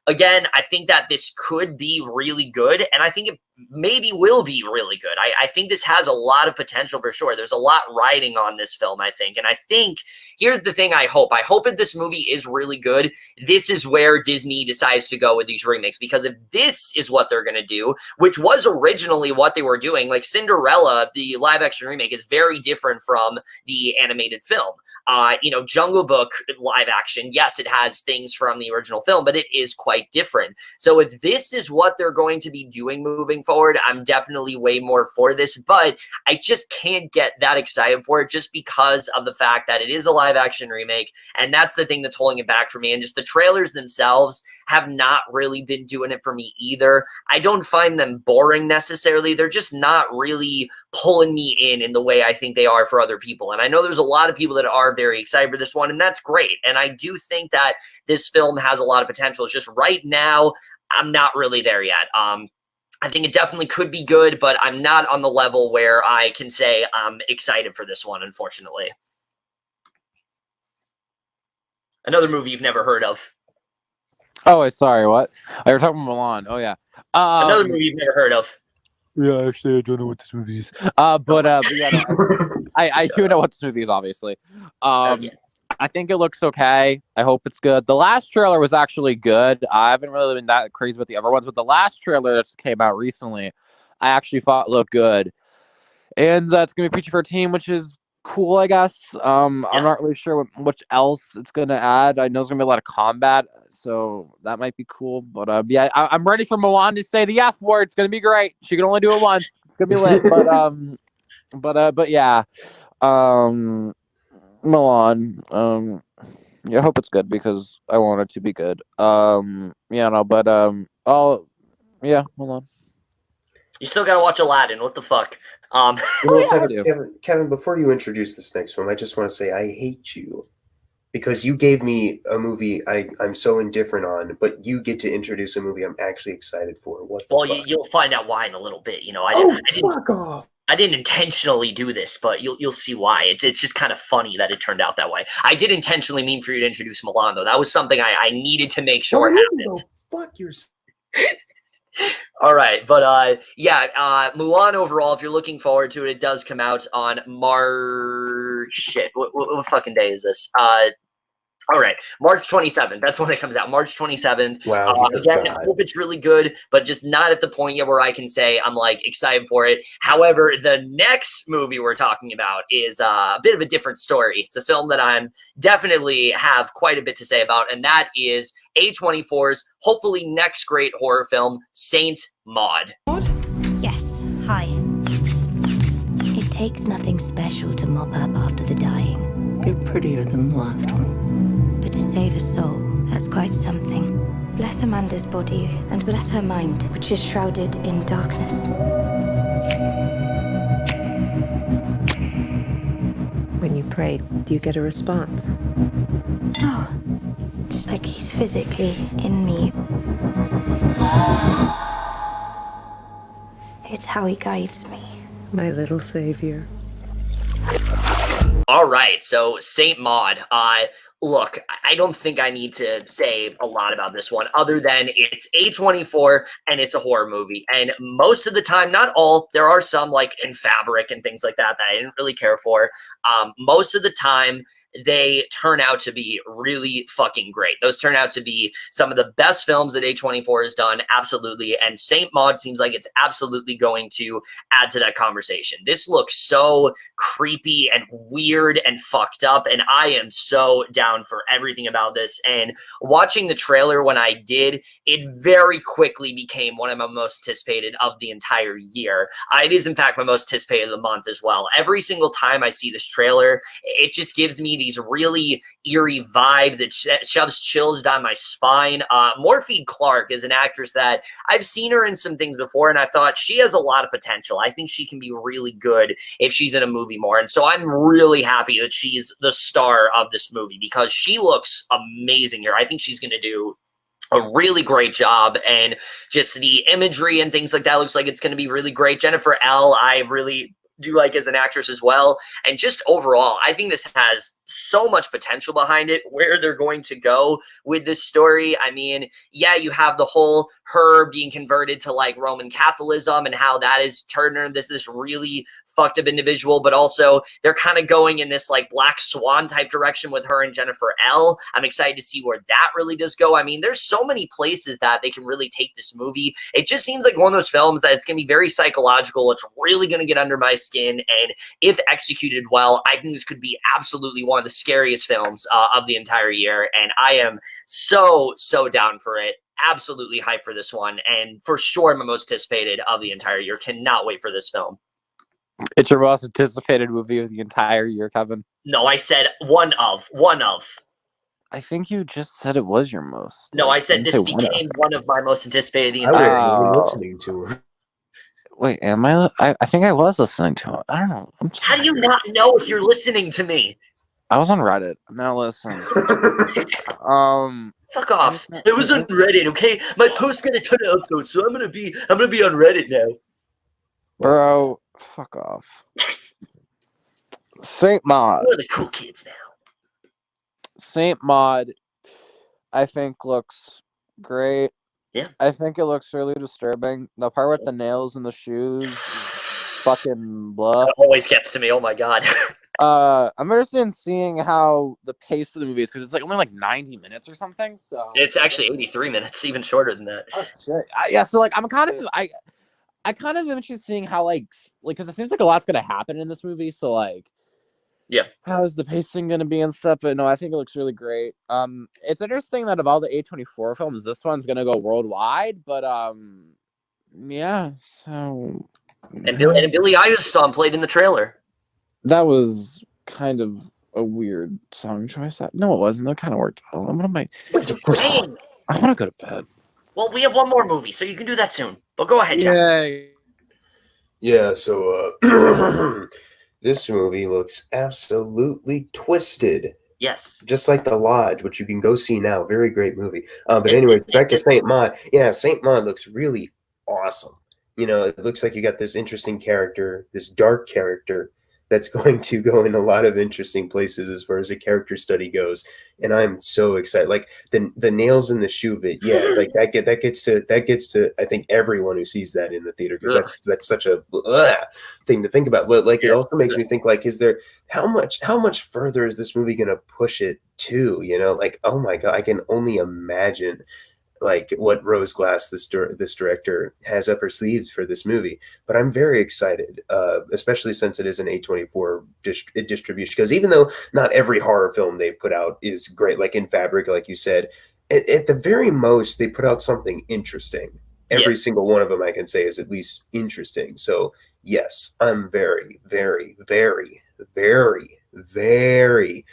again, I think that this could be really good, and I think it maybe will be really good. I think this has a lot of potential for sure. There's a lot riding on this film, I think. And I think here's the thing I hope that this movie is really good. This is where Disney decides to go with these remakes, because if this is what they're going to do, which was originally what they were doing, like Cinderella, the live action remake is very different from the animated film. Jungle Book live action, yes, it has things from the original film, but it is quite different. So if this is what they're going to be doing moving forward, I'm definitely way more for this, but I just can't get that excited for it just because of the fact that it is a live action remake, and that's the thing that's holding it back for me. And just the trailers themselves have not really been doing it for me either. I don't find them boring necessarily. They're just not really pulling me in the way I think they are for other people. And I know there's a lot of people that are very excited for this one, and that's great. And I do think that this film has a lot of potential. It's just right now, I'm not really there yet. I think it definitely could be good, but I'm not on the level where I can say I'm excited for this one, unfortunately. Another movie you've never heard of. Oh, wait, sorry, what? Oh, you're talking about Milan. Oh, yeah. Another movie you've never heard of. Yeah, actually, I don't know what this movie is. But yeah, no, I do know what this movie is, obviously. I think it looks okay. I hope it's good. The last trailer was actually good. I haven't really been that crazy about the other ones, but the last trailer that came out recently, I actually thought looked good. And it's going to be PG-13, which is cool, I guess. I'm not really sure what else it's going to add. I know there's going to be a lot of combat, so that might be cool. But yeah, I'm ready for Milan to say the F word. It's going to be great. She can only do it once. It's going to be lit. But yeah. Milan. Yeah, I hope it's good because I want it to be good. Milan. You still gotta watch Aladdin. What the fuck? Kevin, before you introduce this next film, I just want to say I hate you because you gave me a movie I'm so indifferent on, but you get to introduce a movie I'm actually excited for. What? Well, you'll find out why in a little bit. You know, fuck off. I didn't intentionally do this, but you'll see why. It's just kind of funny that it turned out that way. I did intentionally mean for you to introduce Milan, though. That was something I needed to make sure happened. Fuck yourself. All right, but Mulan overall, if you're looking forward to it, it does come out on March. Shit, what fucking day is this? All right, March 27th. That's when it comes out. March 27th. Wow. Again, I hope it's really good, but just not at the point yet where I can say I'm like excited for it. However, the next movie we're talking about is a bit of a different story. It's a film that I'm definitely have quite a bit to say about, and that is A24's hopefully next great horror film, Saint Maud. Yes, hi. It takes nothing special to mop up after the dying. You're prettier than the last one. But to save a soul, that's quite something. Bless Amanda's body and bless her mind, which is shrouded in darkness. When you pray, do you get a response? Oh, it's like he's physically in me. It's how he guides me. My little savior. All right, so Saint Maud. Look, I don't think I need to say a lot about this one other than it's A24 and it's a horror movie. And most of the time, not all, there are some like in Fabric and things like that I didn't really care for. Most of the time, they turn out to be really fucking great. Those turn out to be some of the best films that A24 has done, absolutely. And Saint Maud seems like it's absolutely going to add to that conversation. This looks so creepy and weird and fucked up, and I am so down for everything about this. And watching the trailer when I did, it very quickly became one of my most anticipated of the entire year. It is, in fact, my most anticipated of the month as well. Every single time I see this trailer, it just gives me these really eerie vibes. It shoves chills down my spine. Morphe Clark is an actress that I've seen her in some things before, and I thought she has a lot of potential. I think she can be really good if she's in a movie more. And so I'm really happy that she's the star of this movie because she looks amazing here. I think she's going to do a really great job, and just the imagery and things like that looks like it's going to be really great. Jennifer L., I really do like as an actress as well. And just overall, I think this has so much potential behind it, where they're going to go with this story. I mean, yeah, you have the whole her being converted to like Roman Catholicism and how that is turned her into this really fucked up individual, but also they're kind of going in this like Black Swan type direction with her and Jennifer L. I'm excited to see where that really does go. I mean, there's so many places that they can really take this movie. It just seems like one of those films that it's going to be very psychological. It's really going to get under my skin, and if executed well, I think this could be absolutely one of the scariest films of the entire year, and I am so down for it. Absolutely hyped for this one, and for sure my most anticipated of the entire year. Cannot wait for this film. It's your most anticipated movie of the entire year, Kevin. No, I said one of. I think you just said it was your most. No, I said this became one of my most anticipated the entire year. I wasn't listening to her. Wait, am I? I think I was listening to it. I don't know. How do you not know if you're listening to me? I was on Reddit. Now listen. Fuck off. It was on Reddit, okay? My post's gonna turn to upvotes, so I'm gonna be on Reddit now. Bro, fuck off. Saint Maud. We're the cool kids now. Saint Maud, I think looks great. Yeah. I think it looks really disturbing. The part with the nails in the shoes, fucking blah. That always gets to me. Oh my god. I'm interested in seeing how the pace of the movie is because it's like only like 90 minutes or something. So it's actually 83 minutes, even shorter than that. Oh, shit. Yeah. So like, I'm kind of I kind of am interested in seeing how like because it seems like a lot's gonna happen in this movie. So like. Yeah. How is the pacing going to be and stuff? But no, I think it looks really great. It's interesting that of all the A24 films, this one's going to go worldwide. But yeah. So. And Billie Eilish song played in the trailer. That was kind of a weird song choice. No, it wasn't. That kind of worked well. What am I? What are you saying? I want to go to bed. Well, we have one more movie, so you can do that soon. But go ahead, Jack. Yeah. So. This movie looks absolutely twisted. Yes. Just like The Lodge, which you can go see now. Very great movie. But anyways, back to Saint Maud. Yeah, Saint Maud looks really awesome. You know, it looks like you got this interesting character, this dark character that's going to go in a lot of interesting places as far as a character study goes. And I'm so excited. Like the nails in the shoe bit, yeah, like that gets to I think everyone who sees that in the theater, because that's such a thing to think about. But like it also makes me think, like, is there how much further is this movie gonna push it to? You know, like, oh my god, I can only imagine like what Rose Glass, this director, has up her sleeves for this movie. But I'm very excited, especially since it is an A24 distribution. Because even though not every horror film they put out is great, like in Fabric, like you said, at the very most they put out something interesting. Every single one of them, I can say, is at least interesting. So yes, I'm very, very, very, very, very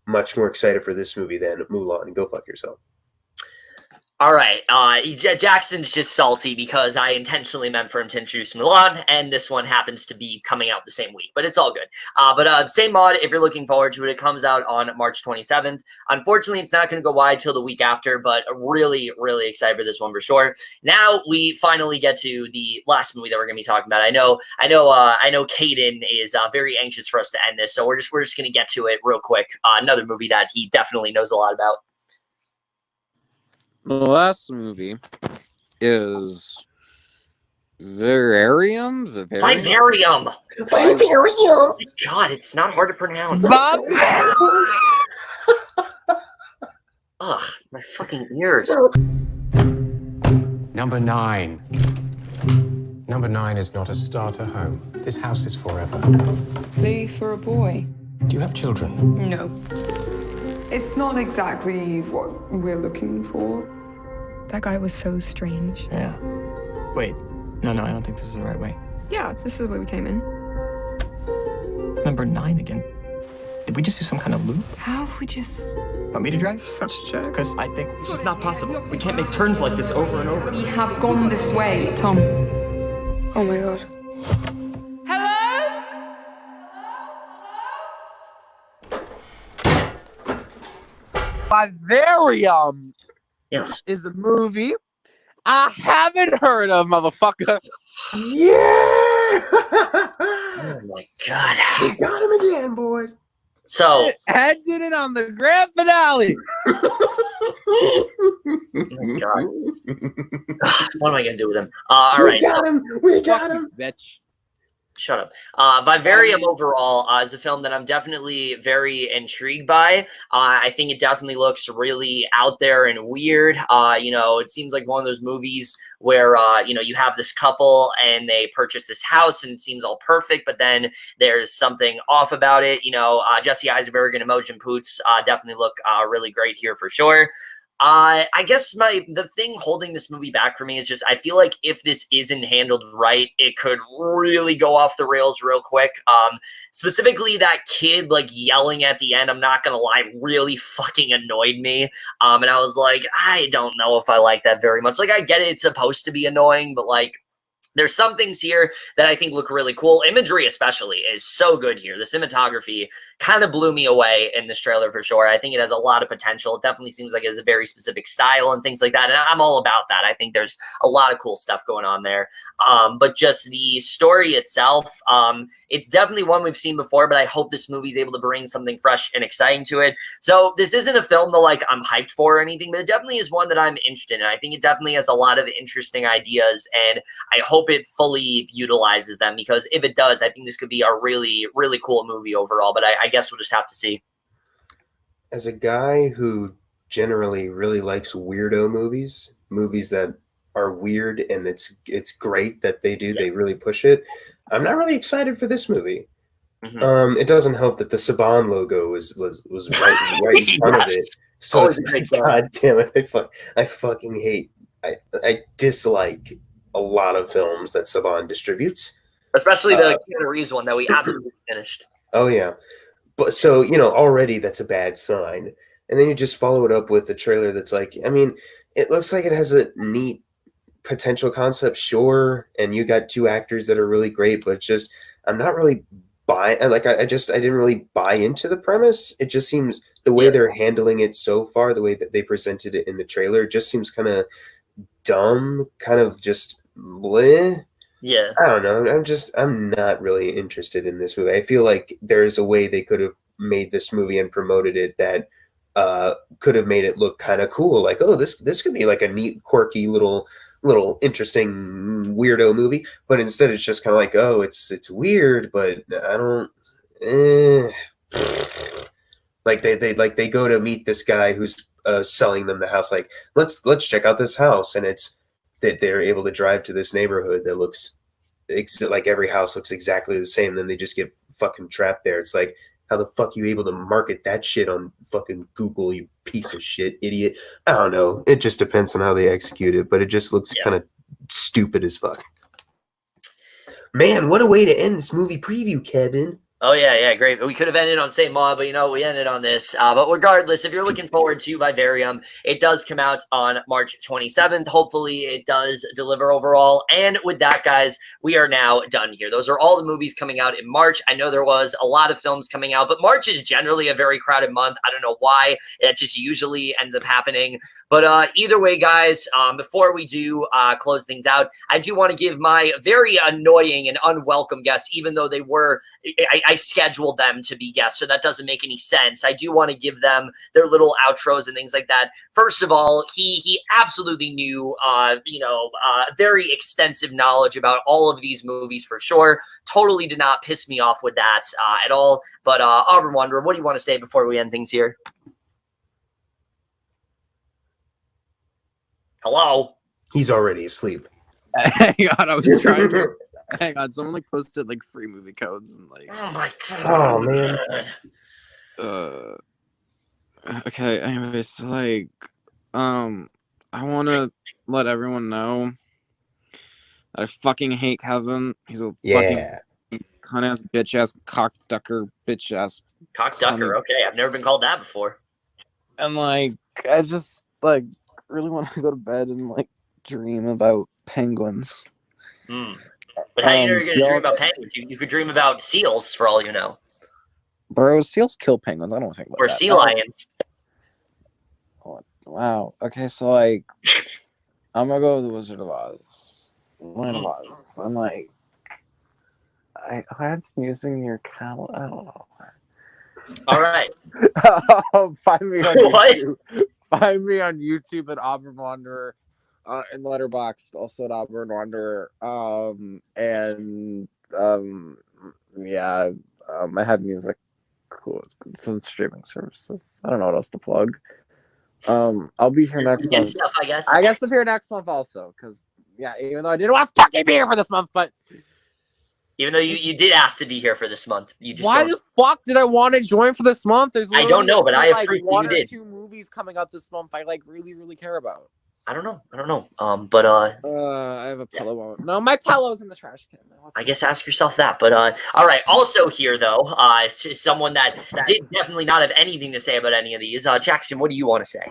much more excited for this movie than Mulan. Go fuck yourself. All right, Jackson's just salty because I intentionally meant for him to introduce Mulan, and this one happens to be coming out the same week, but it's all good. But Saint Maud, if you're looking forward to it, it comes out on March 27th. Unfortunately, it's not going to go wide till the week after, but really, really excited for this one for sure. Now we finally get to the last movie that we're going to be talking about. I know, Caden is very anxious for us to end this, so we're just going to get to it real quick. Another movie that he definitely knows a lot about. The last movie is Vivarium. Vivarium. God, it's not hard to pronounce. Ugh, my fucking ears. Number 9. Number 9 is not a starter home. This house is forever. Leave for a boy. Do you have children? No. It's not exactly what we're looking for. That guy was so strange. Yeah. Wait. No, I don't think this is the right way. Yeah, this is the way we came in. Number 9 again. Did we just do some kind of loop? How have we just... Want me to drive? Such a jerk. Because I think this is not possible. We can't make turns like this over and over. We have gone this way, Tom. Oh my god. Vivarium is a movie I haven't heard of, motherfucker. Yeah. Oh my god. We got him again, boys. So Ed did it on the grand finale. Oh my god. What am I gonna do with him? All right. We got him. Bitch. Shut up. Vivarium overall is a film that I'm definitely very intrigued by. I think it definitely looks really out there and weird. It seems like one of those movies where, you have this couple and they purchase this house and it seems all perfect, but then there's something off about it. Jesse Eisenberg and Imogen Poots definitely look really great here for sure. I guess the thing holding this movie back for me is just I feel like if this isn't handled right, it could really go off the rails real quick. Specifically that kid like yelling at the end, I'm not gonna lie, really fucking annoyed me. And I was like, I don't know if I like that very much. Like I get it, it's supposed to be annoying, but like There's some things here that I think look really cool. Imagery especially is so good here. The cinematography kind of blew me away in this trailer for sure. I think it has a lot of potential. It definitely seems like it has a very specific style and things like that. And I'm all about that. I think there's a lot of cool stuff going on there. But just the story itself, it's definitely one we've seen before, but I hope this movie's able to bring something fresh and exciting to it. So this isn't a film that like I'm hyped for or anything, but it definitely is one that I'm interested in. I think it definitely has a lot of interesting ideas, and I hope it fully utilizes them, because if it does, I think this could be a really, really cool movie overall, but I guess we'll just have to see. As a guy who generally really likes weirdo movies that are weird, and it's great that they really push it, I'm not really excited for this movie. It doesn't help that the Saban logo was right in front of it. So it's like, God damn it, I fucking hate, I dislike a lot of films that Saban distributes, especially the Keanu Reeves one that we absolutely finished. Oh yeah, but so already that's a bad sign, and then you just follow it up with a trailer that's like, I mean, it looks like it has a neat potential concept, sure, and you got two actors that are really great, but it's just I'm not really buying. Like I didn't really buy into the premise. It just seems the way they're handling it so far, the way that they presented it in the trailer, just seems kind of dumb, kind of just bleh. Yeah. I don't know. I'm not really interested in this movie. I feel like there's a way they could have made this movie and promoted it that could have made it look kind of cool. Like, oh, this could be like a neat, quirky little interesting weirdo movie. But instead it's just kind of like, oh, it's weird, but I don't like they go to meet this guy who's selling them the house, like, let's check out this house, and it's that they're able to drive to this neighborhood that looks like every house looks exactly the same. Then they just get fucking trapped there. It's like, how the fuck are you able to market that shit on fucking Google, you piece of shit idiot? I don't know. It just depends on how they execute it, but it just looks kind of stupid as fuck. Man, what a way to end this movie preview, Kevin. Oh, yeah, great. We could have ended on St. Maud, but, we ended on this. But regardless, if you're looking forward to Vivarium, it does come out on March 27th. Hopefully, it does deliver overall. And with that, guys, we are now done here. Those are all the movies coming out in March. I know there was a lot of films coming out, but March is generally a very crowded month. I don't know why. It just usually ends up happening. But either way, guys, before we do close things out, I do want to give my very annoying and unwelcome guests, even though they were I scheduled them to be guests, so that doesn't make any sense. I do want to give them their little outros and things like that. First of all, he absolutely knew, very extensive knowledge about all of these movies for sure. Totally did not piss me off with that at all. But Auburn Wanderer, what do you want to say before we end things here? Hello? He's already asleep. Hang on, I was trying to... Hang on, someone posted free movie codes and Oh my god. Oh man. Okay, anyways, so I wanna let everyone know that I fucking hate Kevin. He's a fucking cunt ass bitch ass cockducker bitch ass Cockducker, okay. I've never been called that before. And I just really want to go to bed and dream about penguins. But how are you going to dream about penguins? You could dream about seals, for all you know. Bro, seals kill penguins. I don't think about or that. Sea lions. Oh, wow. Okay, so I'm gonna go with the Wizard of Oz. Land of Oz. I'm I'm using your cal. I don't know. All right. Find me on YouTube. Find me on YouTube at Auburn Wanderer. In Letterboxd, also at Auburn Wanderer. I have music. Cool. Some streaming services. I don't know what else to plug. I'll be here next month. Stuff, I guess I'm here next month also, because even though I didn't want to fucking be here for this month, but even though you did ask to be here for this month, you just why the fuck did I want to join for this month? There's I don't know, but I have proof one you or did. 2 movies coming out this month I really care about. I don't know. I have a pillow moment. No, my pillow's in the trash can. I guess ask yourself that. But all right. Also here though, someone that did definitely not have anything to say about any of these. Jackson, what do you want to say?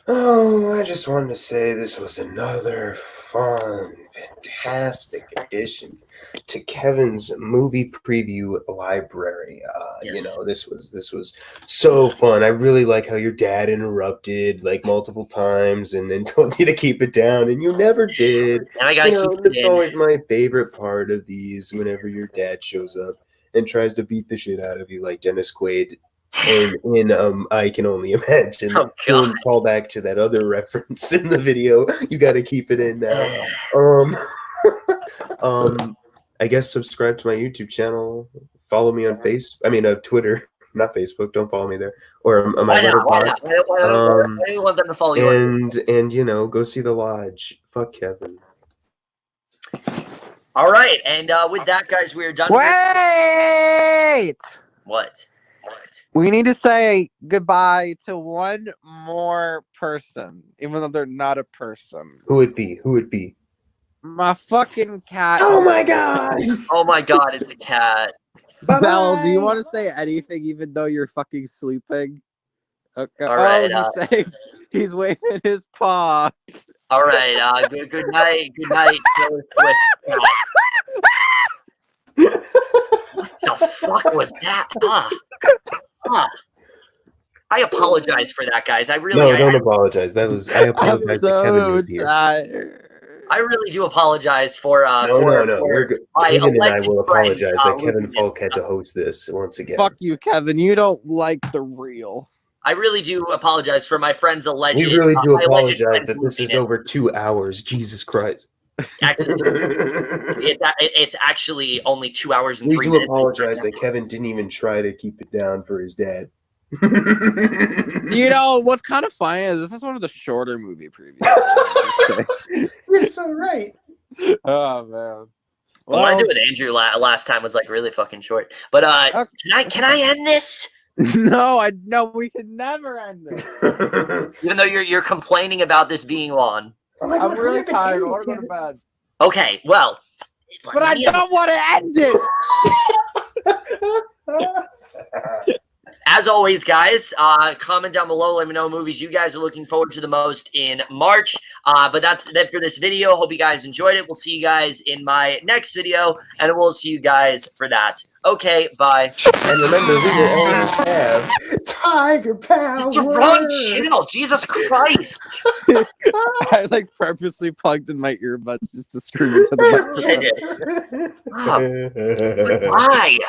Oh, I just wanted to say this was another fun, fantastic addition to Kevin's movie preview library. You know, this was so fun. I really like how your dad interrupted like multiple times and then told you to keep it down, and you never did. And I gotta keep it That's in. always my favorite part of these. Whenever your dad shows up and tries to beat the shit out of you, like Dennis Quaid. And in I Can Only Imagine. Oh, God. Call back to that other reference in the video. You got to keep it in now. I guess subscribe to my YouTube channel. Follow me on Twitter, not Facebook. Don't follow me there. Or on my Letterboxd. Why not? Why do you want them to follow you? And go see The Lodge. Fuck Kevin. All right, and with that, guys, we are done. Wait. What? We need to say goodbye to one more person, even though they're not a person. Who would be? My fucking cat. Oh my god! Oh my god, it's a cat. Belle, do you want to say anything even though you're fucking sleeping? Okay. All right. He's waving his paw. All right. Good night. Good night. What the fuck was that? I apologize for that, guys. I don't apologize. I apologize to Kevin was here. I really do apologize for. No. Kevin and I will apologize that Kevin Falk had to host this once again. Fuck you, Kevin. You don't like the real. I really do apologize for my friend's alleged. We really do apologize that this is over 2 hours. Jesus Christ. Actually, it's actually only 2 hours and 3 minutes. We do apologize that Kevin didn't even try to keep it down for his dad. You know what's kind of funny is this is one of the shorter movie previews. You're so right. Oh man. Well, what I did with Andrew last time was like really fucking short. But can I end this? No, we can never end this. Even though you're complaining about this being long. Oh my God, I'm really tired. I want to go to bed. Okay, well. But I don't want to end it. As always, guys, comment down below. Let me know what movies you guys are looking forward to the most in March. But that's it for this video. Hope you guys enjoyed it. We'll see you guys in my next video, and we'll see you guys for that. Okay, bye. And remember, we will always have Tiger Power. It's the wrong channel. Jesus Christ. I purposely plugged in my earbuds just to scream into the microphone. Goodbye.